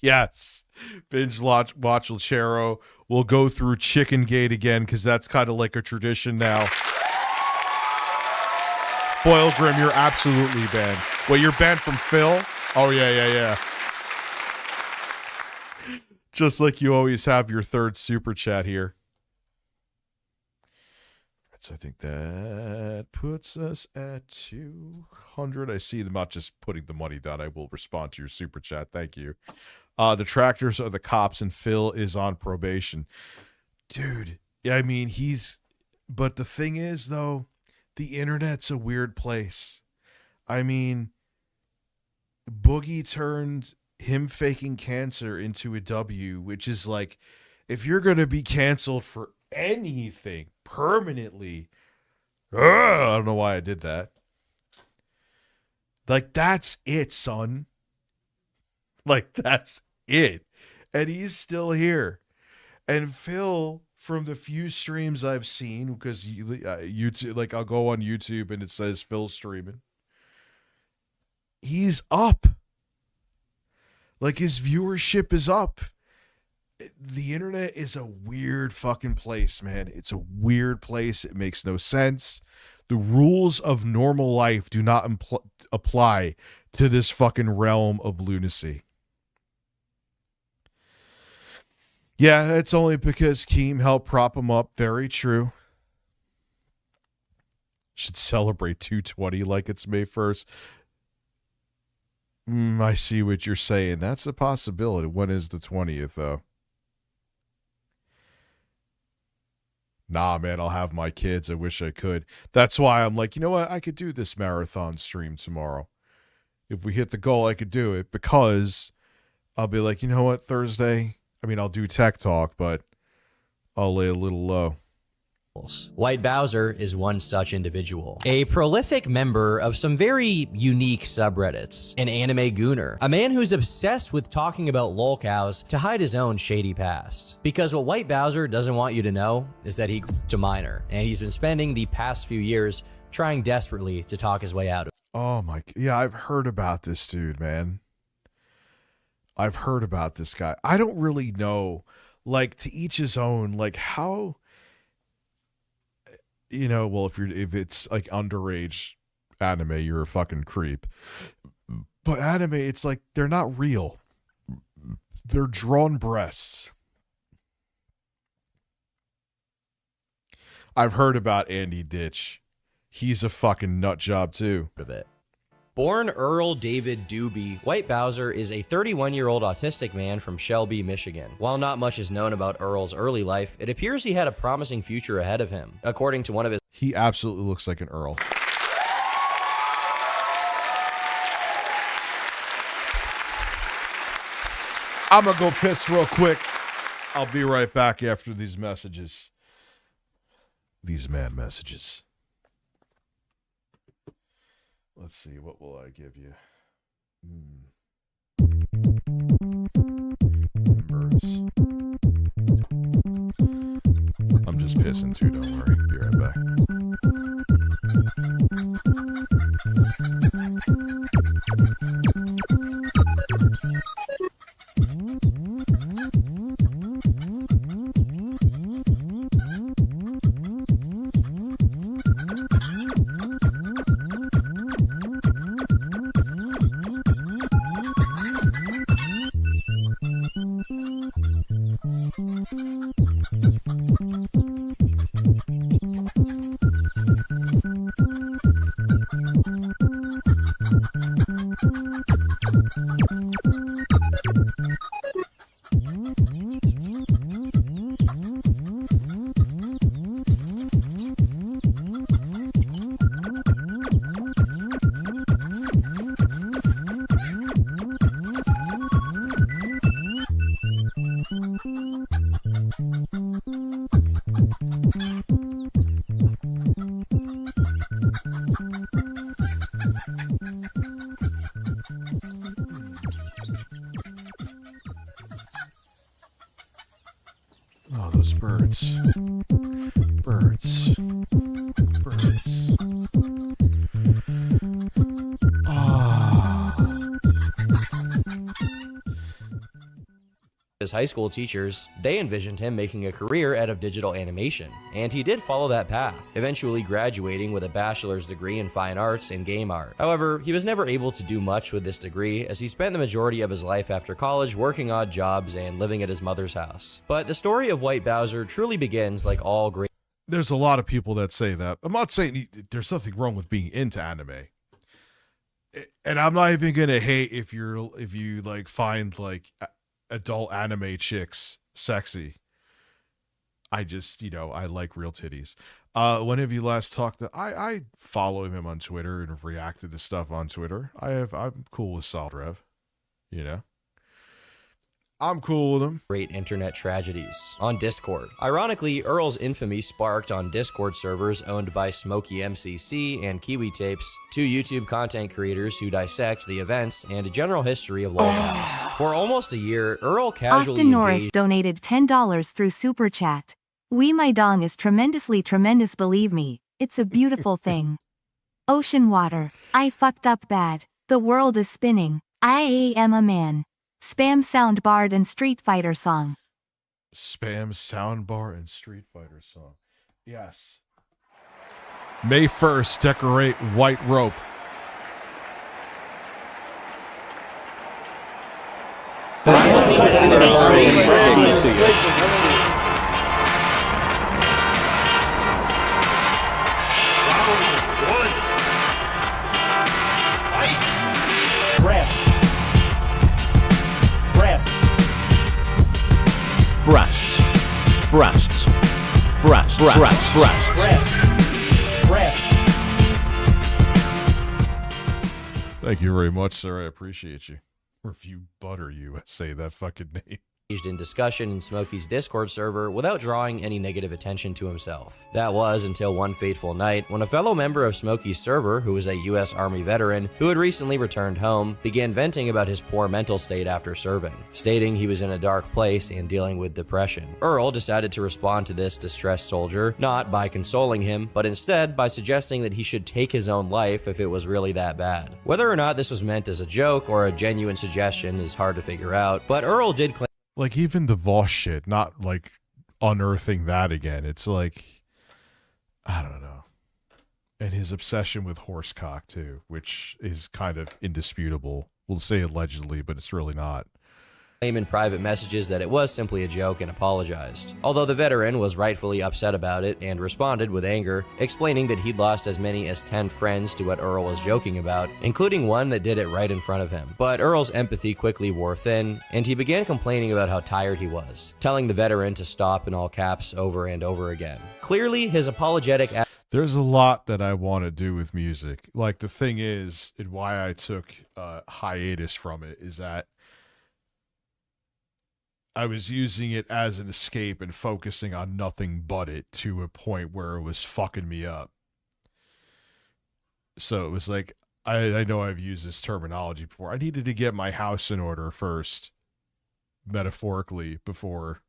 Yes. Binge watch Lachero. We'll go through Chicken Gate again because that's kind of like a tradition now. Foil Grim, you're absolutely banned. Wait, you're banned from Phil? Oh, yeah. Just like you always have your third super chat here. So I think that puts us at 200. I see them not just putting the money down. I will respond to your super chat. Thank you. The tractors are the cops and Phil is on probation. Dude, yeah, I mean, but the thing is, though, the internet's a weird place. I mean, Boogie turned him faking cancer into a W, which is like, if you're going to be canceled for anything permanently, I don't know why I did that. Like, that's it, son. Like, that's it. And he's still here. And Phil, from the few streams I've seen, because YouTube, like, I'll go on YouTube and it says Phil streaming, he's up. Like, his viewership is up. The internet is a weird fucking place, man. It's a weird place. It makes no sense. The rules of normal life do not apply to this fucking realm of lunacy. Yeah, it's only because Keem helped prop him up. Very true. Should celebrate 220 like it's May 1st. I see what you're saying. That's a possibility. When is the 20th, though? Nah, man, I'll have my kids. I wish I could. That's why I'm like, you know what? I could do this marathon stream tomorrow. If we hit the goal, I could do it, because I'll be like, you know what, Thursday, I mean, I'll do tech talk, but I'll lay a little low. White Bowser is one such individual. A prolific member of some very unique subreddits. An anime gooner. A man who's obsessed with talking about lolcows to hide his own shady past. Because what White Bowser doesn't want you to know is that he's a minor, and he's been spending the past few years trying desperately to talk his way out of it. Oh my, yeah, I've heard about this dude, man. I've heard about this guy. I don't really know, like, to each his own, like, how... You know, well, if it's like underage anime, you're a fucking creep. But anime, it's like they're not real. They're drawn breasts. I've heard about Andy Ditch. He's a fucking nut job too. Born Earl David Doobie, White Bowser is a 31-year-old autistic man from Shelby, Michigan. While not much is known about Earl's early life, it appears he had a promising future ahead of him. According to one of his... He absolutely looks like an Earl. I'm gonna go piss real quick. I'll be right back after these messages. These man messages. Let's see, what will I give you? Birds. I'm just pissing too, don't worry. Be right back. Oh, those birds. Birds. Birds. His high school teachers, they envisioned him making a career out of digital animation, and he did follow that path, eventually graduating with a bachelor's degree in fine arts and game art. However, he was never able to do much with this degree, as he spent the majority of his life after college working odd jobs and living at his mother's house. But the story of White Bowser truly begins like all great... There's a lot of people that say that. I'm not saying there's nothing wrong with being into anime. And I'm not even going to hate if you like find like adult anime chicks sexy. I just, I like real titties. When have you last talked to... I follow him on Twitter and have reacted to stuff on Twitter. I'm cool with Solid Rev. I'm cool with him. Great internet tragedies on Discord. Ironically, Earl's infamy sparked on Discord servers owned by Smokey MCC and Kiwi Tapes, two YouTube content creators who dissect the events and general history of lolcows. For almost a year, Earl casually Austin Norris engaged... donated $10 through Super Chat. My dong is tremendously tremendous, believe me. It's a beautiful thing. Ocean water. I fucked up bad. The world is spinning. I am a man. Spam soundbard and Street Fighter song. Spam soundbar and Street Fighter song. Yes. May 1st, decorate white rope. Breasts. Breasts. Breasts. Breasts. Breasts. Thank you very much, sir. I appreciate you. Review Butter USA, that fucking name. Engaged in discussion in Smokey's Discord server without drawing any negative attention to himself. That was until one fateful night when a fellow member of Smokey's server, who was a U.S. Army veteran who had recently returned home, began venting about his poor mental state after serving, stating he was in a dark place and dealing with depression. Earl decided to respond to this distressed soldier, not by consoling him, but instead by suggesting that he should take his own life if it was really that bad. Whether or not this was meant as a joke or a genuine suggestion is hard to figure out, but Earl did claim Like, even the Voss shit, not, like, unearthing that again. It's like, I don't know. And his obsession with horsecock, too, which is kind of indisputable. We'll say allegedly, but it's really not. In private messages that it was simply a joke and apologized. Although the veteran was rightfully upset about it and responded with anger, explaining that he'd lost as many as 10 friends to what Earl was joking about, including one that did it right in front of him. But Earl's empathy quickly wore thin, and he began complaining about how tired he was, telling the veteran to stop in all caps over and over again. Clearly, his apologetic There's a lot that I want to do with music. Like, the thing is, and why I took hiatus from it, is that I was using it as an escape and focusing on nothing but it to a point where it was fucking me up. So it was like, I know I've used this terminology before. I needed to get my house in order first, metaphorically, before,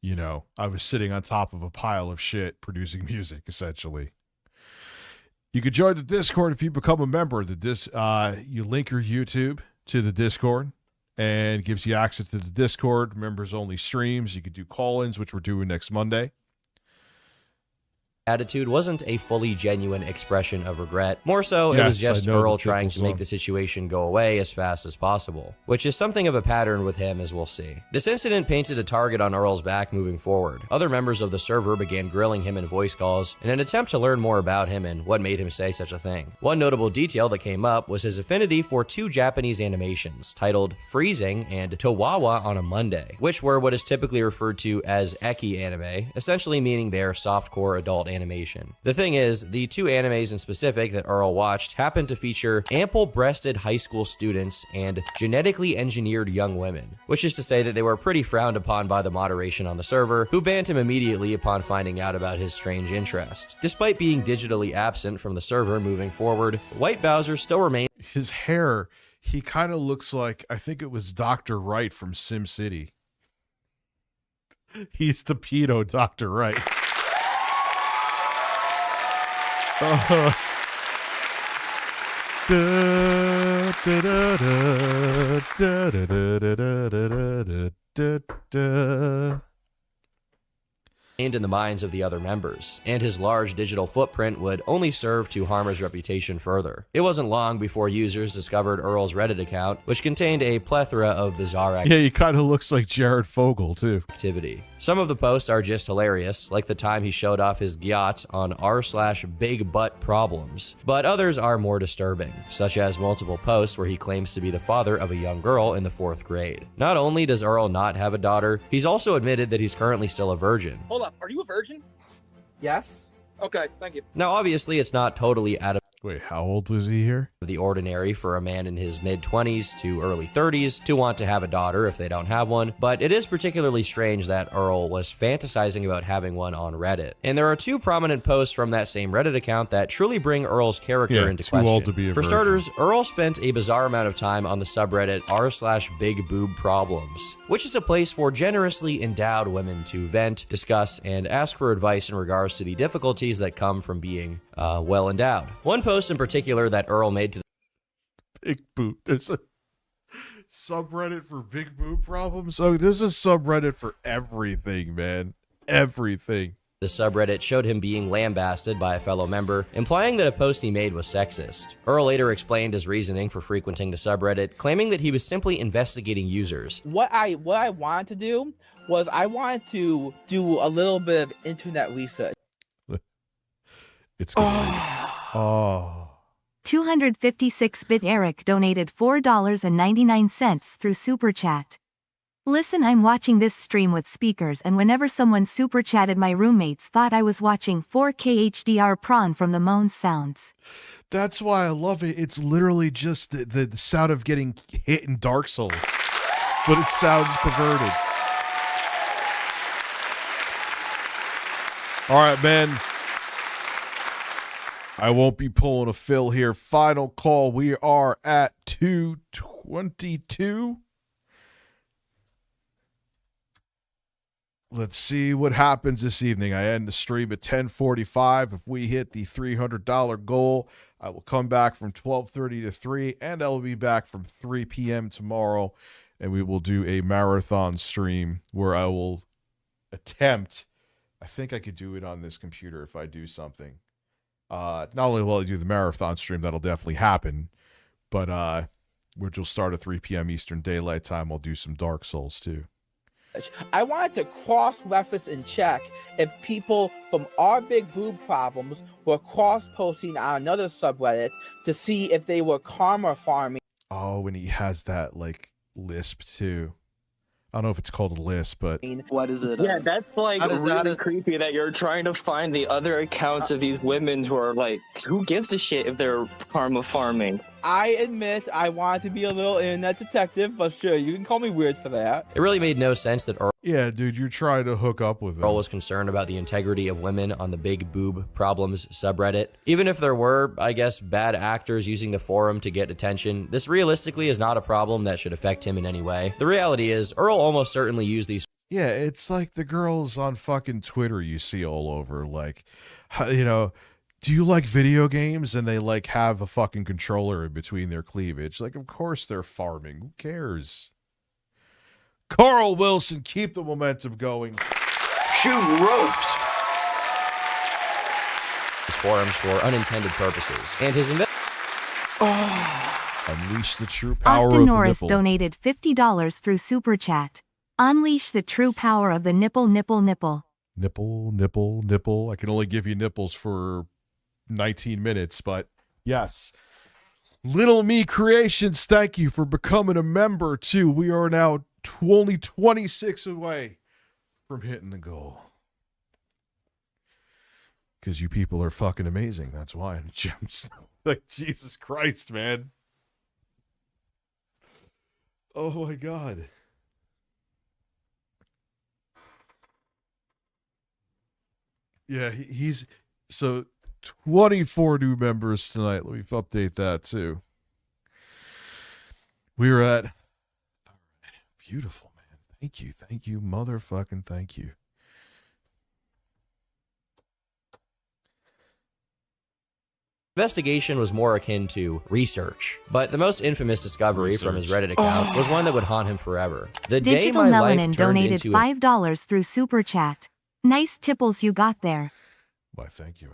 you know, I was sitting on top of a pile of shit producing music, essentially. You could join the Discord if you become a member. You link your YouTube to the Discord, and gives you access to the Discord, members-only streams. You could do call-ins, which we're doing next Monday. attitude wasn't a fully genuine expression of regret. More so, it was just Earl trying to make the situation go away as fast as possible, which is something of a pattern with him, as we'll see. This incident painted a target on Earl's back moving forward. Other members of the server began grilling him in voice calls in an attempt to learn more about him and what made him say such a thing. One notable detail that came up was his affinity for two Japanese animations titled Freezing and Towawa on a Monday, which were what is typically referred to as eki anime, essentially meaning they are softcore adult animation. The thing is, the two animes in specific that Earl watched happened to feature ample-breasted high school students and genetically engineered young women, which is to say that they were pretty frowned upon by the moderation on the server, who banned him immediately upon finding out about his strange interest. Despite being digitally absent from the server moving forward, White Bowser still remained. His hair, he kind of looks like, I think it was Dr. Wright from SimCity. He's the pedo Dr. Wright. Da, da, da, da, da, da, da, da. In the minds of the other members, and his large digital footprint would only serve to harm his reputation further. It wasn't long before users discovered Earl's Reddit account, which contained a plethora of bizarre Yeah, he kind of looks like Jared Fogle, too. Activity. Some of the posts are just hilarious, like the time he showed off his gyat on r/big butt problems, but others are more disturbing, such as multiple posts where he claims to be the father of a young girl in the 4th grade. Not only does Earl not have a daughter, he's also admitted that he's currently still a virgin. Hold up, are you a virgin? Yes. Okay, thank you. Now, obviously, it's not totally out of Wait, how old was he here? The ordinary for a man in his mid-20s to early 30s to want to have a daughter if they don't have one, but it is particularly strange that Earl was fantasizing about having one on Reddit. And there are two prominent posts from that same Reddit account that truly bring Earl's character into question. Old to be a For virgin. starters, Earl spent a bizarre amount of time on the subreddit r/big boob problems, which is a place for generously endowed women to vent, discuss, and ask for advice in regards to the difficulties that come from being well endowed. One post in particular that Earl made to Big boot. Subreddit for big boob problems? Oh, there's a subreddit for everything, man. Everything. The subreddit showed him being lambasted by a fellow member, implying that a post he made was sexist. Earl later explained his reasoning for frequenting the subreddit, claiming that he was simply investigating users. What I wanted to do was I wanted to do a little bit of internet research. It's good. Oh. 256-bit Eric donated $4.99 through Super Chat. Listen, I'm watching this stream with speakers, and whenever someone super chatted, my roommates thought I was watching 4K HDR prawn from the moan sounds. That's why I love it. It's literally just the sound of getting hit in Dark Souls, but it sounds perverted. All right, man. I won't be pulling a Phil here. Final call. We are at 2:22. Let's see what happens this evening. I end the stream at 10:45. If we hit the $300 goal, I will come back from 12:30 to 3, and I'll be back from 3 p.m. tomorrow, and we will do a marathon stream where I will attempt. I think I could do it on this computer if I do something. Not only will I do the marathon stream, that'll definitely happen, but which will start at 3 p.m. Eastern Daylight Time. I'll do some Dark Souls too. I wanted to cross-reference and check if people from our big boob problems were cross-posting on another subreddit to see if they were karma farming. Oh, and he has that like lisp too. I don't know if it's called a lisp, but What is it? Yeah, that's like How does really that- creepy that you're trying to find the other accounts of these women who are like, who gives a shit if they're karma farming? I admit I wanted to be a little internet detective, but sure, you can call me weird for that. It really made no sense that Earl yeah, dude, you're trying to hook up with them. was concerned about the integrity of women on the Big Boob Problems subreddit. Even if there were, I guess, bad actors using the forum to get attention, this realistically is not a problem that should affect him in any way. The reality is, Earl almost certainly used these. Yeah, it's like the girls on fucking Twitter you see all over, like, you know, do you like video games? And they like have a fucking controller in between their cleavage. Like, of course they're farming. Who cares? Carl Wilson, keep the momentum going. Shoot ropes. Forums for unintended purposes, and his Unleash the true power Austin of Norris the nipple. donated $50 through Super Chat. Unleash the true power of the nipple, nipple, nipple. Nipple, nipple, nipple. I can only give you nipples for 19 minutes, but yes. Little Me Creations, thank you for becoming a member too. We are now only 26 away from hitting the goal. Because you people are fucking amazing. That's why. Gems. Like, Jesus Christ, man. Oh my God. Yeah, he's so 24 new members tonight. Let me update that too. We're at beautiful, man. Thank you, motherfucking thank you. investigation was more akin to research, but the most infamous discovery from his Reddit account was one that would haunt him forever. The day Digital my life Melanin turned donated into $5 through Super Chat. Nice tipples you got there. Why, thank you.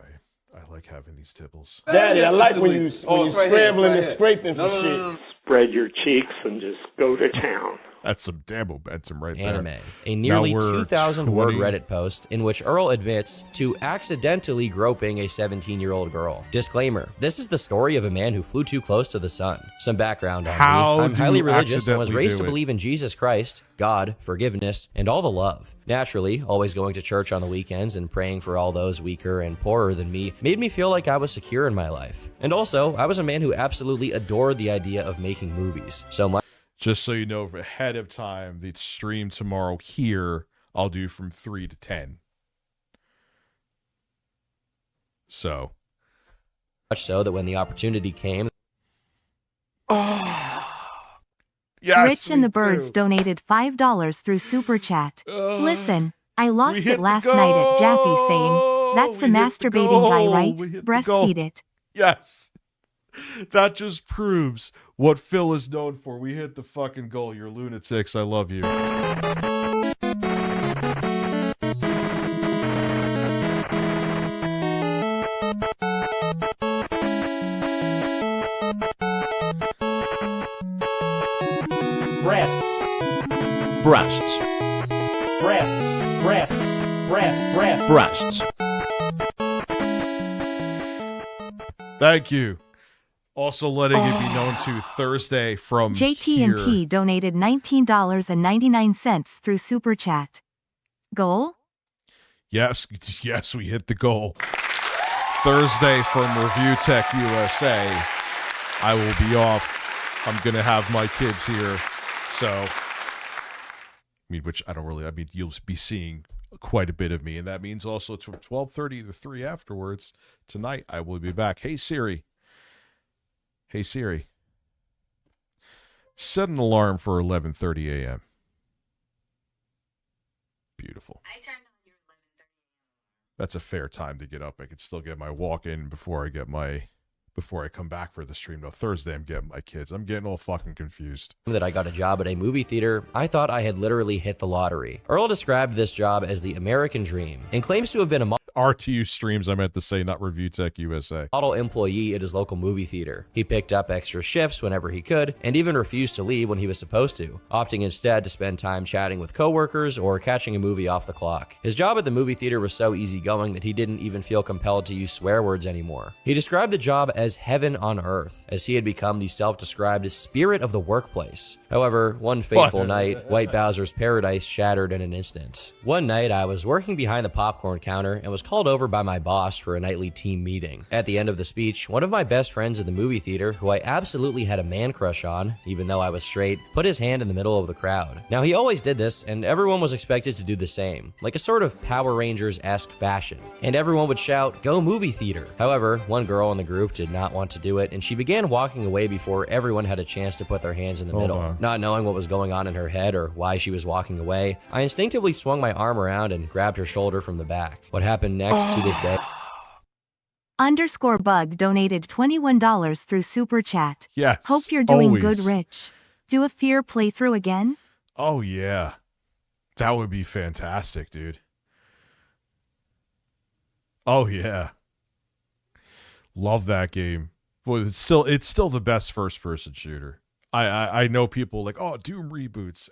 I like having these tipples. Daddy, I like when you scrambling and scraping for shit. Spread your cheeks and just go to town. That's some damn momentum right anime, there. a nearly Now we're 2,000 word 20 Reddit post in which Earl admits to accidentally groping a 17-year-old girl. Disclaimer, this is the story of a man who flew too close to the sun. Some background on How me. I'm do highly you religious and was accidentally raised do to it? believe in Jesus Christ, God, forgiveness, and all the love. Naturally, always going to church on the weekends and praying for all those weaker and poorer than me made me feel like I was secure in my life. And also, I was a man who absolutely adored the idea of making movies. So much. Just so you know ahead of time, the stream tomorrow here, I'll do from 3 to 10. So. Much so that when the opportunity came. Yes, Rich and the Birds donated $5 through Super Chat. Listen, I lost it last night at Jaffe saying, that's the masturbating guy, right? Breastfeed it. Yes. That just proves what Phil is known for. We hit the fucking goal. You're lunatics. I love you. Breasts. Breasts. Breasts. Breasts. Breasts. Breasts. Breasts. Thank you. Also letting it be known to Thursday from JT&T here. donated $19.99 through Super Chat. Goal? Yes, yes, we hit the goal. Thursday from ReviewTechUSA. I will be off. I'm going to have my kids here. So, I mean, which I don't really, I mean, you'll be seeing quite a bit of me. And that means also from 12:30 to 3 afterwards, tonight, I will be back. Hey, Siri. Hey, Siri. Set an alarm for 11:30 a.m. Beautiful. I turned on your 11:30. That's a fair time to get up. I could still get my walk in before I come back for the stream. No, Thursday I'm getting my kids. I'm getting all fucking confused. That I got a job at a movie theater, I thought I had literally hit the lottery. Earl described this job as the American dream and claims to have been a RTU streams, I meant to say, not ReviewTechUSA. model employee at his local movie theater. He picked up extra shifts whenever he could and even refused to leave when he was supposed to, opting instead to spend time chatting with coworkers or catching a movie off the clock. His job at the movie theater was so easygoing that he didn't even feel compelled to use swear words anymore. He described the job as heaven on earth, as he had become the self-described spirit of the workplace. However, one fateful night, White Bowser's paradise shattered in an instant. One night, I was working behind the popcorn counter and was called over by my boss for a nightly team meeting. At the end of the speech, one of my best friends at the movie theater, who I absolutely had a man crush on, even though I was straight, put his hand in the middle of the crowd. Now, he always did this, and everyone was expected to do the same, like a sort of Power Rangers-esque fashion. And everyone would shout, "Go movie theater!" However, one girl in the group did not want to do it, and she began walking away before everyone had a chance to put their hands in the middle. Not knowing what was going on in her head or why she was walking away, I instinctively swung my arm around and grabbed her shoulder from the back. What happened next to this day? _bug donated $21 through Super Chat. Yes. Hope you're doing always. good, Rich. Do a fear playthrough again? Oh, yeah. That would be fantastic, dude. Oh, yeah. Love that game. Boy, it's still the best first-person shooter. I know people like, oh, Doom reboots.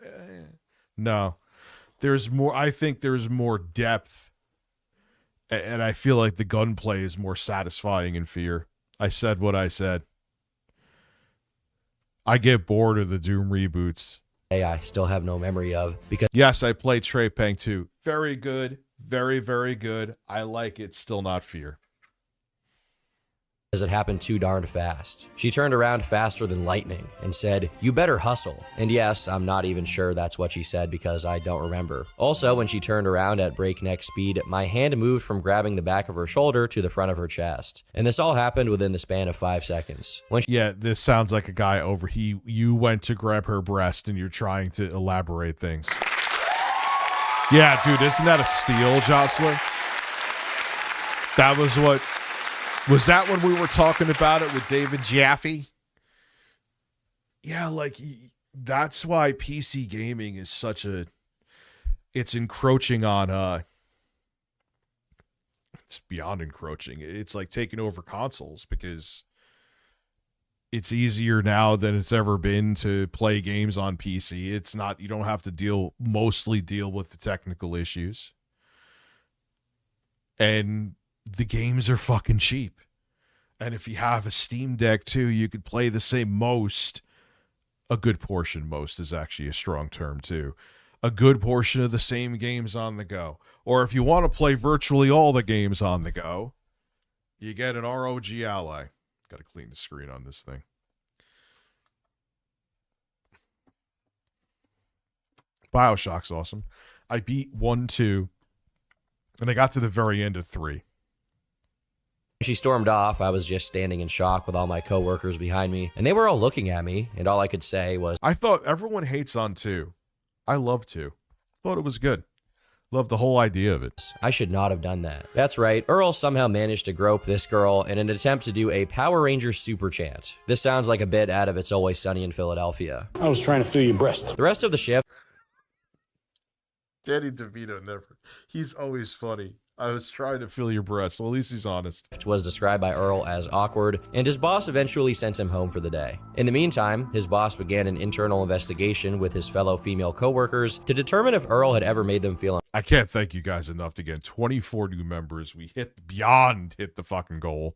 No. There's more. I think there's more depth. And I feel like the gunplay is more satisfying in Fear. I said what I said. I get bored of the Doom reboots. I still have no memory of, because yes, I played Trepang 2. Very good. Very, very good. I like it. Still not Fear. As it happened too darn fast. She turned around faster than lightning and said, "You better hustle." And yes, I'm not even sure that's what she said because I don't remember. Also, when she turned around at breakneck speed, my hand moved from grabbing the back of her shoulder to the front of her chest. And this all happened within the span of 5 seconds. Yeah, this sounds like a guy over. You went to grab her breast and you're trying to elaborate things. Yeah, dude, isn't that a steal, Jocelyn? That was what... Was that when we were talking about it with David Jaffe? Yeah, like, that's why PC gaming is such a... It's encroaching on... It's beyond encroaching. It's like taking over consoles because it's easier now than it's ever been to play games on PC. It's not... You don't have to mostly deal with the technical issues. And... the games are fucking cheap. And if you have a Steam Deck too, you could play the same a good portion, most is actually a strong term too, a good portion of the same games on the go. Or if you want to play virtually all the games on the go, you get an ROG Ally. Got to clean the screen on this thing. BioShock's awesome. I beat 1, 2, and I got to the very end of 3. She stormed off. I was just standing in shock with all my coworkers behind me, and they were all looking at me, and all I could say was, I thought everyone hates on 2. I love 2. Thought it was good. Love the whole idea of it. I should not have done that. That's right, Earl somehow managed to grope this girl in an attempt to do a Power Rangers super chant. This sounds like a bit out of It's Always Sunny in Philadelphia. I was trying to feel your breast. The rest of the shift... Danny DeVito never. He's always funny. I was trying to feel your breast. Well, at least he's honest. Was described by Earl as awkward, and his boss eventually sent him home for the day. In the meantime, his boss began an internal investigation with his fellow female coworkers to determine if Earl had ever made them feel... I can't thank you guys enough again. 24 new members. We hit the fucking goal.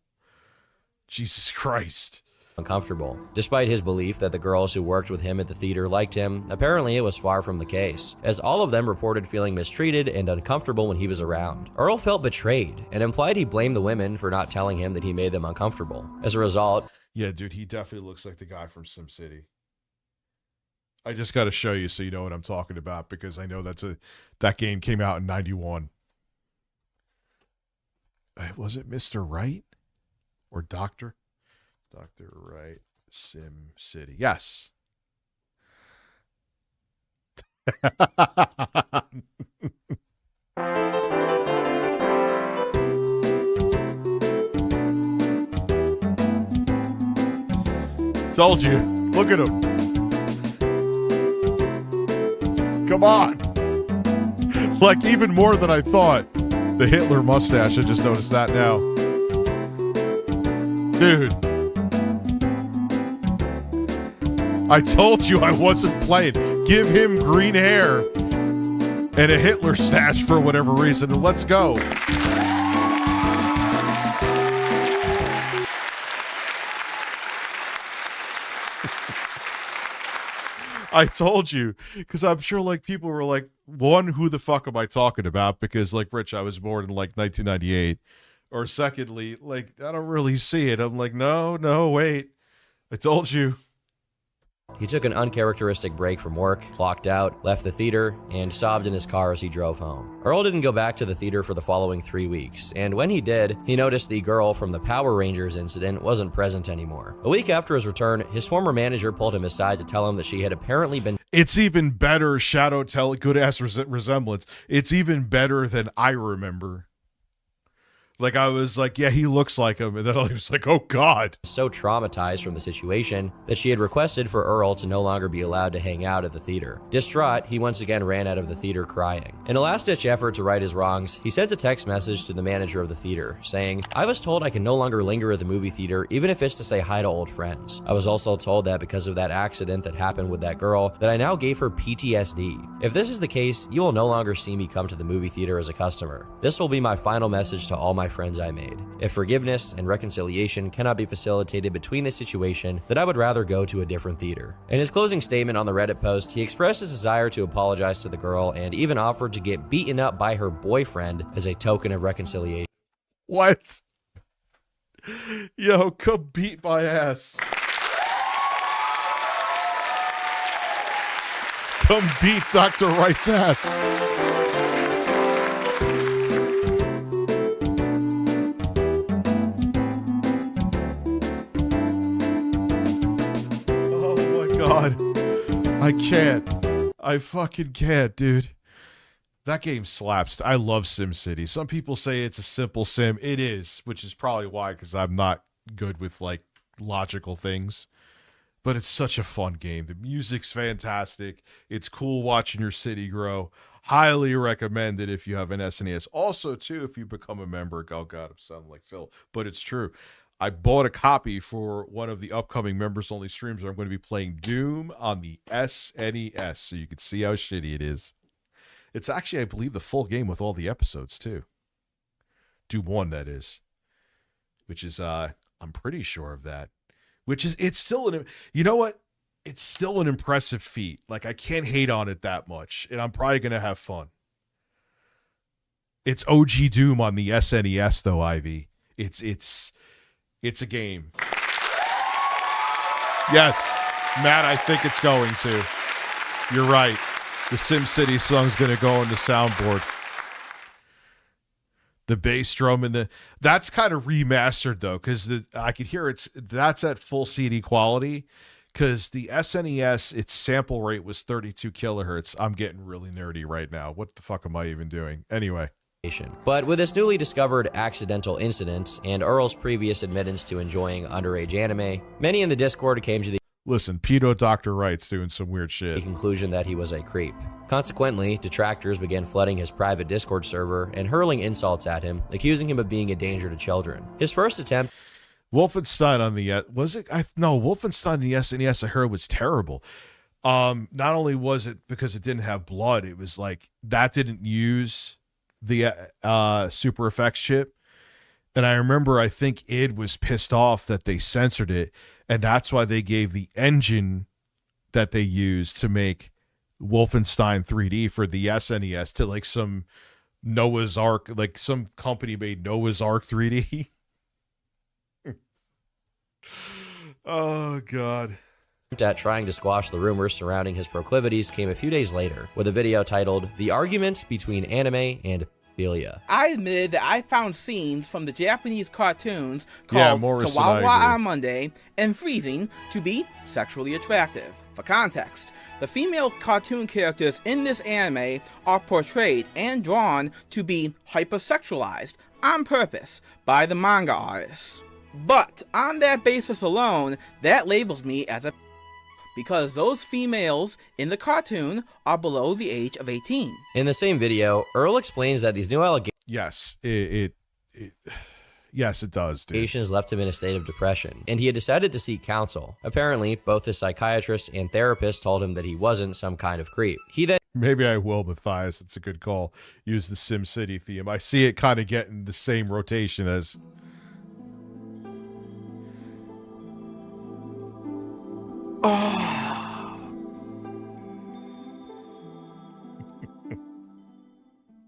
Jesus Christ. Uncomfortable. Despite his belief that the girls who worked with him at the theater liked him, apparently it was far from the case, as all of them reported feeling mistreated and uncomfortable when he was around. Earl felt betrayed and implied he blamed the women for not telling him that he made them uncomfortable. As a result... Yeah, dude, he definitely looks like the guy from SimCity. I just got to show you so you know what I'm talking about, because I know that game came out in 91. Was it Mr. Wright? Or Dr. Wright, SimCity. Yes. Told you. Look at him. Come on. Like, even more than I thought. The Hitler mustache, I just noticed that now. Dude. I told you I wasn't playing. Give him green hair and a Hitler stash for whatever reason, and let's go. I told you, because I'm sure like people were like, one, who the fuck am I talking about? Because like, Rich, I was born in like 1998. Or secondly, like, I don't really see it. I'm like, no, wait. I told you. He took an uncharacteristic break from work, clocked out, left the theater, and sobbed in his car as he drove home. Earl didn't go back to the theater for the following 3 weeks, and when he did, he noticed the girl from the Power Rangers incident wasn't present anymore. A week after his return, his former manager pulled him aside to tell him that she had apparently been... It's even better, Shadow Tell, good-ass resemblance. It's even better than I remember. Like, I was like, yeah, he looks like him. And then I was like, oh, God. So traumatized from the situation that she had requested for Earl to no longer be allowed to hang out at the theater. Distraught, he once again ran out of the theater crying. In a last-ditch effort to right his wrongs, he sent a text message to the manager of the theater, saying, I was told I can no longer linger at the movie theater, even if it's to say hi to old friends. I was also told that because of that accident that happened with that girl, that I now gave her PTSD. If this is the case, you will no longer see me come to the movie theater as a customer. This will be my final message to all my friends I made. If forgiveness and reconciliation cannot be facilitated between this situation, then I would rather go to a different theater. In his closing statement on the Reddit post, he expressed his desire to apologize to the girl and even offered to get beaten up by her boyfriend as a token of reconciliation. What? Yo, come beat my ass. Come beat Dr. Wright's ass. God, I can't. I fucking can't, dude. That game slaps. I love SimCity. Some people say it's a simple sim. It is, which is probably why, because I'm not good with like logical things. But it's such a fun game. The music's fantastic. It's cool watching your city grow. Highly recommend it if you have an SNES. Also, too, if you become a member. Oh God, I'm sounding like Phil, but it's true. I bought a copy for one of the upcoming members-only streams where I'm going to be playing Doom on the SNES, so you can see how shitty it is. It's actually, I believe, the full game with all the episodes, too. Doom 1, that is. Which is, I'm pretty sure of that. Which is, it's still, you know what? It's still an impressive feat. Like, I can't hate on it that much, and I'm probably going to have fun. It's OG Doom on the SNES, though, Ivy. It's a game. Yes, Matt, I think it's going to. You're right. The SimCity song's going to go on the soundboard. The bass drum and that's kind of remastered though, because I could hear that's at full CD quality, because the SNES, its sample rate was 32 kilohertz. I'm getting really nerdy right now. What the fuck am I even doing? Anyway. But with this newly discovered accidental incident and Earl's previous admittance to enjoying underage anime, many in the Discord came to the Listen, Pedo Dr. Wright's doing some weird shit. conclusion that he was a creep. Consequently, detractors began flooding his private Discord server and hurling insults at him, accusing him of being a danger to children. His first attempt... Wolfenstein on the... Was it? No, Wolfenstein on the SNES I heard was terrible. Not only was it because it didn't have blood, it was like that didn't use the Super Effects chip. And I remember I think id was pissed off that they censored it, and that's why they gave the engine that they used to make Wolfenstein 3D for the SNES to like some Noah's Ark, like some company made Noah's Ark 3D. Oh God. At trying to squash the rumors surrounding his proclivities came a few days later with a video titled The Argument Between Anime and Pedophilia. I admitted that I found scenes from the Japanese cartoons called Tawawa on Monday and Freezing to be sexually attractive. For context, the female cartoon characters in this anime are portrayed and drawn to be hypersexualized on purpose by the manga artists. But on that basis alone, that labels me as a because those females in the cartoon are below the age of 18. In the same video, Earl explains that these new allegations yes, yes, it does. Dude. Left him in a state of depression, and he had decided to seek counsel. Apparently, both his psychiatrist and therapist told him that he wasn't some kind of creep. He then... Maybe I will, Matthias. It's a good call. Use the SimCity theme. I see it kind of getting the same rotation as...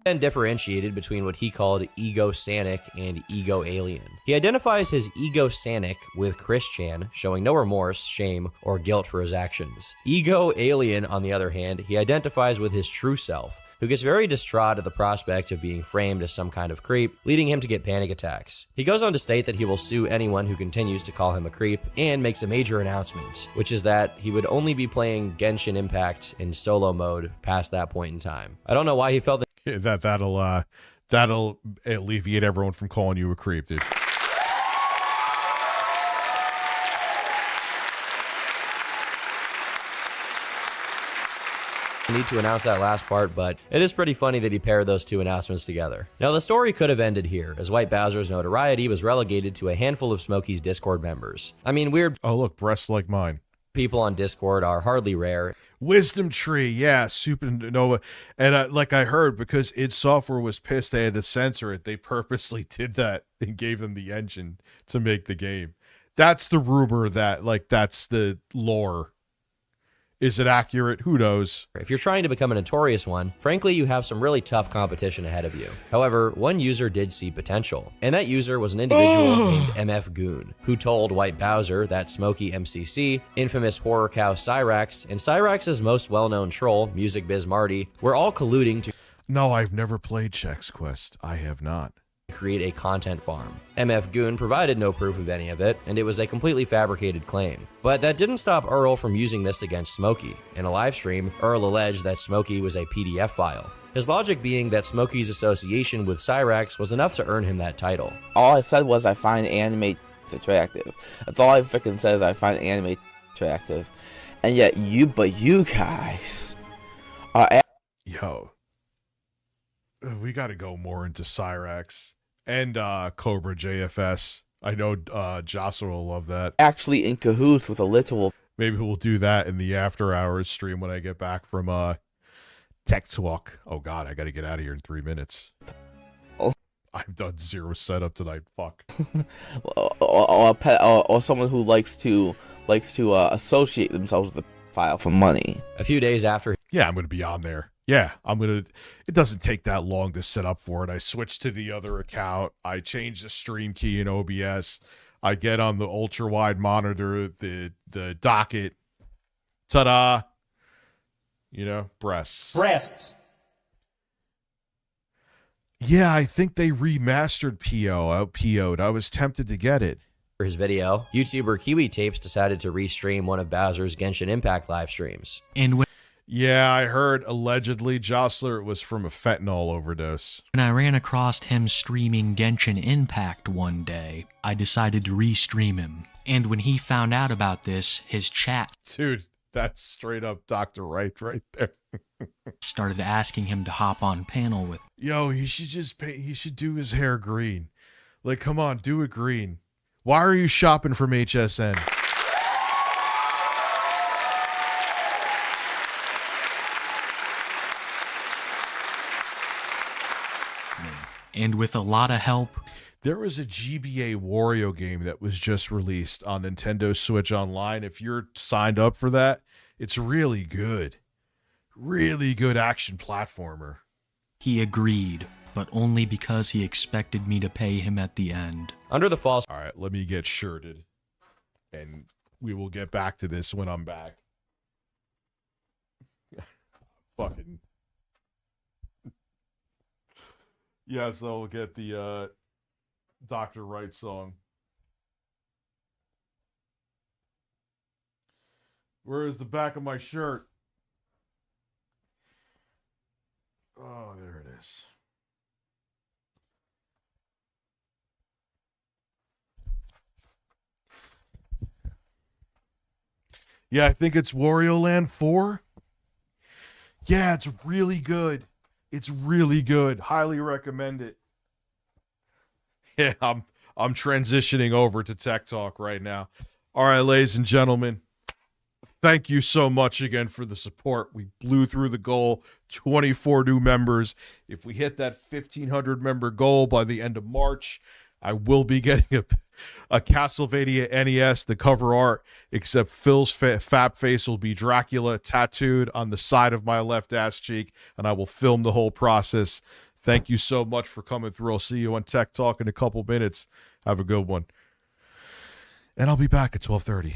and differentiated between what he called ego sanic and ego alien. He identifies his ego sanic with Chris Chan, showing no remorse, shame, or guilt for his actions. Ego alien, on the other hand, he identifies with his true self, who gets very distraught at the prospect of being framed as some kind of creep, leading him to get panic attacks. He goes on to state that he will sue anyone who continues to call him a creep, and makes a major announcement, which is that he would only be playing Genshin Impact in solo mode past that point in time. I don't know why he felt that that'll alleviate everyone from calling you a creep, dude. Need to announce that last part, but it is pretty funny that he paired those two announcements together. Now, the story could have ended here, as White Bowser's notoriety was relegated to a handful of Smokey's Discord members. I mean, weird... Oh, look, breasts like mine. People on Discord are hardly rare. Wisdom Tree, yeah, Supernova. And like I heard, because id Software was pissed they had to censor it, they purposely did that and gave them the engine to make the game. That's the rumor that, like, that's the lore. Is it accurate? Who knows? If you're trying to become a notorious one, frankly, you have some really tough competition ahead of you. However, one user did see potential, and that user was an individual named MF Goon, who told White Bowser that Smokey MCC, infamous horror cow Cyrax, and Cyrax's most well-known troll, Music Biz Marty, were all colluding to... No, I've never played Chex Quest. I have not. Create a content farm. MF Goon provided no proof of any of it, and it was a completely fabricated claim. But that didn't stop Earl from using this against Smokey. In a live stream, Earl alleged that Smokey was a PDF file. His logic being that Smokey's association with Cyrax was enough to earn him that title. All I said was I find anime attractive. That's all I freaking said is I find anime attractive. And yet you guys are... Yo. We got to go more into Cyrax and Cobra JFS. I know Jocelyn will love that. Actually in cahoots with a literal... Maybe we'll do that in the after hours stream when I get back from Tech Talk. Oh God, I got to get out of here in 3 minutes. Oh. I've done zero setup tonight. Fuck. or someone who likes to associate themselves with a file for money. A few days after... Yeah, I'm going to be on there. Yeah, it doesn't take that long to set up for it. I switch to the other account. I change the stream key in OBS. I get on the ultra wide monitor, the docket. Ta-da. You know, breasts. Breasts. Yeah, I think they remastered PO'd. I was tempted to get it. For his video, YouTuber Kiwi Tapes decided to restream one of Bowser's Genshin Impact live streams. And when Yeah, I heard allegedly Jostler was from a fentanyl overdose. I ran across him streaming Genshin Impact one day, I decided to restream him. And when he found out about this, his chat... Dude, that's straight up Dr. Right there. started asking him to hop on panel with... Yo, he should just he should do his hair green. Like, come on, do it green. Why are you shopping from HSN? And with a lot of help... There was a GBA Wario game that was just released on Nintendo Switch Online. If you're signed up for that, it's really good. Really good action platformer. He agreed, but only because he expected me to pay him at the end. Under the false... All right, let me get shirted. And we will get back to this when I'm back. Fucking... Yes, I'll get the Dr. Wright song. Where is the back of my shirt? Oh, there it is. Yeah, I think it's Wario Land 4. Yeah, it's really good. It's really good. Highly recommend it. Yeah, I'm transitioning over to Tech Talk right now. All right, ladies and gentlemen, thank you so much again for the support. We blew through the goal, 24 new members. If we hit that 1,500 member goal by the end of March, I will be getting a Castlevania NES, the cover art, except Phil's fat face will be Dracula tattooed on the side of my left ass cheek, and I will film the whole process. Thank you so much for coming through. I'll see you on Tech Talk in a couple minutes. Have a good one. And I'll be back at 12:30.